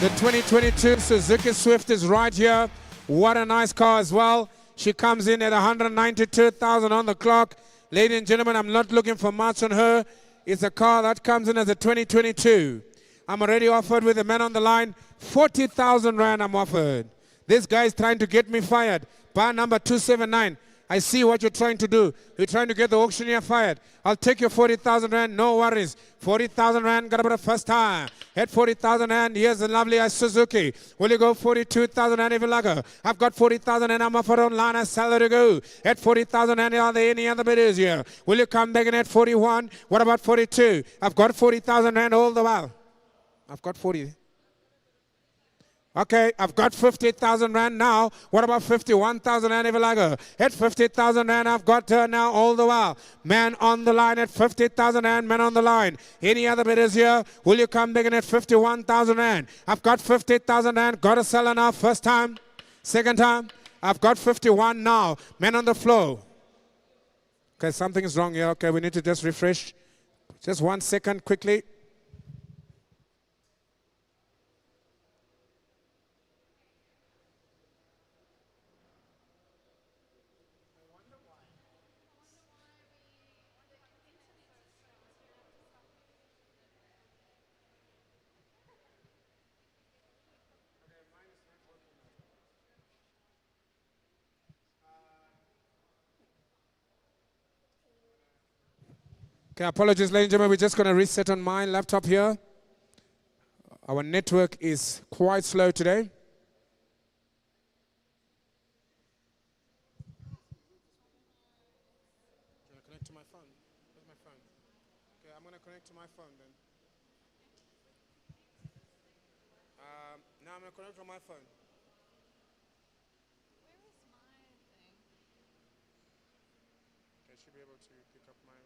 [SPEAKER 1] The 2022 Suzuki Swift is right here. What a nice car as well. She comes in at 192,000 on the clock. Ladies and gentlemen, I'm not looking for much on her. It's a car that comes in as a 2022. I'm already offered with the man on the line. 40,000 rand I'm offered. This guy is trying to get me fired. Bar number 279. I see what you're trying to do. You're trying to get the auctioneer fired. I'll take your 40,000 rand, no worries. 40,000 rand, got about the first time. At 40,000 rand, here's a lovely Suzuki. Will you go 42,000 rand if you like her? I've got 40,000 and I'm offered online. I sell her to go. At 40,000 rand, are there any other bidders here? Will you come back in at 41? What about 42? I've got 40,000 rand all the while. I've got 40. Okay, I've got 50,000 rand now. What about 51,000 rand if you like her? At 50,000 rand, I've got her now all the while. Man on the line at 50,000 rand, man on the line. Any other bidders here? Will you come back in at 51,000 rand? I've got 50,000 rand. Got a seller now. First time. Second time. I've got 51 now. Man on the floor. Okay, something is wrong here. Okay, we need to just refresh. Just 1 second quickly. Okay, apologies, ladies and gentlemen. We're just going to reset on my laptop here. Our network is quite slow today. Can I connect to my phone? Where's my phone? Okay, I'm going to connect to my phone then. Now I'm going to connect to my phone.
[SPEAKER 2] Where is my thing?
[SPEAKER 1] Okay, I should be able to pick up my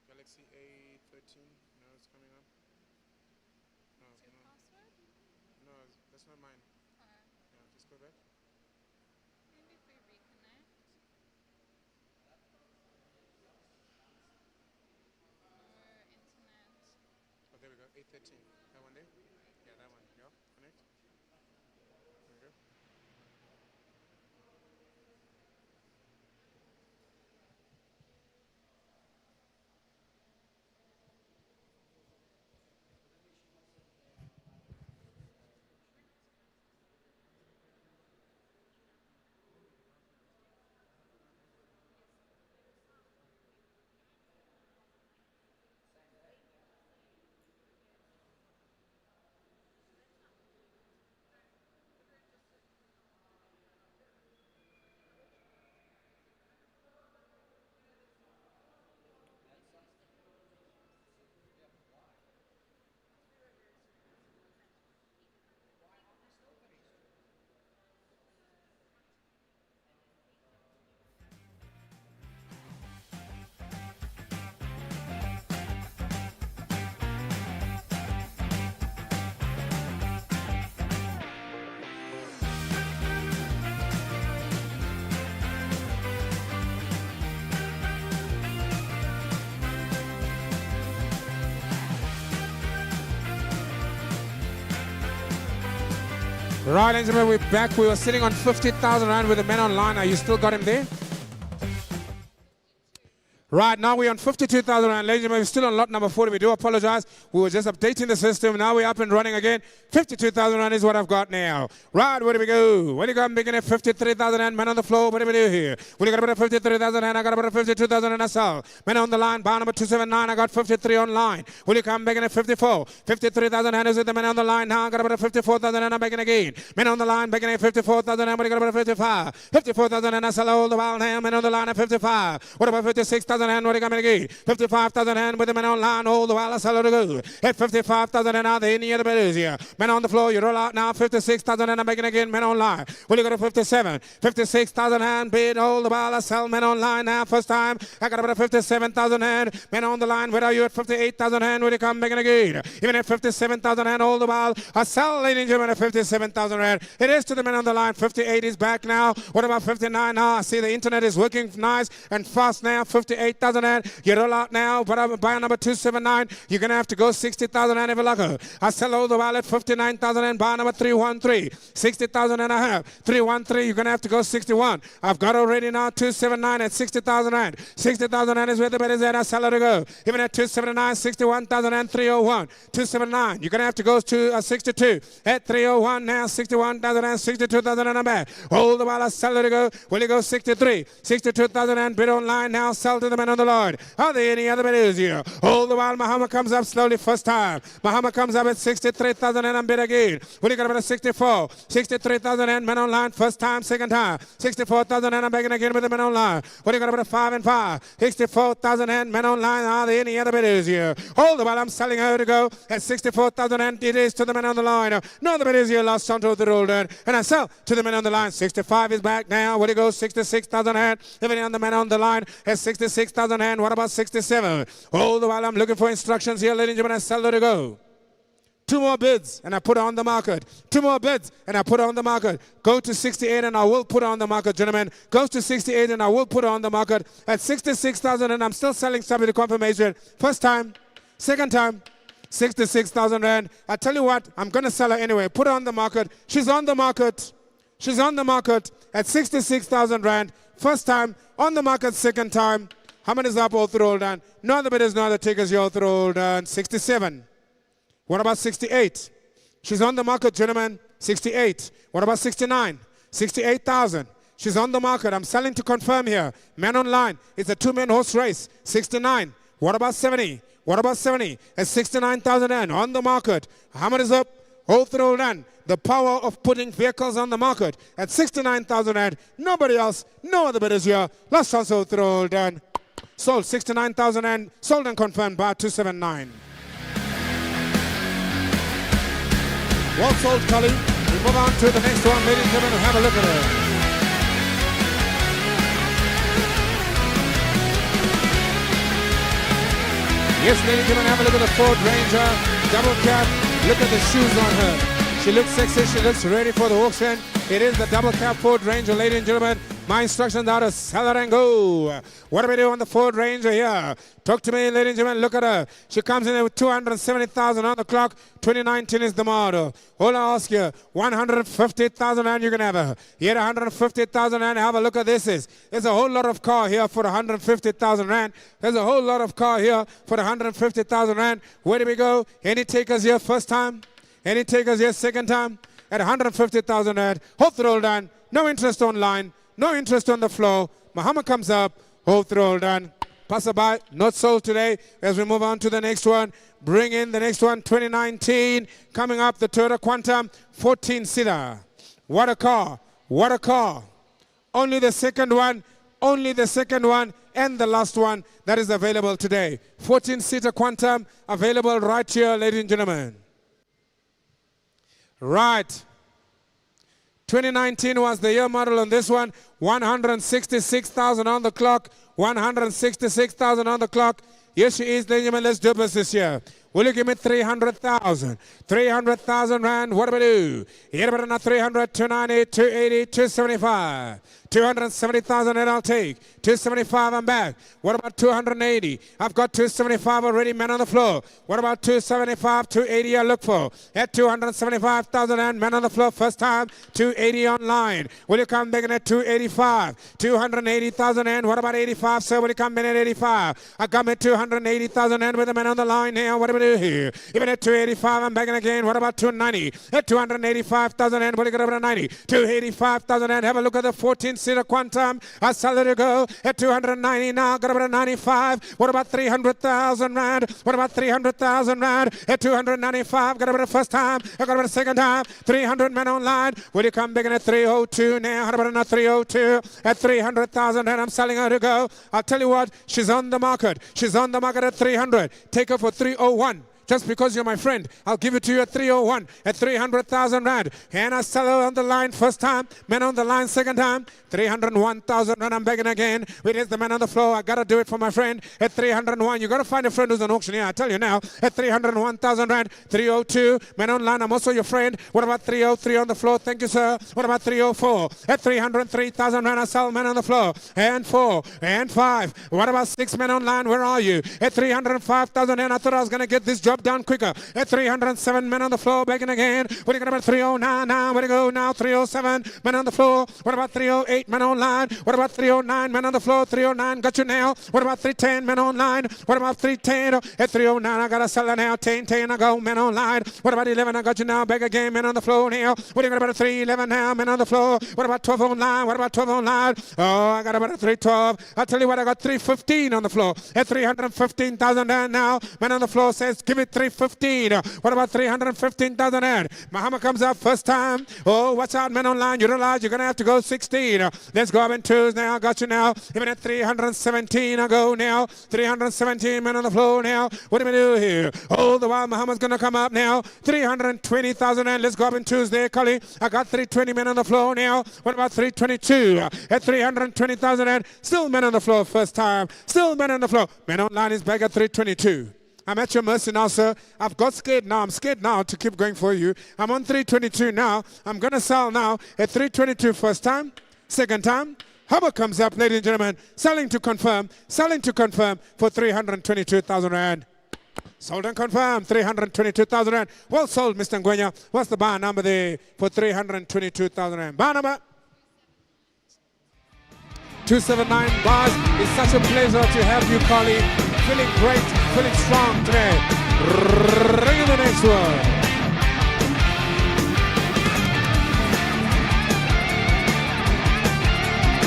[SPEAKER 1] Galaxy A13. No, it's coming up. No,
[SPEAKER 2] Is your
[SPEAKER 1] no,
[SPEAKER 2] password?
[SPEAKER 1] no, that's not mine. Yeah, just go back.
[SPEAKER 2] Maybe if we reconnect.
[SPEAKER 1] 13. That one there? Yeah, that one. Yeah, connect. There we go. Right, ladies and gentlemen, we're back. We were sitting on 50,000 Rand with the men online. Are you still got him there? Right, now we're on 52,000 Rand. Ladies and gentlemen, we're still on lot number 40. We do apologize. We were just updating the system. Now we're up and running again. 52,000 Rand is what I've got now. Right, where do we go? Where do you go? I'm making it 53,000 Rand. Men on the floor. What do we do here? We got about 53,000 Rand. I got about 52,000 Rand. I sell. Men on the line. Bar number 279. I got 53 online. Will you come making it 54? 53,000 Rand is with the men on the line. Now I got about 54,000 Rand. I'm making again. Men on the line. Making it 54,000 Rand. What do you got about 55? 54,000 Rand. I sell all the while now. Men on the line at 55. What about 56,000 Rand? What do you got again? 55,000 Rand with the men online. All the while I sell it to go. At 55,000 Rand. Now the any other bit is here. Men on the floor. You roll out now. 56,000 Rand. I'm making again. Men online. Will you go to 57? 56,000 Rand. Bid all the while I sell men online now. First time. I got about 57,000 Rand. Men on the line. Where are you at 58,000 Rand? Will you come making again? Even at 57,000 Rand all the while. I sell, ladies and gentlemen, at 57,000 Rand. It is to the men on the line. 58 is back now. What about 59 now? I see the internet is working nice and fast now. 58,000 Rand. You roll out now. But buy number 279. You're going to have to go 60,000 Rand every lucker. I sell all the while at 59,000 Rand. Buy number 313. 60,000 and a half. 313. You're going to have to go 61. I've got already now 279 at 60,000 Rand. 60,000 Rand is where the bet is at. I sell it to go. Even at 279, 61,000 and 301. 279. You're going to have to go to 62. At 301 now, 61,000 and 62,000 and a bet. Hold the while I sell it to go. Will you go 63? 62,000 and bid online now. Sell to the men on the Lord. Are there any other bidders here? All the while Muhammad comes up slowly first time. Muhammad comes up at 63,000 and I'm bid again. Will you got about 64? 63,000 and men online. First time, second time. 64,000 and I'm begging again with the men online. Will you got about 5 and 5? 64,000 and men online. Are there any other bidders here? All the while I'm selling her to go at 64,000 and it is to the men on the line. No other bidders here. Last on to the roll and I sell to the men on the line. 65 is back now. Will you go 66,000 and even on the men on the line at 66,000 and what about 67? All the while I'm looking for instructions here, ladies and gentlemen. I sell her to go. 2 more bids and I put her on the market. 2 more bids and I put her on the market. Go to 68 and I will put her on the market, gentlemen. Goes to 68 and I will put her on the market at 66,000 and I'm still selling subject to confirmation. First time, second time, 66,000 Rand. I tell you what, I'm going to sell her anyway. Put her on the market. She's on the market. She's on the market at 66,000 Rand. First time, on the market, second time. How many is up all through all done? No other bidders, no other takers, you all through all done. 67. What about 68? She's on the market, gentlemen. 68. What about 69? 68,000. She's on the market. I'm selling to confirm here. Man online. It's a 2-man horse race. 69. What about 70? What about 70? At 69,000 Rand on the market. How many is up? All through all done. The power of putting vehicles on the market at 69,000 Rand. Nobody else. No other bidders here. Last chance all through all done. Sold 69,000 and sold and confirmed by 279. Well sold, Cully. We move on to the next one, ladies and gentlemen. Have a look at her. Yes, ladies and gentlemen, have a look at the Ford Ranger. Double cab. Look at the shoes on her. She looks sexy. She looks ready for the auction. It is the double cab Ford Ranger, ladies and gentlemen. My instructions are to sell it and go. What do we do on the Ford Ranger here? Talk to me, ladies and gentlemen. Look at her. She comes in there with 270,000 on the clock. 2019 is the model. All I ask you, 150,000 rand you can have her. Here, 150,000 rand. Have a look at this. There's a whole lot of car here for 150,000 rand. There's a whole lot of car here for 150,000 rand. Where do we go? Any takers here first time? Any takers here second time? At 150,000 rand. Hold roll done. No interest online. No interest on the floor. Muhammad comes up. Hold roll done. Passerby, not sold today. As we move on to the next one. Bring in the next one, 2019. Coming up, the Toyota Quantum 14-seater. What a car. What a car. Only the second one. Only the second one and the last one that is available today. 14-seater Quantum available right here, ladies and gentlemen. Right. 2019 was the year model on this one. 166,000 on the clock. 166,000 on the clock. Here she is, ladies and gentlemen. Let's do business here. Will you give me 300,000? 300,000 rand. What do we do? Here about another 300, 290, 280, 275. 270,000 and I'll take. 275, I'm back. What about 280? I've got 275 already, men on the floor. What about 275, 280 I look for? At 275,000 and men on the floor, first time. 280 online. Will you come back in at 285? 280,000 and what about 85, sir? Will you come in at 85? I come at 280,000 and with the men on the line here. What do we do here? Even at 285, I'm back in again. What about 290? At 285,000 and what do you get over to 90? 285,000 and have a look at the 14-seater Quantum. I sell it to go at 290 now. Got about a 95. What about 300,000 rand? What about 300,000 rand? At 295. Got about the first time. I got about the second time. 300 men online. Will you come back in at 302 now? How about another 302 at 300,000 and I'm selling her to go. I'll tell you what. She's on the market. She's on the market at 300. Take her for 301. Just because you're my friend, I'll give it to you at 301, at 300,000 rand. And I sell her on the line first time, men on the line second time, 301,000 rand. I'm begging again. It is the man on the floor. I got to do it for my friend at 301. You got to find a friend who's an auctioneer. I tell you now, at 301,000 rand, 302, men online. I'm also your friend. What about 303 on the floor? Thank you, sir. What about 304? At 303,000 rand, I sell men on the floor. And 4 and 5. What about 6 men online? Where are you? At 305,000 rand, I thought I was going to get this job done quicker. At 307 men on the floor, begging again. What are you going about 309 now? Where to go now? 307 men on the floor. What about 308 men online? What about 309 men on the floor? 309 got you now. What about 310 men online? What about 310? At 309 I got to sell it now. 10 I go men online. What about 11? I got you now. Beg again men on the floor now. What are you going about 311 now? Men on the floor. What about 12 online? What about 12 online? Oh, I got about a 312. I'll tell you what, I got 315 on the floor. At 315,000 and now men on the floor says give it 315. What about 315,000 rand? Muhammad comes up first time. Oh, watch out, men online. You realize you're going to have to go 16. Let's go up in twos now. Got you now. Even at 317, I go now. 317 men on the floor now. What do we do here? All the while, Muhammad's going to come up now. 320,000 rand. Let's go up in twos there, Cully. I got 320 men on the floor now. What about 322? At 320,000 rand. Still men on the floor first time. Still men on the floor. Men online is back at 322. I'm at your mercy now, sir. I've got scared now. I'm scared now to keep going for you. I'm on 322 now. I'm going to sell now at 322 first time, second time. Hubbard comes up, ladies and gentlemen, selling to confirm for 322,000 rand. Sold and confirmed, 322,000 rand. Well sold, Mr. Ngwenya. What's the bar number there for 322,000 rand? Bar number? 279 bars. It's such a pleasure to have you, Carly. Feeling great, feeling strong today. Bring in the next one.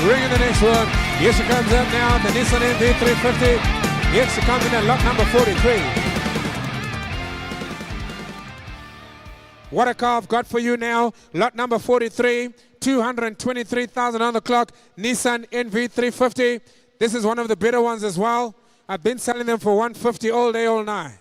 [SPEAKER 1] Bring in the next one. Here she comes up now, the Nissan NV350. Here she comes in at lot number 43. What a car I've got for you now. Lot number 43. 223,000 on the clock. Nissan NV350. This is one of the better ones as well. I've been selling them for 150 all day, all night.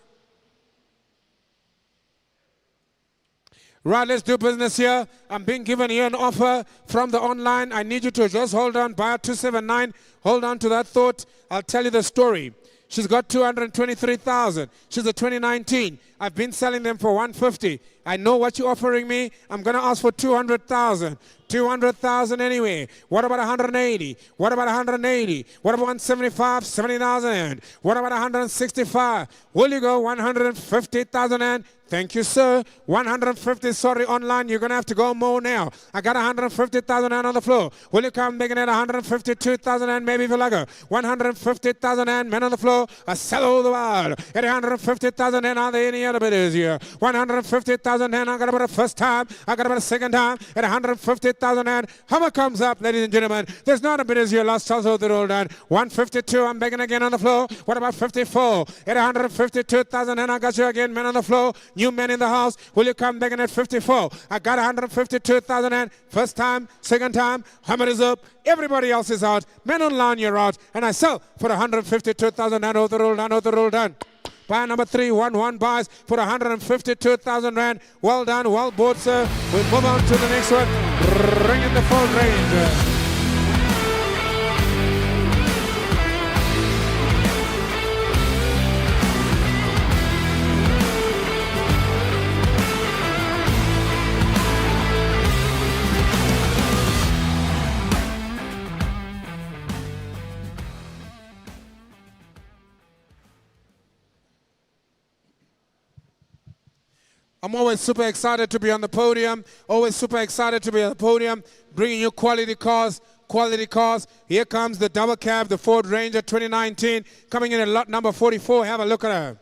[SPEAKER 1] Right, let's do business here. I'm being given here an offer from the online. I need you to just hold on. Buyer 279. Hold on to that thought. I'll tell you the story. She's got 223,000. She's a 2019. I've been selling them for 150. I know what you're offering me. I'm going to ask for 200,000. 200,000 anyway. What about 180? What about 180? What about 175? 70,000. What about 165? Will you go 150,000 and thank you, sir. 150, sorry, online. You're going to have to go more now. I got 150,000 on the floor. Will you come making it 152,000 and maybe if you like a 150,000 and men on the floor? I sell all the world. At 150,000 and are there any other bidders here? 150,000 and I got about a first time. I got about a second time. At 150,000 and hammer comes up, ladies and gentlemen. There's not a bidders here. Last chance of the roll down. 152, I'm begging again on the floor. What about 54? At 152,000 and I got you again, men on the floor. New men in the house, will you come back in at 54? I got 152,000 and first time, second time, hammer is up, everybody else is out, men online you're out, and I sell for 152,000 and over the roll done, over the roll done. Buy number 311 buys for 152,000 rand. Well done, well bought, sir. We'll move on to the next one. Ring in the phone range. I'm always super excited to be on the podium. Always super excited to be on the podium, bringing you quality cars. Quality cars. Here comes the double cab, the Ford Ranger 2019, coming in at lot number 44. Have a look at her.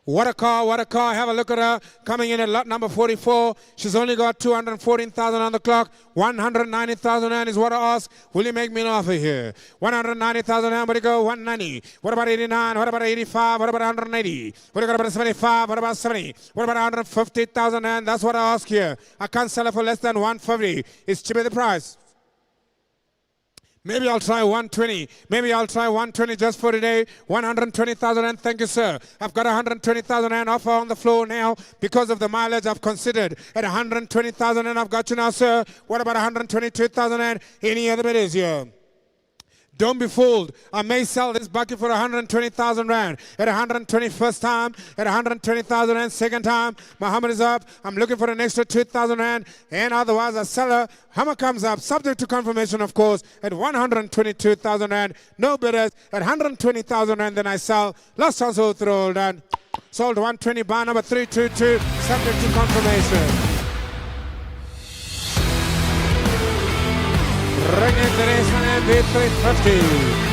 [SPEAKER 1] What a car, what a car. Have a look at her. Coming in at lot number 44. She's only got 214,000 on the clock. 190,000 rand is what I ask. Will you make me an offer here? 190,000 rand, where do you go? 190. What about 89? What about 85? What about 180? What do you got about 75? What about 70? What about 150,000 rand? That's what I ask here. I can't sell it for less than 150. It's cheaper the price. Maybe I'll try 120. Maybe I'll try 120 just for today. 120,000 and thank you, sir. I've got 120,000 and offer on the floor now because of the mileage I've considered. At 120,000 and I've got you now, sir. What about 122,000 and any other bidders here? Don't be fooled. I may sell this bucket for 120,000 rand. At 121st time, at 120,000 rand, second time, Muhammad is up. I'm looking for an extra 2,000 rand. And otherwise, a seller, hammer comes up, subject to confirmation, of course, at 122,000 rand. No bidders. At 120,000 rand, then I sell. Last chance to throw done. Sold 120, buy number 322, subject to confirmation. Ring in the race on MV350.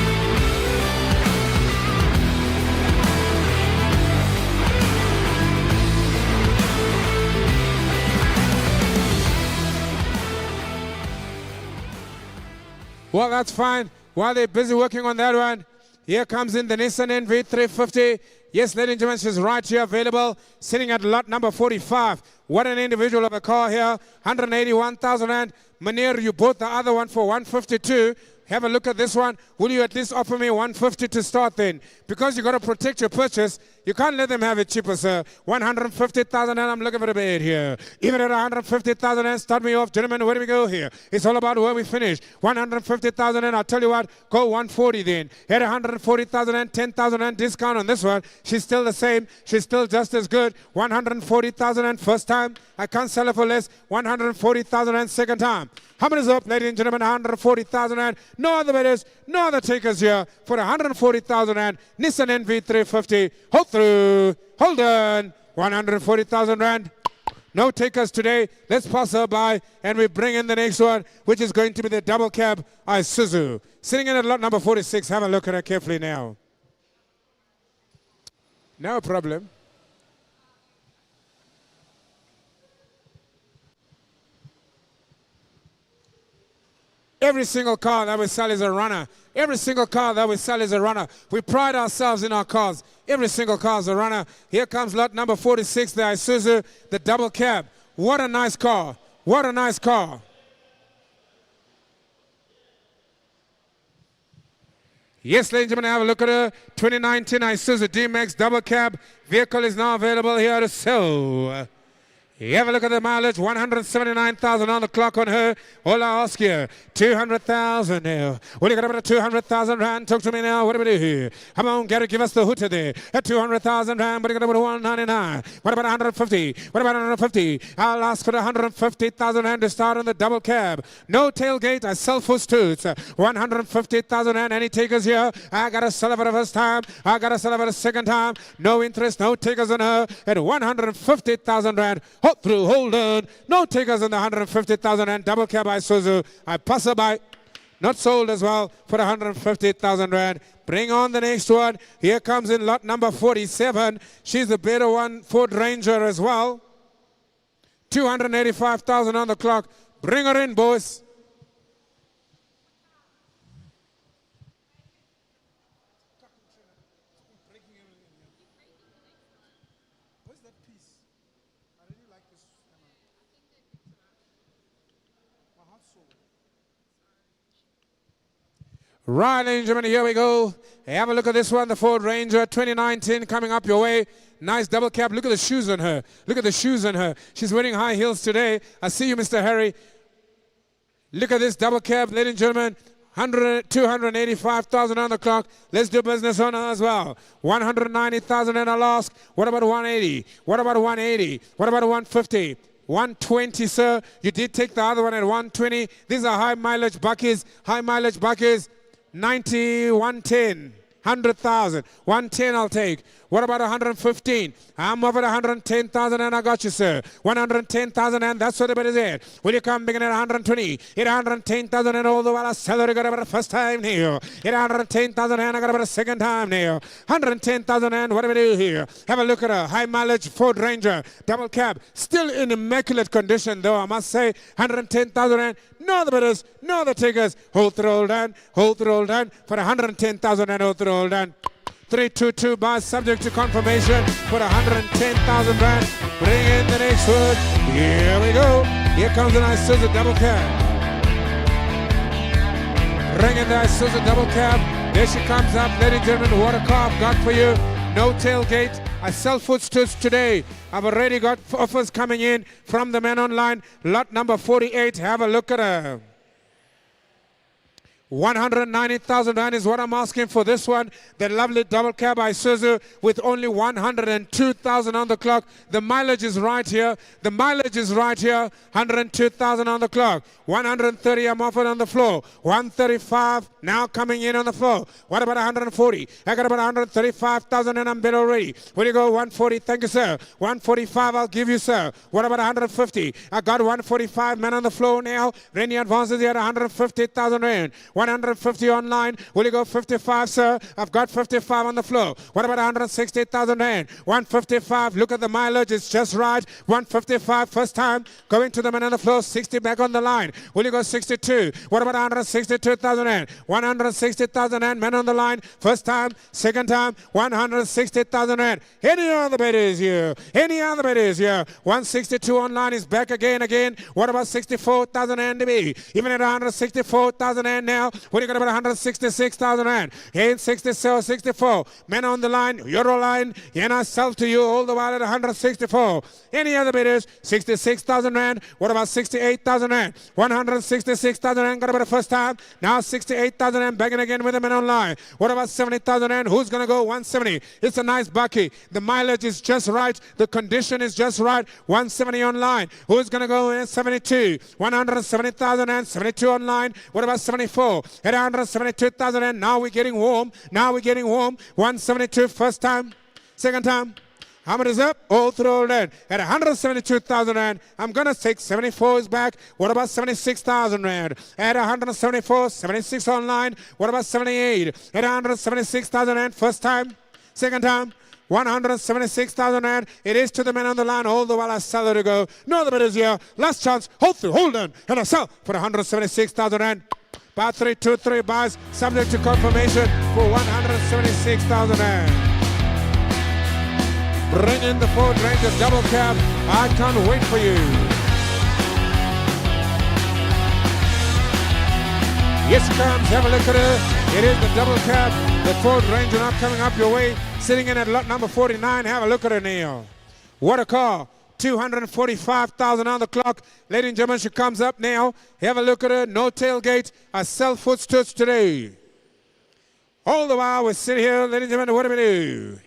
[SPEAKER 1] Well, that's fine. While they're busy working on that one, here comes in the Nissan NV350. Yes, ladies and gentlemen, she's right here available, sitting at lot number 45. What an individual of a car here, 181,000 rand. Meneer, you bought the other one for 152. Have a look at this one. Will you at least offer me 150 to start then? Because you got to protect your purchase. You can't let them have it cheaper, sir. 150,000 and I'm looking for a bid here. Even at 150,000 and start me off. Gentlemen, where do we go here? It's all about where we finish. 150,000 and I'll tell you what, go 140 then. At 140,000 and 10,000 and discount on this one. She's still the same. She's still just as good. 140,000 and first time. I can't sell it for less. 140,000 and second time. How many is up, ladies and gentlemen? 140,000 and no other bidders, no other takers here for 140,000 and Nissan NV350. Hold through, hold on, 140,000 rand. No takers today. Let's pass her by and we bring in the next one, which is going to be the double cab Isuzu. Sitting in at lot number 46. Have a look at her carefully now. No problem. Every single car that we sell is a runner. Every single car that we sell is a runner. We pride ourselves in our cars. Every single car is a runner. Here comes lot number 46, the Isuzu, the double cab. What a nice car. What a nice car. Yes, ladies and gentlemen, have a look at her. 2019 Isuzu D-Max double cab. Vehicle is now available here to sell. You have a look at the mileage, 179,000 on the clock on her. All I ask you, 200,000 now. Well, you got about 200,000 rand. Talk to me now. What do we do here? Come on, Gary, give us the hooter there. At 200,000 rand, but you got about 199. What about 150? What about 150? I'll ask for 150,000 rand to start on the double cab. No tailgate. I sell for stoots. 150,000 rand. Any takers here? I got to sell it for the first time. I got to sell it for the second time. No interest, no takers on her. At 150,000 rand. Through, hold on. No takers on the 150,000 and double cab Isuzu. I pass her by. Not sold as well for 150,000 rand. Bring on the next one. Here comes in lot number 47. She's the better one, Ford Ranger as well. 285,000 on the clock. Bring her in, boys. Right, ladies and gentlemen, here we go. Have a look at this one, the Ford Ranger 2019 coming up your way. Nice double cab. Look at the shoes on her. Look at the shoes on her. She's wearing high heels today. I see you, Mr. Harry. Look at this double cab, ladies and gentlemen. 285,000 on the clock. Let's do business on her as well. 190,000 and I'll ask. What about 180? What about 180? What about 150? 120, sir. You did take the other one at 120. These are high mileage buckies. High mileage buckies. 90, 110, 100,000. 110 I'll take. What about 115? I'm over 110,000 and I got you, sir. 110,000 and that's what the bid is at. Will you come begin at 120? At 110,000 and all the while I salary got about a first time now. At 110,000 and I got about a second time now. 110,000 and what do we do here? Have a look at her. High mileage Ford Ranger. Double cab. Still in immaculate condition though, I must say. 110,000 and no the bidders, no the takers. Hold the roll down. Hold the roll down for 110,000 and hold the roll down. 322 bars subject to confirmation for 110,000 rand. Bring in the next word. Here we go. Here comes the Isuzu double cab. Bring in the Isuzu double cab. There she comes up. Ladies and gentlemen, what a car I've got for you. No tailgate. I sell footstools today. I've already got offers coming in from the man online. Lot number 48. Have a look at her. 190,000 rand is what I'm asking for this one. The lovely double cab Isuzu with only 102,000 on the clock. The mileage is right here. The mileage is right here. 102,000 on the clock. 130 I'm offered on the floor. 135 now coming in on the floor. What about 140? I got about 135,000 and I'm bid already. Will you go 140? Thank you, sir. 145 I'll give you, sir. What about 150? I got 145 men on the floor now. Rennie advances here at 150,000 rand. 150 online. Will you go 55, sir? I've got 55 on the floor. What about 160,000 rand? 155. Look at the mileage. It's just right. 155 first time. Going to the man on the floor. 60 back on the line. Will you go 62? What about 162,000 rand? 160,000 rand. Men on the line. First time. Second time. 160,000 rand. Any other bidders here? Any other bidders here? 162 online is back again. What about 64,000 rand to be? Even at 164,000 rand now. What do you got about 166,000 rand? Here in 67, 64. Men on the line, Euro line, and I sell to you all the while at 164. Any other bidders? 66,000 rand. What about 68,000 rand? 166,000 rand got about the first time. Now 68,000 rand begging again with the men online. What about 70,000 rand? Who's going to go 170? It's a nice bucky. The mileage is just right. The condition is just right. 170 online. Who's going to go in 72? 170,000 rand. 72 online. What about 74? At 172,000 and now we're getting warm. Now we're getting warm. 172 first time. Second time. How much is up? All through all that. At 172,000 rand, I'm going to take 74 is back. What about 76,000 rand? At 174, 76 online. What about 78? At 176,000 rand first time. Second time. 176,000 rand. It is to the man on the line. All the while I sell it to go. No, the bid is here. Last chance. Hold through. Hold on. And I sell for 176,000 rand. Bar 323 bars subject to confirmation for 176,000 rand. Bring in the Ford Ranger double cab. I can't wait for you. Yes, it comes. Have a look at her. It is the double cab. The Ford Ranger not coming up your way. Sitting in at lot number 49. Have a look at her now. What a car. 245,000 on the clock. Ladies and gentlemen, she comes up now. Have a look at her. No tailgate. A self-foot stitch today. All the while we sit here, ladies and gentlemen, what do we do?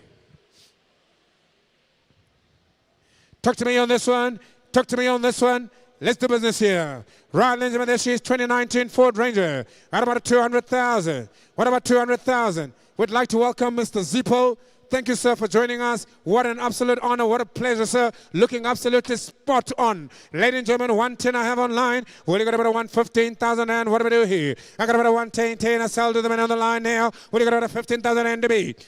[SPEAKER 1] Talk to me on this one. Talk to me on this one. Let's do business here. Right, ladies and gentlemen, there she is, 2019 Ford Ranger. What about 200,000? What about 200,000? We'd like to welcome Mr. Zippo. Thank you, sir, for joining us. What an absolute honor. What a pleasure, sir. Looking absolutely spot on. Ladies and gentlemen, 110 I have online. Well, you got about 115,000 and what do we do here? I got about 110. I sell to the man on the line now. Well, you got about 15,000 and to beat.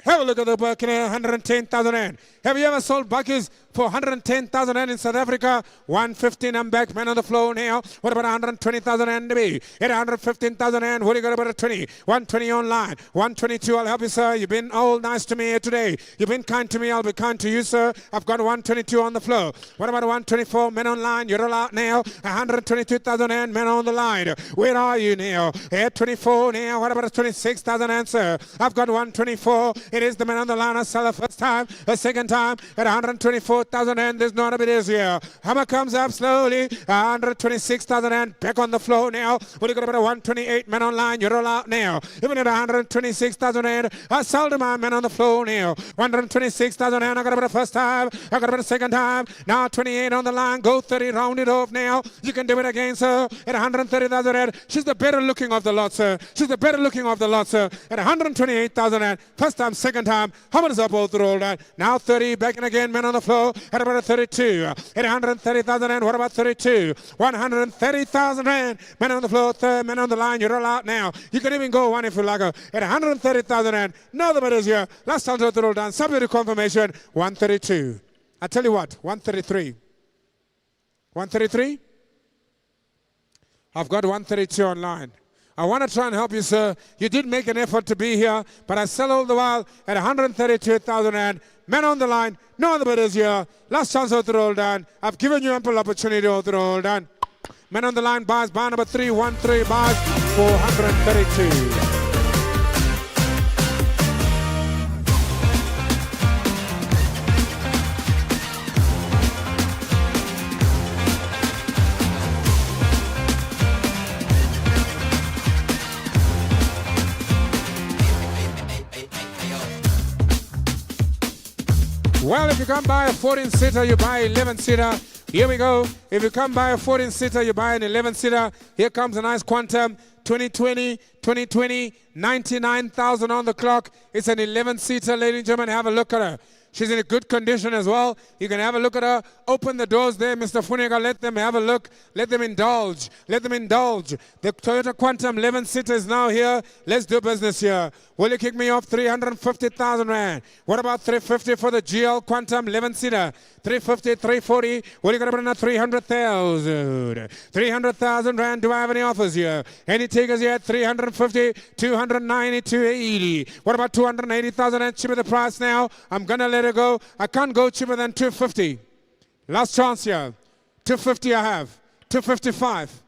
[SPEAKER 1] Have a look at the Burkina, 110,000 rand. Have you ever sold buckies for 110,000 rand in South Africa? 115, I'm back, man on the floor now. What about 120,000 rand to be? At 115,000 rand, what do you got about a 20? 120 online, 122, I'll help you, sir. You've been all nice to me here today. You've been kind to me, I'll be kind to you, sir. I've got 122 on the floor. What about 124, men online? You're all out now. 122,000 rand, men on the line. Where are you now? At 24 now, what about a 26,000 rand, sir? I've got 124. It is the man on the line. I sell the first time, the second time at 124,000 and there's not a bit easier. Hammer comes up slowly. 126,000 and back on the floor now. What do you got about a 128 man online? You're all out now. Even at 126,000 and I sold my man on the floor now. 126,000 and I got about a first time. I got about a second time. Now 28 on the line. Go 30. Round it off now. You can do it again, sir. At 130,000 and she's the better looking of the lot, sir. She's the better looking of the lot, sir. At 128,000 and first time, second time. How much is up both rolled out? Now 30, back in again, men on the floor. At about a 32. At 130,000 and what about 32? 130,000 rand. Men on the floor, third, men on the line. You're all out now. You can even go one if you like. At 130,000 rand. Now the is here. Last time to roll down. Subject to confirmation. 132. I tell you what, 133. 133? I've got 132 online. I want to try and help you, sir. You did make an effort to be here, but I sell all the while at 132,000 rand. Men on the line, no other bidders here. Last chance to roll down. I've given you ample opportunity to roll down. Men on the line, buys, bar number 313, buys 432. Well, if you come by a 14-seater, you buy 11-seater. Here we go. If you come by a 14-seater, you buy an 11-seater. Here comes a nice Quantum. 2020, 99,000 on the clock. It's an 11-seater, ladies and gentlemen. Have a look at her. She's in a good condition as well. You can have a look at her. Open the doors there, Mr. Funega. Let them have a look. Let them indulge. Let them indulge. The Toyota Quantum 11-seater is now here. Let's do business here. Will you kick me off 350,000 rand? What about 350 for the GL Quantum 11-seater? 350, 340. Will you got about another 300,000? 300,000 rand. Do I have any offers here? Any takers here? 350, 290, 280. What about 280,000 and cheaper the price now? I'm gonna let it go. I can't go cheaper than 250. Last chance here. 250 I have. 255.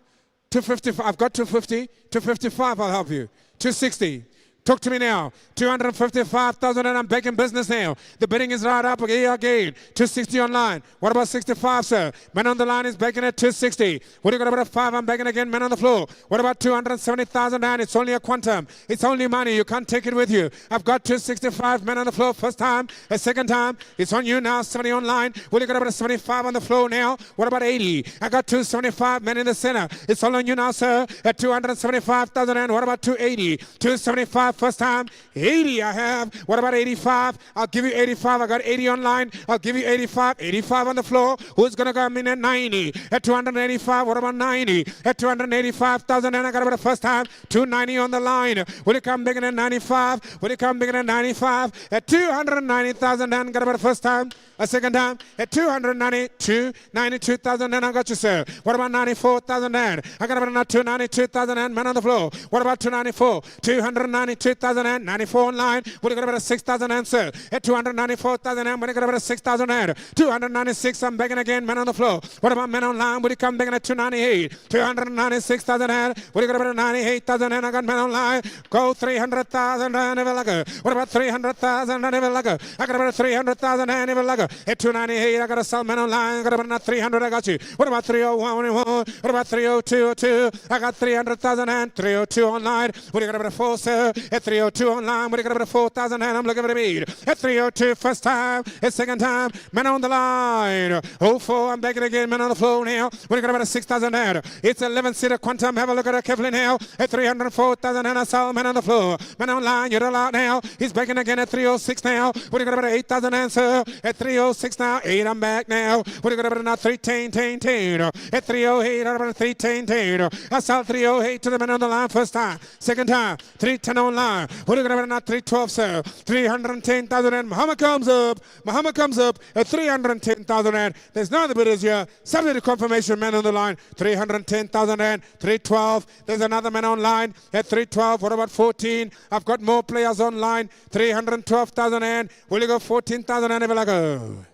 [SPEAKER 1] 255. I've got 250. 255 I'll help you. 260. Talk to me now. 255,000 and I'm back in business now. The bidding is right up here again. 260 online. What about 65, sir? Man on the line is back in at 260. What do you got about a 5? I'm back in again. Man on the floor. What about 270,000 and it's only a Quantum. It's only money. You can't take it with you. I've got 265 men on the floor. First time. A second time. It's on you now. 70 online. What do you got about a 75 on the floor now? What about 80? I got 275 men in the center. It's all on you now, sir. At 275,000 and what about 280? 275 first time. 80 I have. What about 85? I'll give you 85. I got 80 online. I'll give you 85. 85 on the floor. Who's going to come in at 90? At 285, what about 90? At 285,000 and I got about the first time. 290 on the line. Will you come bigger than 95? Will you come bigger than 95? At 290,000 and got about the first time. A second time. At 292, 92,000 and I got you, sir. What about 94,000 and I got about another 292,000 and man on the floor. What about 294? 292. 92,000 and 94 online. Will you get about 6,000 and sir? At 294,000 and when you get about 6,000 and 296, I'm begging again, men on the floor. What about men online? Will you come begging at 298? 296,000 and will you get about 98,000 and I got men online. Go 300,000 and never like a. What about 300,000 and never like a? I got about 300,000 and never like a. At 298, I got a sell men online. Got about 300, I got you. What about 301? What about 302? I got 300,000 and 302 online. What do you got about 4, sir? At 302 online. What do you got about 4,000 and I'm looking for the beat. At 302, first time. At second time, men on the line. 04, I'm begging again, men on the floor now. What do you got about 6,000 and it's 11-seater quantum. Have a look at a Kevlin now. At 304,000 and I saw men on the floor. Men online, you're allowed now. He's begging again at 306 now. What do you got about 8,000 answer? At 306 now. 8, I'm back now. What do you got about now? 310. At 308, I'm about 310. I saw 308 to the men on the line first time. Second time, 310 online. What do you got about now? 312, sir. 310,000 and Muhammad comes up. Muhammad comes up at 310,000 and there's no other bidders here. Subject to confirmation, men on the line. 310,000 and 312. There's another man online at 312. What about 14? I've got more players online. 312,000 and will you go 14,000 and ever like go?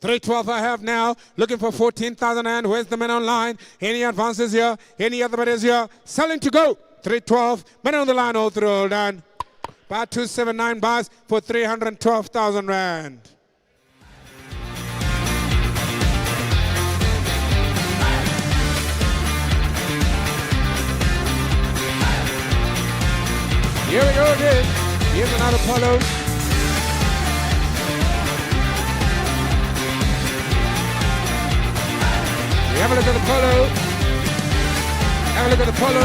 [SPEAKER 1] 312 I have now, looking for 14,000 and where's the men online? Any advances here? Any other bidders here? Selling to go. 312, men on the line all through all done. Bar 279 bars for 312,000 rand. Here we go again. Here's another polo. Have a look at the polo. Have a look at the polo.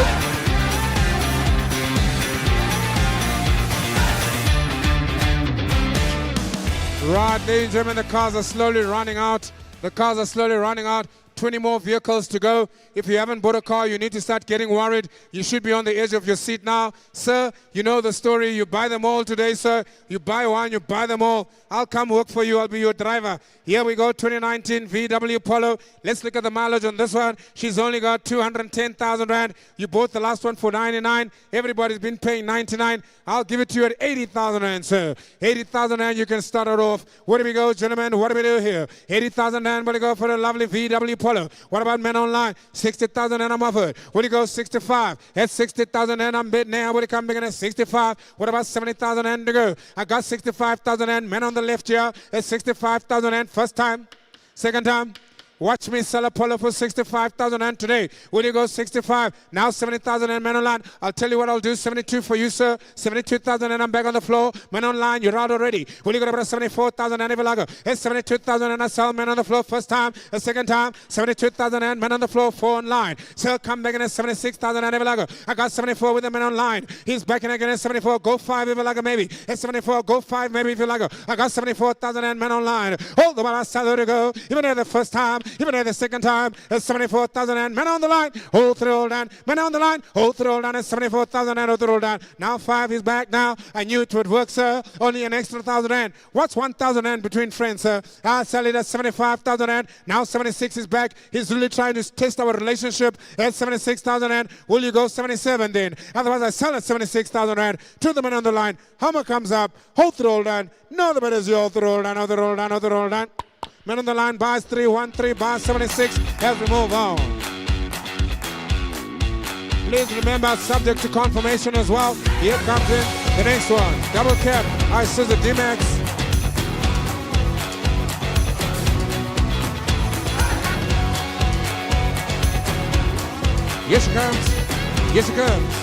[SPEAKER 1] Right, ladies and gentlemen, the cars are slowly running out. The cars are slowly running out. 20 more vehicles to go. If you haven't bought a car, you need to start getting worried. You should be on the edge of your seat now. Sir, you know the story. You buy them all today, sir. You buy one, you buy them all. I'll come work for you. I'll be your driver. Here we go, 2019 VW Polo. Let's look at the mileage on this one. She's only got 210,000 rand. You bought the last one for 99. Everybody's been paying 99. I'll give it to you at 80,000 rand, sir. 80,000 rand, you can start it off. Where do we go, gentlemen? What do we do here? 80,000 rand, but we go for a lovely VW Polo. What about men online? 60,000 and I'm offered. What do you go? 65. At 60,000 and I'm bid now. What do you come begin at 65? What about 70,000 and to go? I got 65,000 and men on the left here at 65,000 and first time, second time. Watch me sell a polo for 65,000 and today. Will you go 65? Now 70,000 and men online. I'll tell you what I'll do. 72 for you, sir. 72,000 and I'm back on the floor. Men online, you're out already. Will you go about 74,000 and Evalago? It's 72,000 and I sell men on the floor first time. A second time, 72,000 and men on the floor, 4 online. Sell come back in at 76,000 and Evalago. I got 74 with the men online. He's back in again at 74. Go 5 Evalago maybe. At 74, go 5 maybe if you like. I got 74,000 and men online. Hold the ball, I sell to go. Even at the first time. Even at the second time, it's 74,000 and men on the line. Hold through all down. Men on the line. Hold through all down. It's 74,000 and hold through all down. Now 5 is back now. I knew it would work, sir. Only an extra 1,000 and. What's 1,000 and between friends, sir? I'll sell it at 75,000 and. Now 76 is back. He's really trying to test our relationship at 76,000 and. Will you go 77 then? Otherwise, I sell at 76,000 and. To the men on the line. Hammer comes up. Hold through all down. No, the better is you. Hold through all down. Hold through all down. Hold through all down. Men on the line, bars 313, bars 76, as we move on. Please remember, subject to confirmation as well. Here comes in the next one. Double cap, Isuzu D-Max. Here she comes. Here she comes.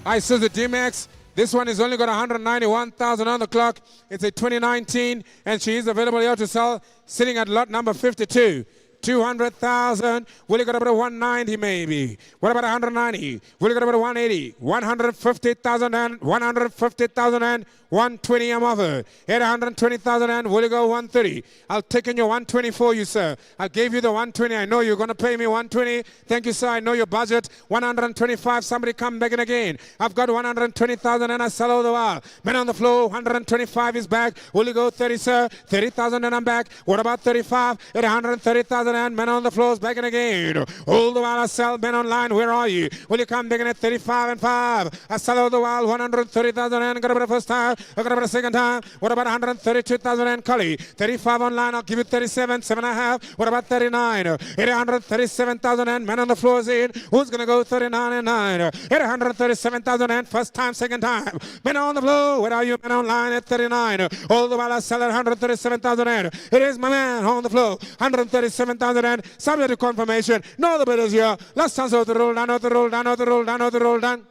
[SPEAKER 1] Isuzu D-Max. This one has only got 191,000 on the clock. It's a 2019, and she is available here to sell, sitting at lot number 52. 200,000. Will you go about 190 maybe? What about 190? Will you go about 180? 150,000 and 150,000 and 120 I'm offered. At 120,000 and will you go 130? I'll take in your 120 for you, sir. I gave you the 120. I know you're going to pay me 120. Thank you, sir. I know your budget. 125. Somebody come back in again. I've got 120,000 and I sell all the while. Men on the floor. 125 is back. Will you go 30, sir? 30,000 and I'm back. What about 35? At 130,000 and men on the floor is back in again. All the while I sell men online. Where are you? Will you come back in at 35 and 5? I sell all the while 130,000 and got about the first time. I got about the second time. What about 132,000 and Cully? 35 online. I'll give you 37, 7.5. What about 39? 837,000 and men on the floor is in. Who's gonna go 39 and 9? 837,000 and first time, second time. Men on the floor. Where are you? Men online at 39. All the while I sell at 137,000 and it is my man on the floor. 137,000 and subject to confirmation. No, the bid is here. Last chance of the roll down, out the roll down, out the roll down, out the roll down.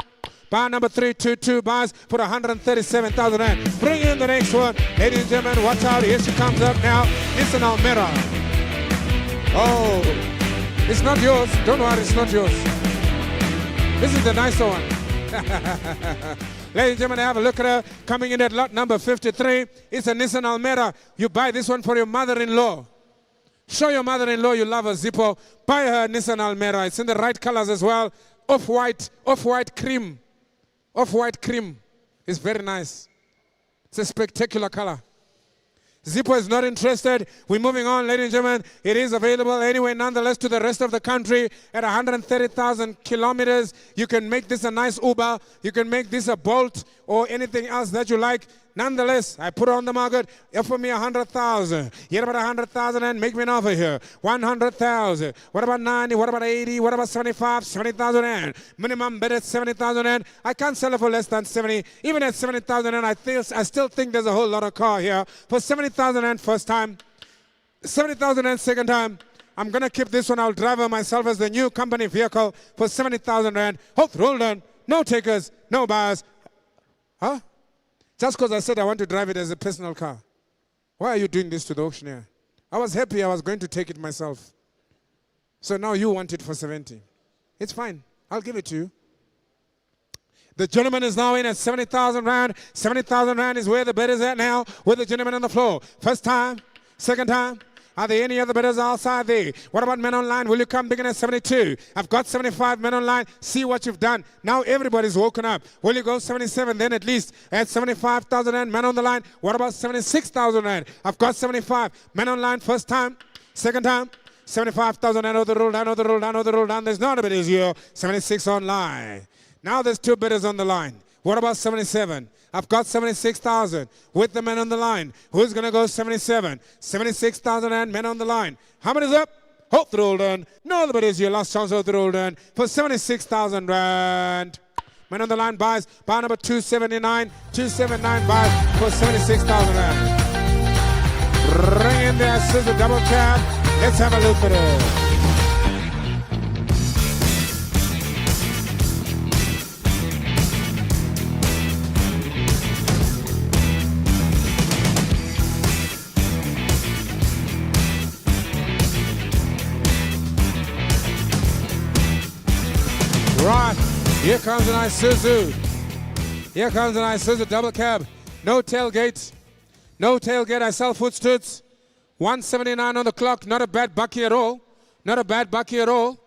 [SPEAKER 1] Bar number 322 buys for 137,000 and bring in the next one. Ladies and gentlemen, watch out. Here she comes up now. Nissan Almera. Oh, it's not yours. Don't worry, it's not yours. This is the nicer one. Ladies and gentlemen, have a look at her. Coming in at lot number 53. It's a Nissan Almera. You buy this one for your mother-in-law. Show your mother-in-law you love a Zippo. Buy her a Nissan Almera. It's in the right colors as well. Off-white cream. Off-white cream. It's very nice. It's a spectacular color. Zippo is not interested. We're moving on, ladies and gentlemen. It is available anyway, nonetheless, to the rest of the country at 130,000 kilometers. You can make this a nice Uber. You can make this a Bolt or anything else that you like. Nonetheless, I put it on the market. Offer me 100,000. Get about 100,000 and make me an offer here. 100,000. What about 90? What about 80? What about 75? 70,000 and minimum bid at 70,000 and I can't sell it for less than 70. Even at 70,000 and I still think there's a whole lot of car here for 70,000 and first time, 70,000 and second time. I'm gonna keep this one. I'll drive her myself as the new company vehicle for 70,000 rand. Hope rolled on. No takers, no buyers. Huh? Just because I said I want to drive it as a personal car. Why are you doing this to the auctioneer? I was happy I was going to take it myself. So now you want it for 70. It's fine. I'll give it to you. The gentleman is now in at 70,000 rand. 70,000 rand is where the bid is at now with the gentleman on the floor. First time, second time. Are there any other bidders outside there? What about men online? Will you come begin at 72? I've got 75 men online. See what you've done. Now everybody's woken up. Will you go 77? Then at least at 75,000 and men on the line. What about 76,000 and I've got 75 men online. First time, second time. 75,000 and over the roll down, over the roll down, over the roll down. There's not a bidder here. 76 online. Now there's two bidders on the line. What about 77? I've got 76,000 with the men on the line. Who's going to go 77? 76,000 and men on the line. How many is up? Hope the roll done. No, but it's your last chance of the roll done for 76,000 rand. Men on the line buys. Buy number 279. 279 buys for 76,000 rand. Ring in there, scissor double cab. Let's have a look at it. Right, here comes an Isuzu. Here comes an Isuzu double cab. No tailgate. No tailgate. I sell footstoots. 179 on the clock. Not a bad bucky at all. Not a bad bucky at all.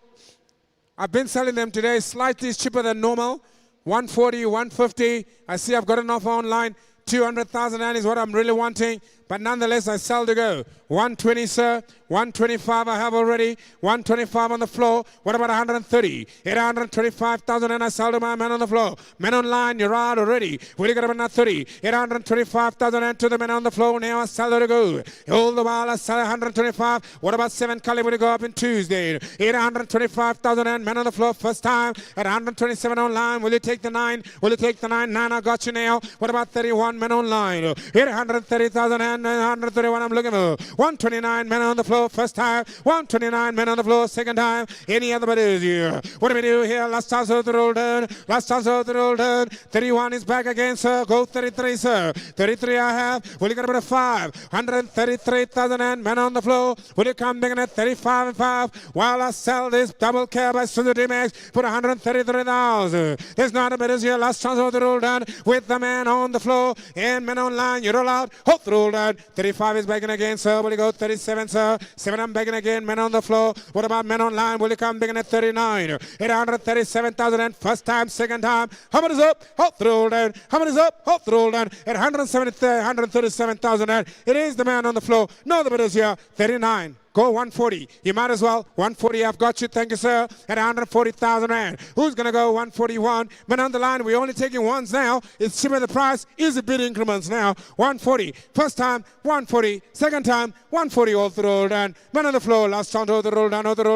[SPEAKER 1] I've been selling them today slightly cheaper than normal. 140, 150. I see I've got an offer online. 200,000 is what I'm really wanting. But nonetheless, I sell to go. 120, sir. 125 I have already. 125 on the floor. What about 130? 825,000 and I sell to my man on the floor. Men online, you're out already. Will you get about another 30? 825,000 and to the men on the floor. Now I sell to go. All the while I sell 125. What about 7 Cully? Will you go up in Tuesday? 825,000 and men on the floor. First time at 127 online. Will you take the 9? Will you take the 9? 9, I got you now. What about 31 men online? 830,000 and 131 I'm looking for. 129 men on the floor, first time. 129 men on the floor, second time. Any other bidders here? What do we do here? Last chance of the roll turn. Last chance of the roll turn. 31 is back again, sir. Go 33, sir. 33 I have. Will you get a bit of 5? 133,000 and men on the floor. Will you come back at 35 and 5? While I sell this double cab by Suzuki D-Max for 133,000. There's not a bidders here. Last chance of the roll down with the man on the floor and men online. You roll out. Hope the roll down. 35 is back in again, sir. Will you go 37, sir? 7 I'm begging again. Men on the floor. What about men online? Will you come begging at 39? 837,000 and first time, second time. How many is up? Hope the roll down. How many is up? Hope the roll down. At 137,000 and it is the man on the floor. No, the bidders here. 39. Go 140. You might as well. 140, I've got you. Thank you, sir. At 140,000 rand. Who's going to go 141? Men on the line, we're only taking ones now. It's cheaper the price. Easy bid increments now. 140. First time, 140. Second time, 140 all the roll done. Men on the floor. Last round, all the roll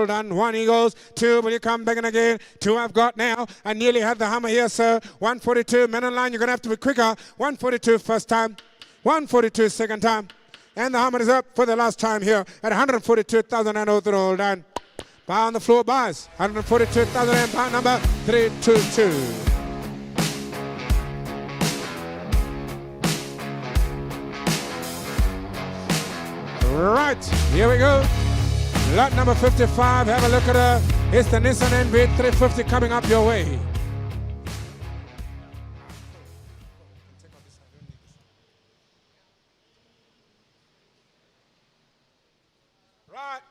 [SPEAKER 1] done. One he goes. Two, will you come back in again? Two I've got now. I nearly had the hammer here, sir. 142. Men on line, you're going to have to be quicker. 142 first time. 142 second time. And the hammer is up for the last time here at 142,000 and over all done. Buy on the floor, buys. 142,000 and buy number 322. Right, here we go. Lot number 55, have a look at her. It's the Nissan NV 350 coming up your way. Right.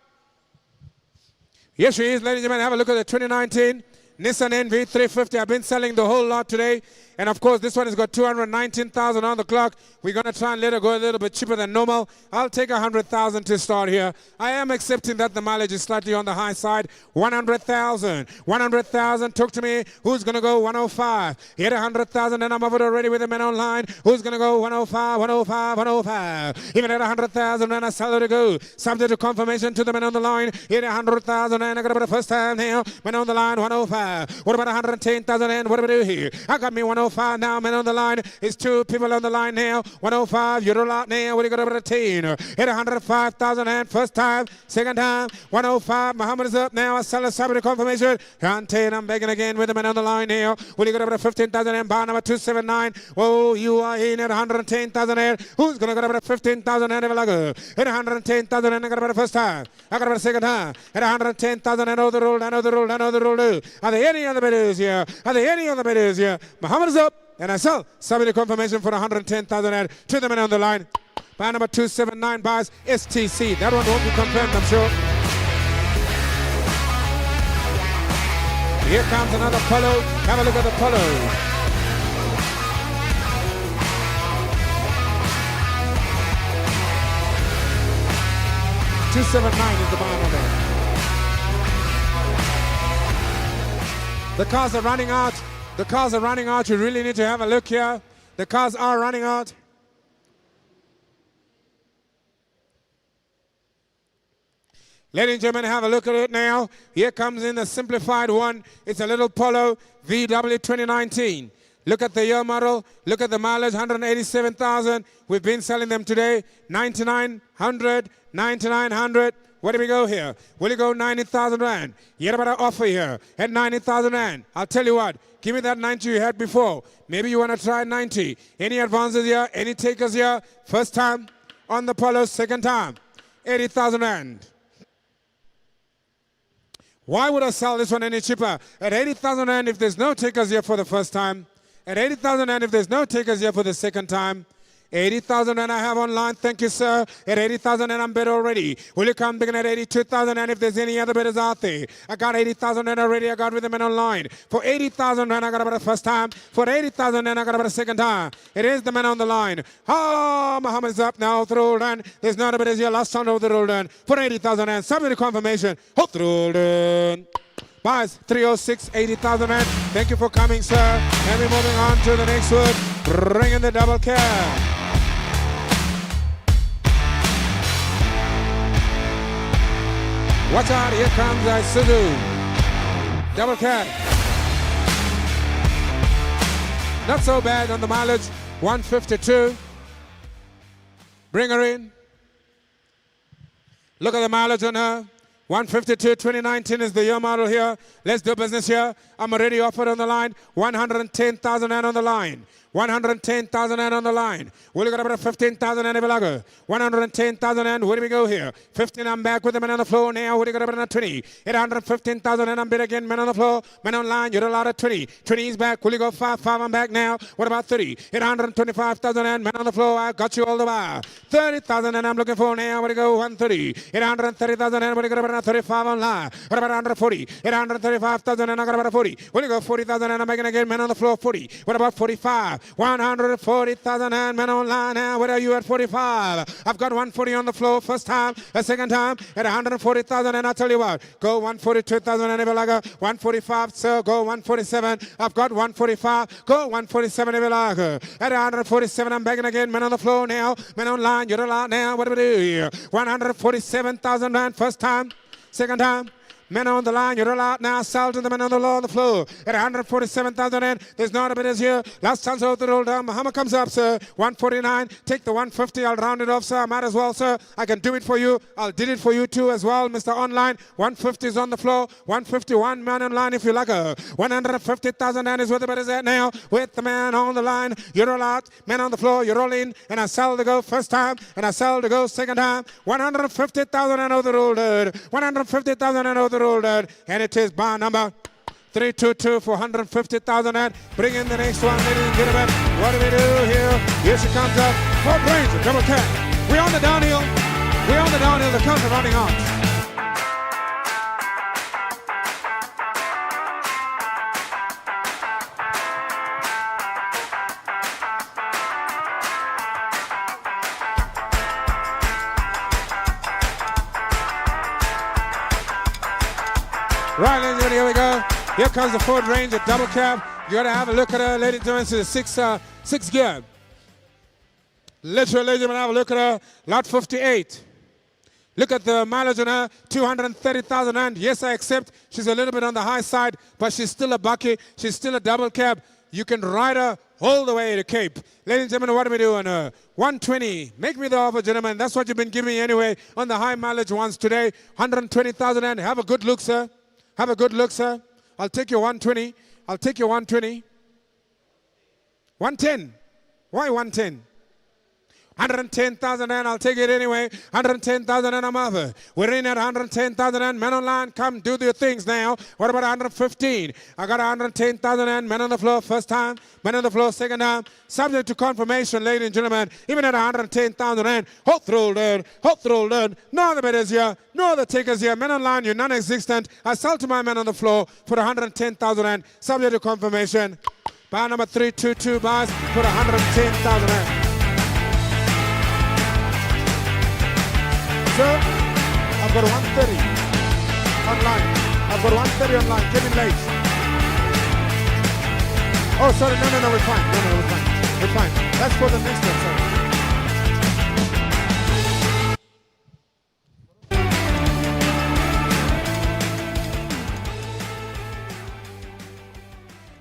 [SPEAKER 1] Here she is, ladies and gentlemen. Have a look at the 2019 Nissan NV 350. I've been selling the whole lot today. And of course, this one has got 219,000 on the clock. We're going to try and let her go a little bit cheaper than normal. I'll take 100,000 to start here. I am accepting that the mileage is slightly on the high side. 100,000. 100,000. Talk to me. Who's going to go 105? Hit 100,000 and I'm over already with the men online. Who's going to go 105, 105, 105? Even at 100,000 and I sell her to go. Subject to confirmation to the men on the line. Hit 100,000 and I got about the first time now. Men on the line, 105. What about 110,000 and what do we do here? I got me 105 now. Men on the line. It's two people on the line now. 105. You're a lot now. What do you got about a 10? Hit 105,000 and first time. Second time. 105. Muhammad is up now. I sell a subject to confirmation. Can't 10. I'm begging again with the men on the line now. What do you got about a 15,000 and bar number 279? Oh, you are in at 110,000 and who's going to get about a 15,000 and ever lager? Hit 110,000 and I got about a first time. I got about a second time. Hit 110,000 and over the roll, and over the roll, and over the roll. Are there any other bidders here? Are there any other bidders here? Muhammad is up, and I sell subject to confirmation for 110,000 and to the men on the line. Buy number 279 buys STC. That one won't be confirmed, I'm sure. Here comes another Polo. Have a look at the Polo. 279 is the buy number. The cars are running out. The cars are running out. You really need to have a look here. The cars are running out. Ladies and gentlemen, have a look at it now. Here comes in the simplified one. It's a little Polo VW 2019. Look at the year model. Look at the mileage, 187,000. We've been selling them today, 9,900, 9,900. Where do we go here? Will you go 90,000 rand? You had about an offer here at 90,000 rand. I'll tell you what, give me that 90 you had before. Maybe you want to try 90. Any advances here? Any takers here? First time on the Polo, second time, 80,000 rand. Why would I sell this one any cheaper? At 80,000 rand if there's no takers here for the first time. At 80,000 rand if there's no takers here for the second time. 80,000 rand I have online. Thank you, sir. At 80,000 rand I'm bid already. Will you come begin at 82,000 rand if there's any other bidders out there? I got 80,000 rand already. I got with them online. For 80,000 rand I got about the first time. For 80,000 rand I got about the second time. It is the man on the line. Oh, Muhammad's up now. Through run. There's not a bidders here. Last round over the roll run. For 80,000 rand. Subject to confirmation. Hold through run. Buys 306, 80,000 rand. Thank you for coming, sir. And we're moving on to the next word. Bring in the double cab. Watch out, here comes Isuzu. Double cab. Not so bad on the mileage, 152. Bring her in. Look at the mileage on her. 152, 2019 is the year model here. Let's do business here. I'm already offered on the line. 110,000 and on the line. 110,000 and on the line. Will you got about 15,000 and Evelago? 110,000 and where do we go here? 15, I'm back with the man on the floor now. What do you got about 20? 815,000 and I'm bid again. Man on the floor, man on line. You're allowed at 20. 20 is back. Will you go 5? I'm back now. What about 30? 825,000 and man on the floor. I got you all the way. 30,000 and I'm looking for now. What do you go? 130. 830,000 and what do you got about 35 online? What about 140? 835,000 and I got about 40. Will you go 40,000 and I'm making again. Man on the floor, 40. What about 45? 140,000 and men online now. Where are you at 45? I've got 140 on the floor. First time, a second time at 140,000 and I tell you what, go 142,000 and Evelaga. 145, sir, go 147. I've got 145, go 147 Evelaga. At 147, I'm begging again. Men on the floor now, men online, you're allowed now. What do we do here? 147,000 rand first time, second time. Men on the line, you're allowed now. Sell to the men on the floor. At 147,000 rand, there's not a bit here. Last chance out the roll down. Muhammad comes up, sir. 149. Take the 150. I'll round it off, sir. I might as well, sir. I can do it for you. I'll do it for you too as well, Mr. Online. 150 is on the floor. 151 man online if you like her. 150,000 rand is where the bet is at now. With the man on the line, you're allowed. Men on the floor, you're all in. And I sell to go first time. And I sell to go second time. 150,000 and over the roll, 150,000 and over the and it is bar number 322 for 150,000 and bring in the next one, ladies and gentlemen. What do we do here? Here she comes up. Ford Ranger, double tap. We're on the downhill. We're on the downhill. The cars are running out. Right, ladies and gentlemen, here we go. Here comes the Ford Ranger double cab. You got to have a look at her, ladies and gentlemen. It's a six gear. Literally, ladies and gentlemen, have a look at her. Lot 58. Look at the mileage on her, 230,000 rand. Yes, I accept. She's a little bit on the high side, but she's still a bucky. She's still a double cab. You can ride her all the way to Cape. Ladies and gentlemen, what are we doing? 120. Make me the offer, gentlemen. That's what you've been giving me anyway on the high mileage ones today. 120,000 rand. Have a good look, sir. Have a good look, sir. I'll take your 120. I'll take your 120. 110. Why 110? 110,000 rand, I'll take it anyway. 110,000 rand, I'm over. We're in at 110,000 rand. Men online, come do your things now. What about 115? I got 110,000 rand. Men on the floor, first time. Men on the floor, second time. Subject to confirmation, ladies and gentlemen. Even at 110,000 rand. Hot roll down. Hot roll down. No other bidders here. No other takers here. Men online, you're non-existent. I sell to my men on the floor for 110,000 rand. Subject to confirmation. Bar number 322 bars for 110,000 rand. Sir, I've got 130 online. I've got 130 online. Getting late. Oh, sorry. No, we're fine. No, we're fine. We're fine. That's for the next one, sorry.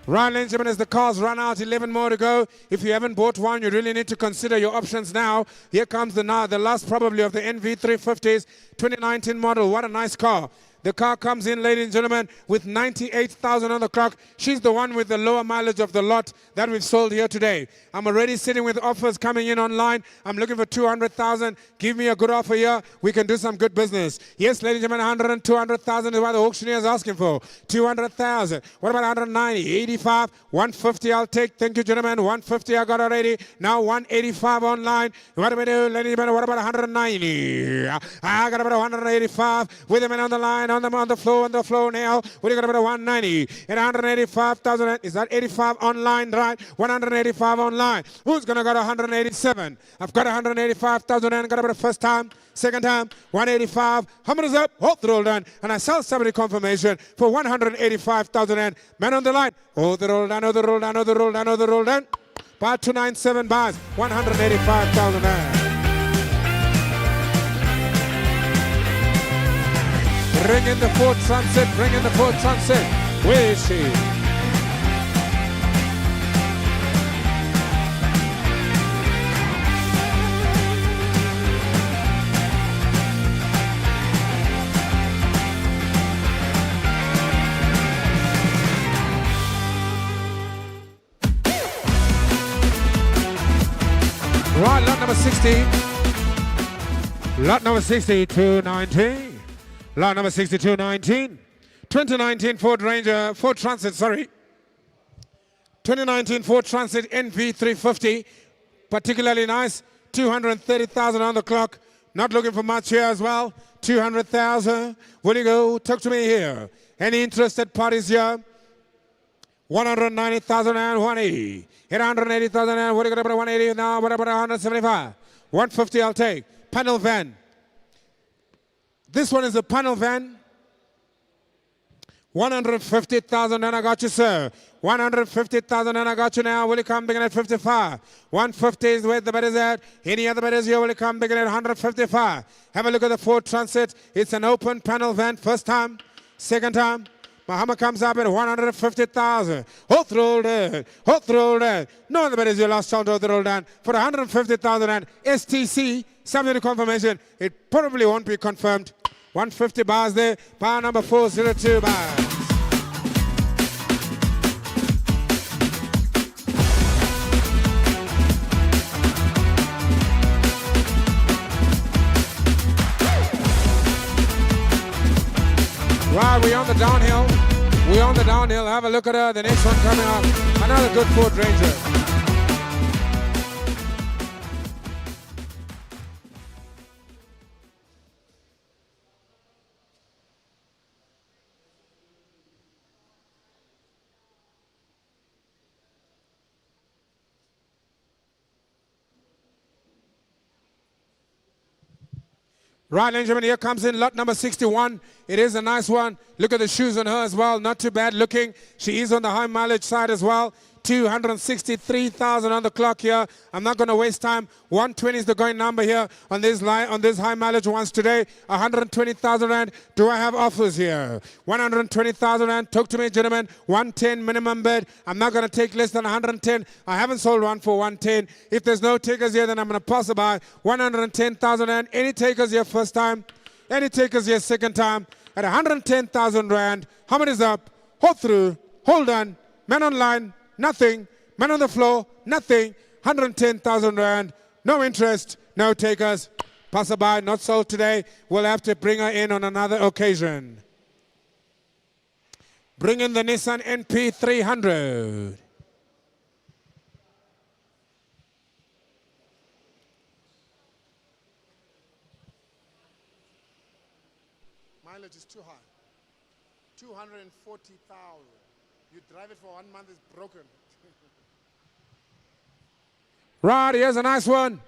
[SPEAKER 1] Right, ladies and gentlemen, as the cars run out, 11 more to go. If you haven't bought one, you really need to consider your options now. Here comes the last probably of the NV350s, 2019 model. What a nice car. The car comes in, ladies and gentlemen, with 98,000 on the clock. She's the one with the lower mileage of the lot that we've sold here today. I'm already sitting with offers coming in online. I'm looking for 200,000. Give me a good offer here. We can do some good business. Yes, ladies and gentlemen, 100 and 200,000 is what the auctioneer is asking for. 200,000. What about 190? 85. 150 I'll take. Thank you, gentlemen. 150 I got already. Now 185 online. What do we do, ladies and gentlemen? What about 190? I got about 185 with them on the line. On the floor now. What do you got about 190? And 185,000. Is that 85 online, right? 185 online. Who's gonna got 187? I've got 185,000 and got about the first time, second time, 185. How many is up? Oh, they're all done. And I sell somebody confirmation for 185,000 and man on the line. Oh, they're all done. Oh, they're all done. Oh, they're all done. Oh, they're all done. Bar 297 bars, 185,000 and. Bring in the Ford Sunset, bring in the Ford Sunset. Where is she? Right, lot number 60. Lot number 60, 219. Lot number 6219, 2019 Ford Transit, 2019 Ford Transit NV350, particularly nice, 230,000 on the clock, not looking for much here as well, 200,000, will you go, talk to me here, any interested parties here, 190,000 and 180. Hit 180,000 and what are you going to put 180 now? What about 175? 150 I'll take. Panel van. This one is a panel van. 150,000 and I got you, sir. 150,000 and I got you now. Will you come begin at 55? 150 is where the bet is at. Any other bet is here. Will you come begin at 155? Have a look at the Ford Transit. It's an open panel van. First time. Second time. Muhammad comes up at 150,000. Hold through that. Hold through that. No other bet is your last chance to roll down. For 150,000 and STC, subject to confirmation. It probably won't be confirmed. 150 bars there. Bar number 402 bars. Right, we're on the downhill. We're on the downhill. Have a look at the next one coming up. Another good Ford Ranger. Right, ladies and gentlemen, here comes in lot number 61. It is a nice one. Look at the shoes on her as well. Not too bad looking. She is on the high mileage side as well. 263,000 on the clock here. I'm not going to waste time. 120 is the going number here on this line, on this high mileage ones today. 120,000 rand. Do I have offers here? 120,000 rand. Talk to me, gentlemen. 110 minimum bid. I'm not going to take less than 110. I haven't sold one for 110. If there's no takers here, then I'm going to pass it by. 110,000 rand. Any takers here first time? Any takers here second time? At 110,000 rand. How many is up? Hold through. Hold on. Man online. Nothing. Man on the floor, nothing. 110,000 rand. No interest, no takers. Passerby, not sold today. We'll have to bring her in on another occasion. Bring in the Nissan NP 300.
[SPEAKER 3] Mileage is too high. 240,000. You drive it for 1 month, it's broken.
[SPEAKER 1] Right, here's a nice one.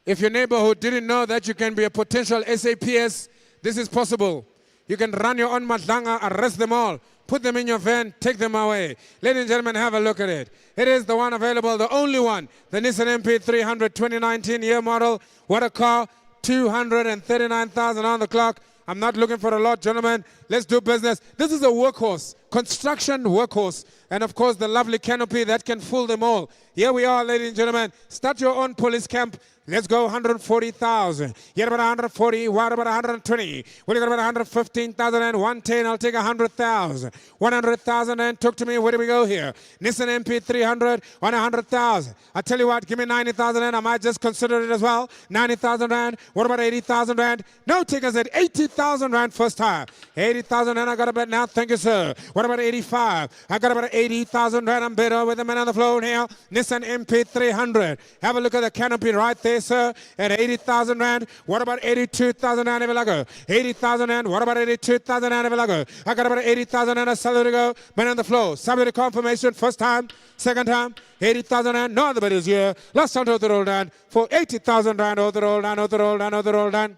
[SPEAKER 1] If your neighborhood didn't know that you can be a potential SAPS, this is possible. You can run your own madlanga, arrest them all, put them in your van, take them away. Ladies and gentlemen, have a look at it. It is the one available, the only one, the Nissan NP 300 2019 year model. What a car. 239,000 on the clock. I'm not looking for a lot, gentlemen. Let's do business. This is a workhorse, construction workhorse. And of course, the lovely canopy that can fool them all. Here we are, ladies and gentlemen. Start your own police camp. Let's go 140,000. Get about 140. What about 120? What do you got about 115,000 and 110? I'll take 100,000. 100,000 and talk to me. Where do we go here? Nissan NP 300 on 100,000. I tell you what, give me 90,000 and I might just consider it as well. 90,000 rand. What about 80,000 rand? No takers at 80,000 rand first time. 80,000 rand I got a bet now. Thank you, sir. What about 85? I got about 80,000 rand. I'm better with the man on the floor here. Nissan NP 300. Have a look at the canopy right there, sir, at 80,000 rand. What about 82,000 rand if I go? 80,000 rand. What about 82,000 rand if I go? I got about 80,000 rand. A salary to go. Man on the floor. Subject to confirmation. First time. Second time. 80,000 rand. No other bet is here. Last time to the roll down for 80,000 rand. Over the roll down. Over the roll down. Over the roll down.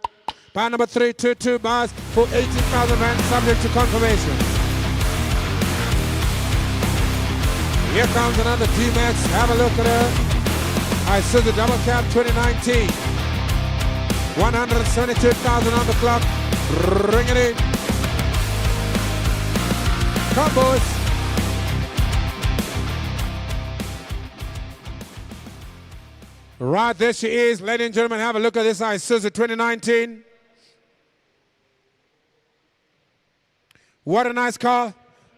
[SPEAKER 1] Bar number 322 bars for 80,000 rand. Subject to confirmation. Here comes another D-Max. Have a look at her. I said the double cab 2019. 172,000 on the clock. Bring it in. Come, boys. Right, there she is. Ladies and gentlemen, have a look at this Isuzu 2019. What a nice car.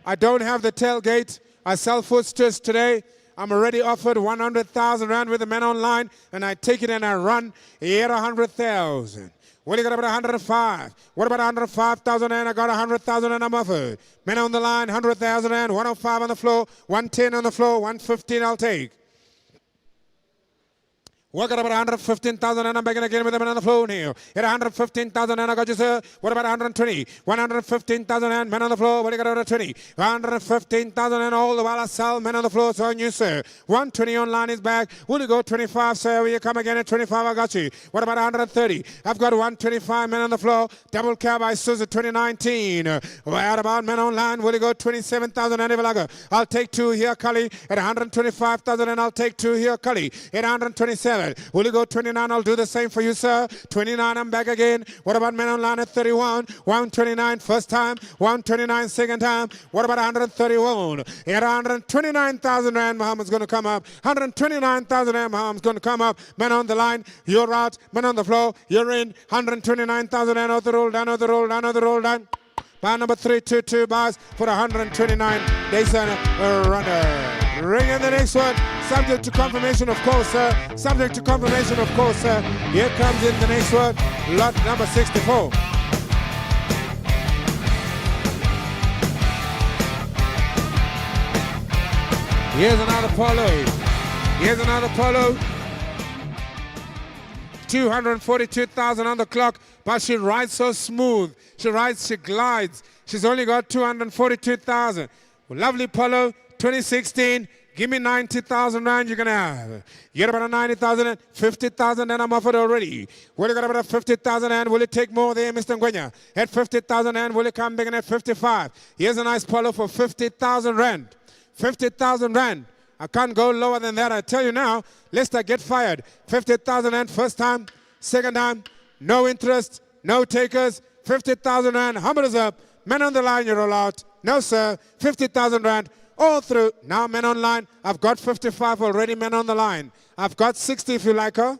[SPEAKER 1] I don't have the tailgate. I sell footstools today. I'm already offered 100,000 rand with the man online, and I take it and I run here 100,000. What do you got about 105? What about 105,000 rand? I got 100,000 and I'm offered. Men on the line, 100,000 rand, 105 on the floor, 110 on the floor, 115 I'll take. What about 115,000 and I'm back in again with them on the floor now. At 115,000 and I got you, sir. What about 120? 115,000 and men on the floor. What do you got over 20? 115,000 and all the while I sell men on the floor. So on you, sir. 120 online is back. Will you go 25, sir? Will you come again at 25? I got you. What about 130? I've got 125 men on the floor. Double cab Isuzu 2019. What about men online? Will you go 27,000 and Evalaga? I'll take two here, Cully. At 125,000 and I'll take two here, Cully. At 127. Will you go 29? I'll do the same for you, sir. 29, I'm back again. What about men online at 31? 129 first time. 129 second time. What about 131? At 129,000 Rand, Muhammad's going to come up. 129,000 Rand, Muhammad's going to come up. Men on the line, you're out. Men on the floor, you're in. 129,000 Rand, out the roll, down, out the roll, down, out the roll, down. Bar number 322 bars for 129 days and a runner. Ring in the next one. Subject to confirmation, of course, sir. Subject to confirmation, of course, sir. Here comes in the next one. Lot number 64. Here's another polo. Here's another polo. 242,000 on the clock, but she rides so smooth. She rides, she glides. She's only got 242,000. Lovely polo, 2016. Give me 90,000 Rand you're going to have. You get about a 90,000, 50,000 and I'm offered already. Will you got about a 50,000 and will it take more there, Mr. Ngwenya? At 50,000 and will it come back in at 55? Here's a nice polo for 50,000 Rand. 50,000 Rand. I can't go lower than that. I tell you now, lest I get fired. 50,000 Rand first time, second time, no interest, no takers. 50,000 Rand, hammer is up. Men on the line, you're all out. No, sir. 50,000 Rand. All through. Now men online. I've got 55 already men on the line. I've got 60 if you like her.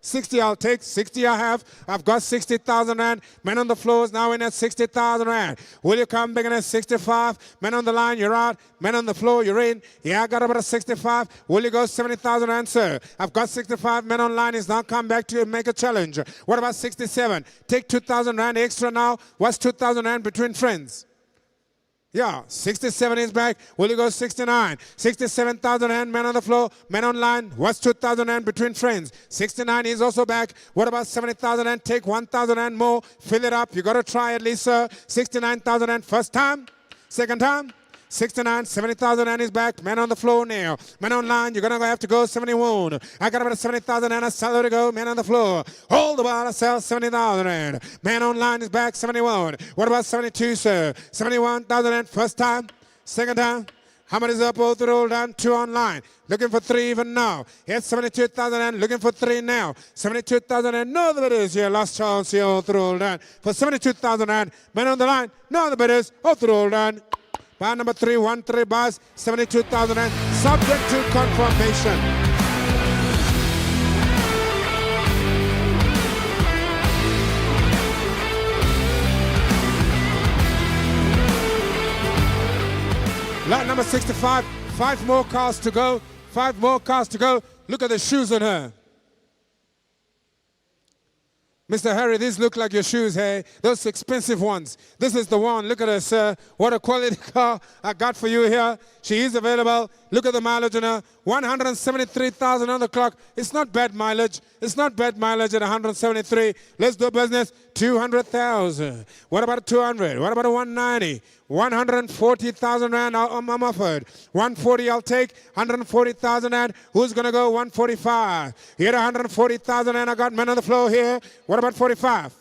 [SPEAKER 1] 60 I'll take. 60 I have. I've got 60,000 Rand. Men on the floors now in at 60,000 Rand. Will you come big in at 65? Men on the line, you're out. Men on the floor, you're in. Yeah, I got about a 65. Will you go 70,000 Rand, sir? I've got 65. Men online is now come back to make a challenge. What about 67? Take 2,000 Rand extra now. What's 2,000 Rand between friends? Yeah, 67 is back. Will you go 69? 67,000 Rand, men on the floor, men online. What's 2,000 Rand between friends? 69 is also back. What about 70,000 Rand? Take 1,000 Rand more. Fill it up. You got to try at least, sir. 69,000 Rand first time. Second time. 69, 70,000 Rand is back. Men on the floor now. Men online, you're going to have to go 71. I got about 70,000 Rand. I sell to go. Men on the floor. Hold the ball. I sell 70,000 Rand. Man online is back 71. What about 72, sir? 71,000 Rand first time. Second time. Hammer is up, both roll down, 2 online. Looking for 3 even now. Here's 72,000 Rand. Looking for 3 now. 72,000 Rand. No other bidders here. Last chance here, both roll down. For 72,000 Rand. Men on the line. No other bidders. Both roll down. Bar number 313 bars, 72,000 Rand, subject to confirmation. Lot number 65, 5 more cars to go, 5 more cars to go. Look at the shoes on her. Mr. Harry, these look like your shoes, hey? Those expensive ones. This is the one. Look at her, sir. What a quality car I got for you here. She is available. Look at the mileage on her. 173,000 on the clock. It's not bad mileage. It's not bad mileage at 173. Let's do business. 200,000. What about 200? What about a 190? 140,000 Rand I'm offered. 140 I'll take. 140,000 Rand. Who's going to go 145? Here 140,000 Rand. I got men on the floor here. What about 45?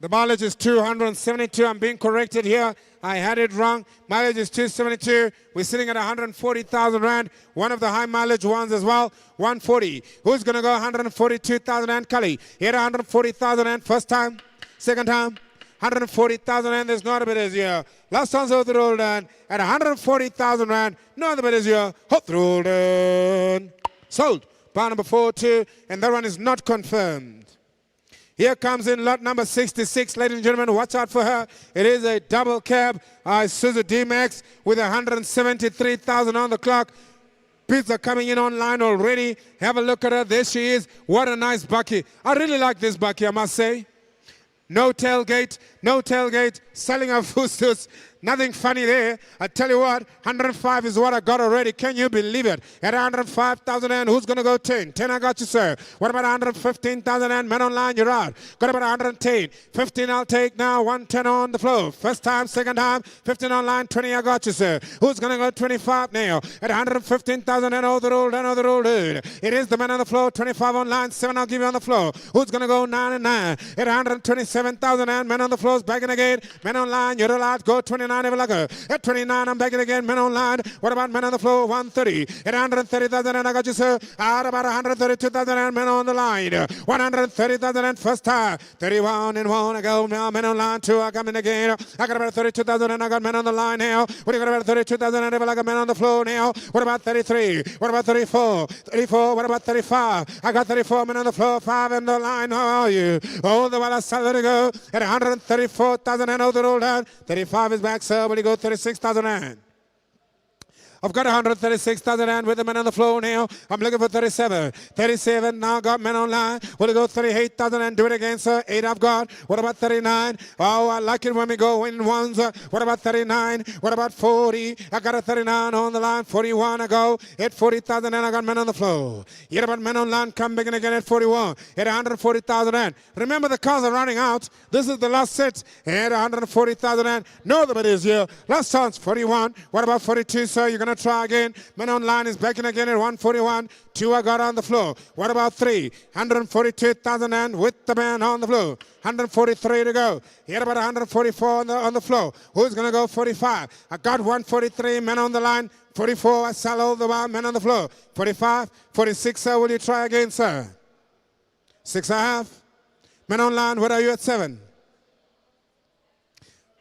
[SPEAKER 1] The mileage is 272. I'm being corrected here. I had it wrong. Mileage is 272. We're sitting at 140,000 Rand. One of the high mileage ones as well. 140. Who's going to go 142,000 Rand? Cully. Here 140,000 Rand. First time. Second time. 140,000 Rand. There's no other bidders here. Last one's over the roll down. At 140,000 Rand. No other bidders here. Hot roll down. Sold. Bar number 42. And that one is not confirmed. Here comes in lot number 66. Ladies and gentlemen, watch out for her. It is a double cab Isuzu D-Max with 173,000 on the clock. Bids are coming in online already. Have a look at her. There she is. What a nice bakkie. I really like this bakkie, I must say. No tailgate, no tailgate. Selling our foodstuffs. Nothing funny there. I tell you what, 105 is what I got already. Can you believe it? At 105,000 and who's going to go 10? 10 I got you, sir. What about 115,000 and men online? You're out. Got about 110. 15 I'll take now. 110 on the floor. First time, second time. 15 online. 20 I got you, sir. Who's going to go 25 now? At 115,000 and overruled and overruled. It is the man on the floor. 25 online. 7 I'll give you on the floor. Who's going to go 9 and 9? At 127,000 and men on the floor is back in again. Men online. You're allowed. Go 29. At 29, I'm back in again. Men online. What about men on the floor? 130. At 130,000, and I got you, sir. At about 132,000 and men on the line. 130,000 and first time. 31 and 1. I go now. Men online. 2. I come in again. I got about 32,000 and I got men on the line now. What do you got about 32,000 and I got men on the floor now? What about 33? What about 34? 34. What about 35? I got 34 men on the floor. 5 in the line. How are you? Oh, the while I started to go. At 134,000 and over the roll down. 35 is back. Sir, will you go 36,000 and? I've got 136,000 and with the men on the floor now. I'm looking for 37. 37, now got men online. Will you go 38,000 and do it again, sir? 8 I've got. What about 39? Oh, I like it when we go in ones. What about 39? What about 40? I got a 39 on the line. 41 I go. At 40,000 and I got men on the floor. Yet about men online, come back in again at 41. At 140,000 and. Remember the cars are running out. This is the last set. At 140,000 and. No, the bid is here. Last chance, 41. What about 42, sir? You're going to try again. Men online is back in again at 141. 2 I got on the floor. What about 3? 142,000 and with the man on the floor. 143 to go. Here about 144 on the floor. Who's going to go 45? I got 143 men on the line. 44 I sell all the men on the floor. 45, 46, sir. Will you try again, sir? 6 I have. Men online, what are you at 7?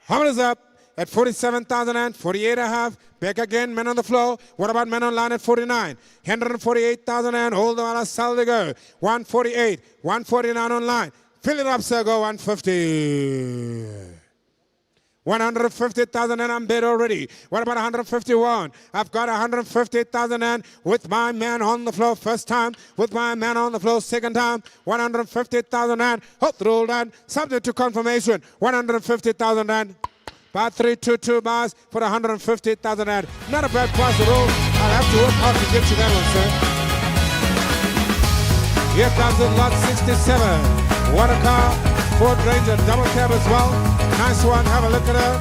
[SPEAKER 1] How many is up? At 47,000 and 48 I have. Back again, men on the floor. What about men online at 49? 148,000 and hold the while sell to go. 148, 149 online. Fill it up, sir. Go 150. 150,000 and I'm bid already. What about 151? I've got 150,000 and with my man on the floor first time. With my man on the floor second time. 150,000 and hope the roll down. Subject to confirmation. 150,000 and. Bar 322 bars for 150,000 and not a bad price at all. I'll have to work hard to get you that one, sir. Here comes the lot 67. What a car. Ford Ranger double cab as well. Nice one. Have a look at her.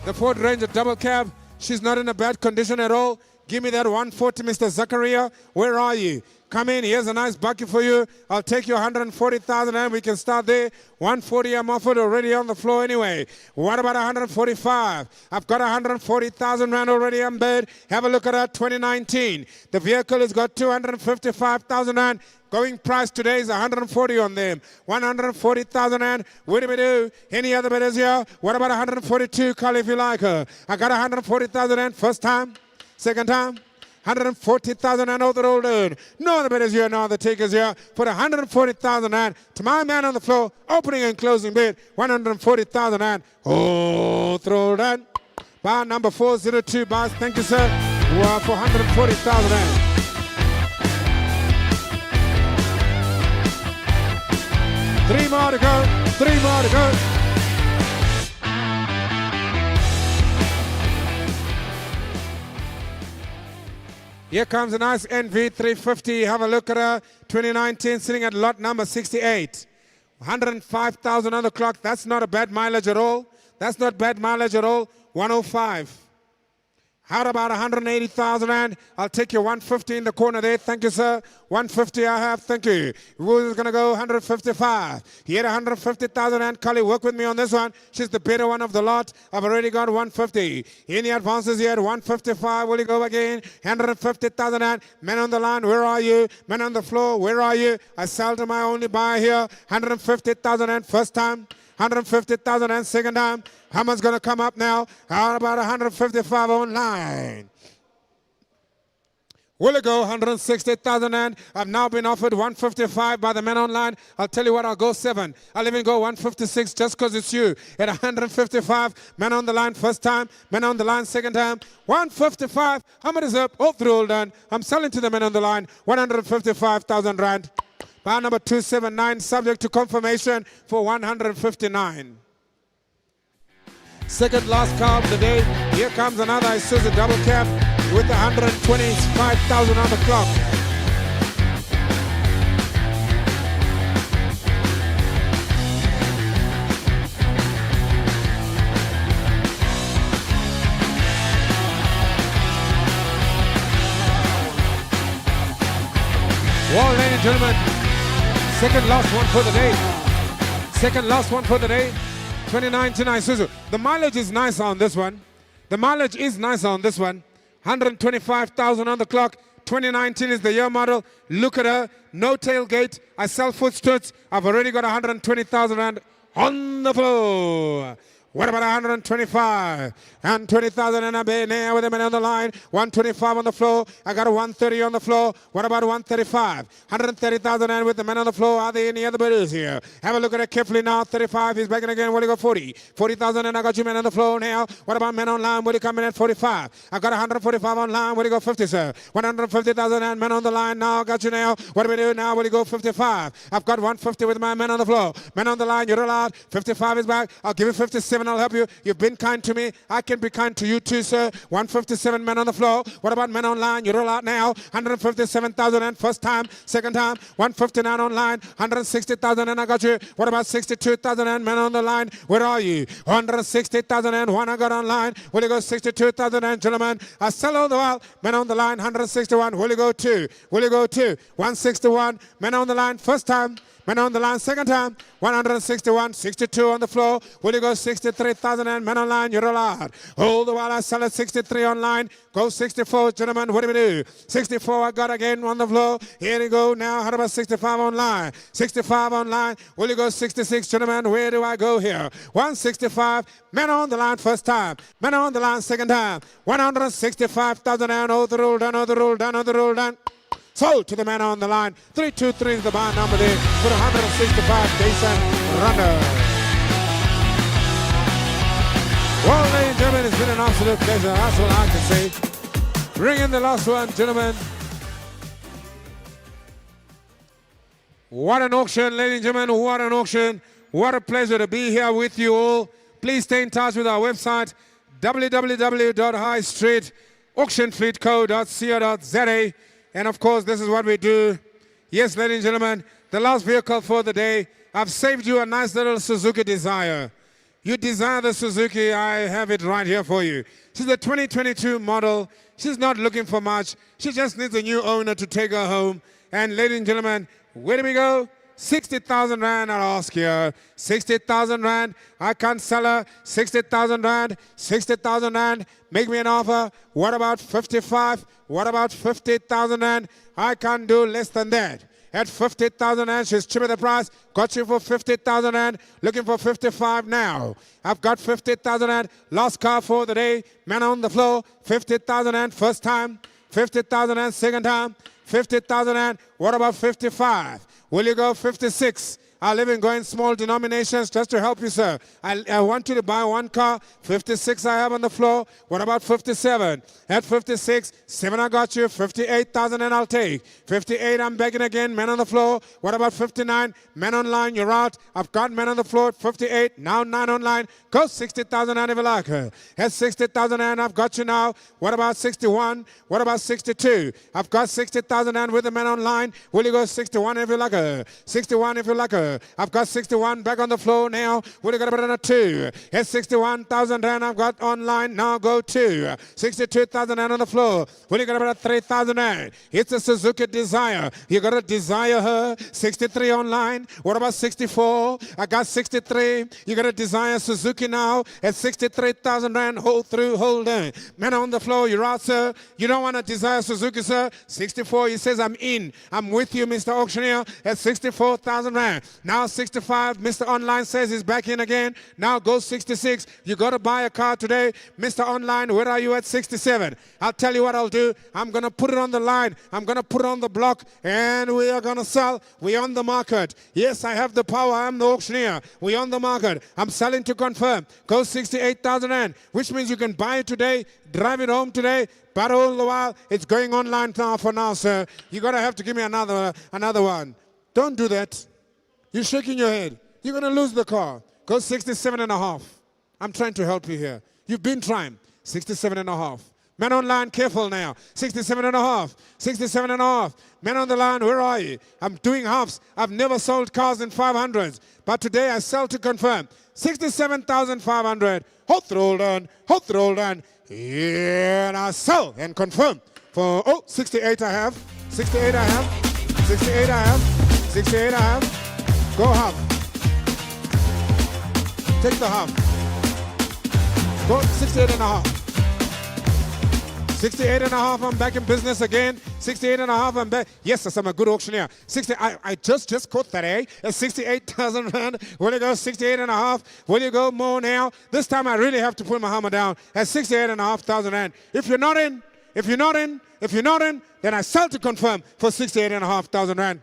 [SPEAKER 1] The Ford Ranger double cab. She's not in a bad condition at all. Give me that 140, Mr. Zachariah. Where are you? Come in. Here's a nice bucket for you. I'll take you 140,000 and we can start there. 140 I'm offered already on the floor anyway. What about 145? I've got 140,000 rand already on bid. Have a look at that 2019. The vehicle has got 255,000 rand. Going price today is 140 on them. 140,000 and what do we do? Any other bidders here? What about 142? Call if you like her. I got 140,000 and first time, second time. 140,000 and over the roll dude. No, the bidders here, no, the takers here. Put 140,000 and to my man on the floor, opening and closing bid, 140,000 and oh, throw that. Bar number 402 bars, thank you, sir. For 140,000 and. Three more to go, 3 more to go. Here comes a nice NV350. Have a look at her. 2019 sitting at lot number 68. 105,000 on the clock. That's not a bad mileage at all. That's not bad mileage at all. 105. How about 180,000 rand? I'll take you 150 in the corner there. Thank you, sir. 150 I have. Thank you. Who's going to go 155? He had 150,000 rand. Cully, work with me on this one. She's the better one of the lot. I've already got 150. Any advances here? 155. Will you go again? 150,000 rand. Men on the line, where are you? Men on the floor, where are you? I sell to my only buyer here. 150,000 rand first time. 150,000 and second time. How much going to come up now? How about 155 online? Will it go 160,000 and I've now been offered 155 by the men online. I'll tell you what, I'll go 7. I'll even go 156 just because it's you. At 155, men on the line first time, men on the line second time. 155, how much is up? All through all done. I'm selling to the men on the line, 155,000 rand. Bar number 279, subject to confirmation for 159. Second last car of the day. Here comes another Isuzu double cab with 125,000 on the clock. Well, ladies and gentlemen, second last one for the day. Second last one for the day. 2019 Isuzu. The mileage is nice on this one. The mileage is nice on this one. 125,000 on the clock. 2019 is the year model. Look at her. No tailgate. I sell footstools. I've already got 120,000 rand on the floor. What about 125? And 20,000 and a bit now with a man on the line. 125 on the floor. I got a 130 on the floor. What about 135? 130,000 and with the man on the floor. Are there any other bidders here? Have a look at it carefully now. 35. He's back in again. What do you got? 40. 40,000 and I got you man on the floor now. What about men online? What do you come in at 45? I got 145 online. What do you go? 50, sir? 150,000 and men on the line now. Got you now. What do we do now? What do you go? 55. I've got 150 with my men on the floor. Men on the line. You're allowed. 55 is back. I'll give you 57. I'll help you. You've been kind to me. I can be kind to you too, sir. 157 men on the floor. What about men online? You're all out now. 157,000 and first time, second time. 159 online. 160,000 and I got you. What about 62,000 and men on the line? Where are you? 160,000 and one I got online. Will you go 62,000 and gentlemen? I sell all the while. Men on the line. 161. Will you go two? Will you go two? 161. Men on the line. First time. Men on the line, second time, 161, 62 on the floor. Will you go 63,000 and men online? You're allowed. Hold the while I sell it 63 online. Go 64, gentlemen. What do we do? 64 I got again on the floor. Here you go now. How about 65 online? 65 online. Will you go 66, gentlemen? Where do I go here? 165. Men on the line first time. Men on the line second time. 165,000 and oh the rule done, oh the rule done, oh the rule done. Sold to the man on the line. 323 is the bar number there for 165 Jason Runner. Well, ladies and gentlemen, it's been an absolute pleasure. That's what I can say. Bring in the last one, gentlemen. What an auction, ladies and gentlemen. What an auction. What a pleasure to be here with you all. Please stay in touch with our website, www.highstreetauctionfleetco.co.za. And of course, this is what we do. Yes, ladies and gentlemen, the last vehicle for the day. I've saved you a nice little Suzuki Desire. You desire the Suzuki, I have it right here for you. She's a 2022 model. She's not looking for much. She just needs a new owner to take her home. And ladies and gentlemen, where do we go? 60,000 rand, I'll ask you. 60,000 rand, I can't sell her. 60,000 rand, 60,000 rand, make me an offer. What about 55? What about 50,000 rand? I can't do less than that. At 50,000 rand, she's cheaper the price. Got you for 50,000 rand, looking for 55 now. I've got 50,000 rand, last car for the day. Man on the floor, 50,000 rand, first time. 50,000 rand, second time. 50,000 rand, what about 55? Will you go 56? I live in going small denominations just to help you, sir. I want you to buy one car. 56 I have on the floor. What about 57? At 56, 7 I got you. 58,000 and I'll take. 58 I'm begging again. Men on the floor. What about 59? Men online, you're out. I've got men on the floor at 58. Now 9 online. Go 60,000 and if you like her. At 60,000 and I've got you now. What about 61? What about 62? I've got 60,000 and with the men online. Will you go 61 if you like her? 61 if you like her. I've got 61 back on the floor now. Will you got about a 2? At 61,000 rand I've got online. Now go 2. 62,000 rand on the floor. Will you got about a 3,000 rand? It's a Suzuki Desire. You got to desire her. 63 online. What about 64? I got 63. You got to desire Suzuki now at 63,000 rand. Hold through, hold on. Man on the floor, you're out, sir. You don't want to desire Suzuki, sir. 64, he says, I'm in. I'm with you, Mr. Auctioneer, at 64,000 rand. Now 65, Mr. Online says he's back in again. Now go 66. You got to buy a car today. Mr. Online, where are you at 67? I'll tell you what I'll do. I'm going to put it on the line. I'm going to put it on the block, and we are going to sell. We're on the market. Yes, I have the power. I'm the auctioneer. We're on the market. I'm selling to confirm. Go 68,000 rand, which means you can buy it today, drive it home today, but all the while, it's going online now for now, sir. You're going to have to give me another one. Don't do that. You're shaking your head. You're going to lose the car. Go 67 and a half. I'm trying to help you here. You've been trying. 67 and a half. Men online, careful now. 67 and a half. 67 and a half. Men on the line, where are you? I'm doing halves. I've never sold cars in 500s. But today I sell to confirm. 67,500. Hold on. And I sell and confirm. For, 68 I have. 68 I have. 68 I have. 68 I have. Go half. Take the half. Go 68 and a half. 68 and a half, I'm back in business again. 68 and a half, I'm back. Yes, I'm a good auctioneer. I just caught that, eh? At 68,000 rand. Will you go 68 and a half? Will you go more now? This time I really have to put my hammer down at 68 and a half thousand rand. If you're not in, then I sell to confirm for 68 and a half thousand rand.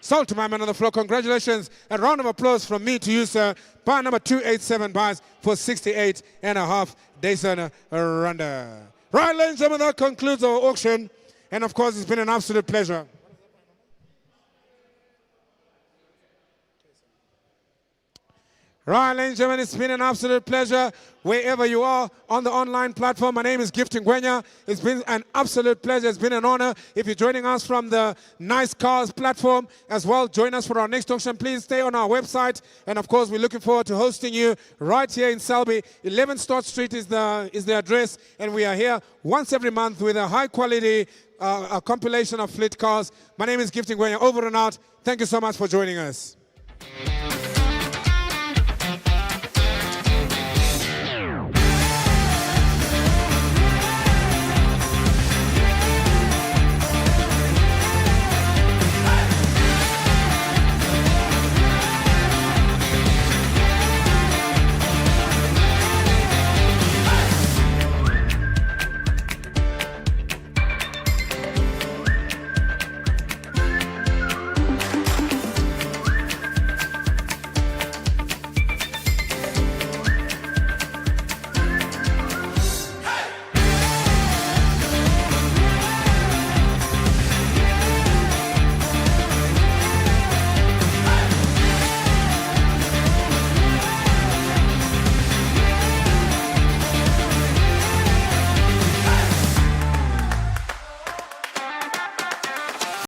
[SPEAKER 1] Sold to my man on the floor. Congratulations. A round of applause from me to you, sir. Buy number 287 buys for 68 and a half Dason Randa. Right, ladies and gentlemen, that concludes our auction. And of course, it's been an absolute pleasure. Right, ladies and gentlemen, it's been an absolute pleasure wherever you are on the online platform. My name is Gifting Gwenya. It's been an absolute pleasure. It's been an honor. If you're joining us from the Nice Cars platform as well, join us for our next auction. Please stay on our website. And of course, we're looking forward to hosting you right here in Selby. 11 Stott Street is the address. And we are here once every month with a high quality a compilation of fleet cars. My name is Gifting Gwenya. Over and out. Thank you so much for joining us.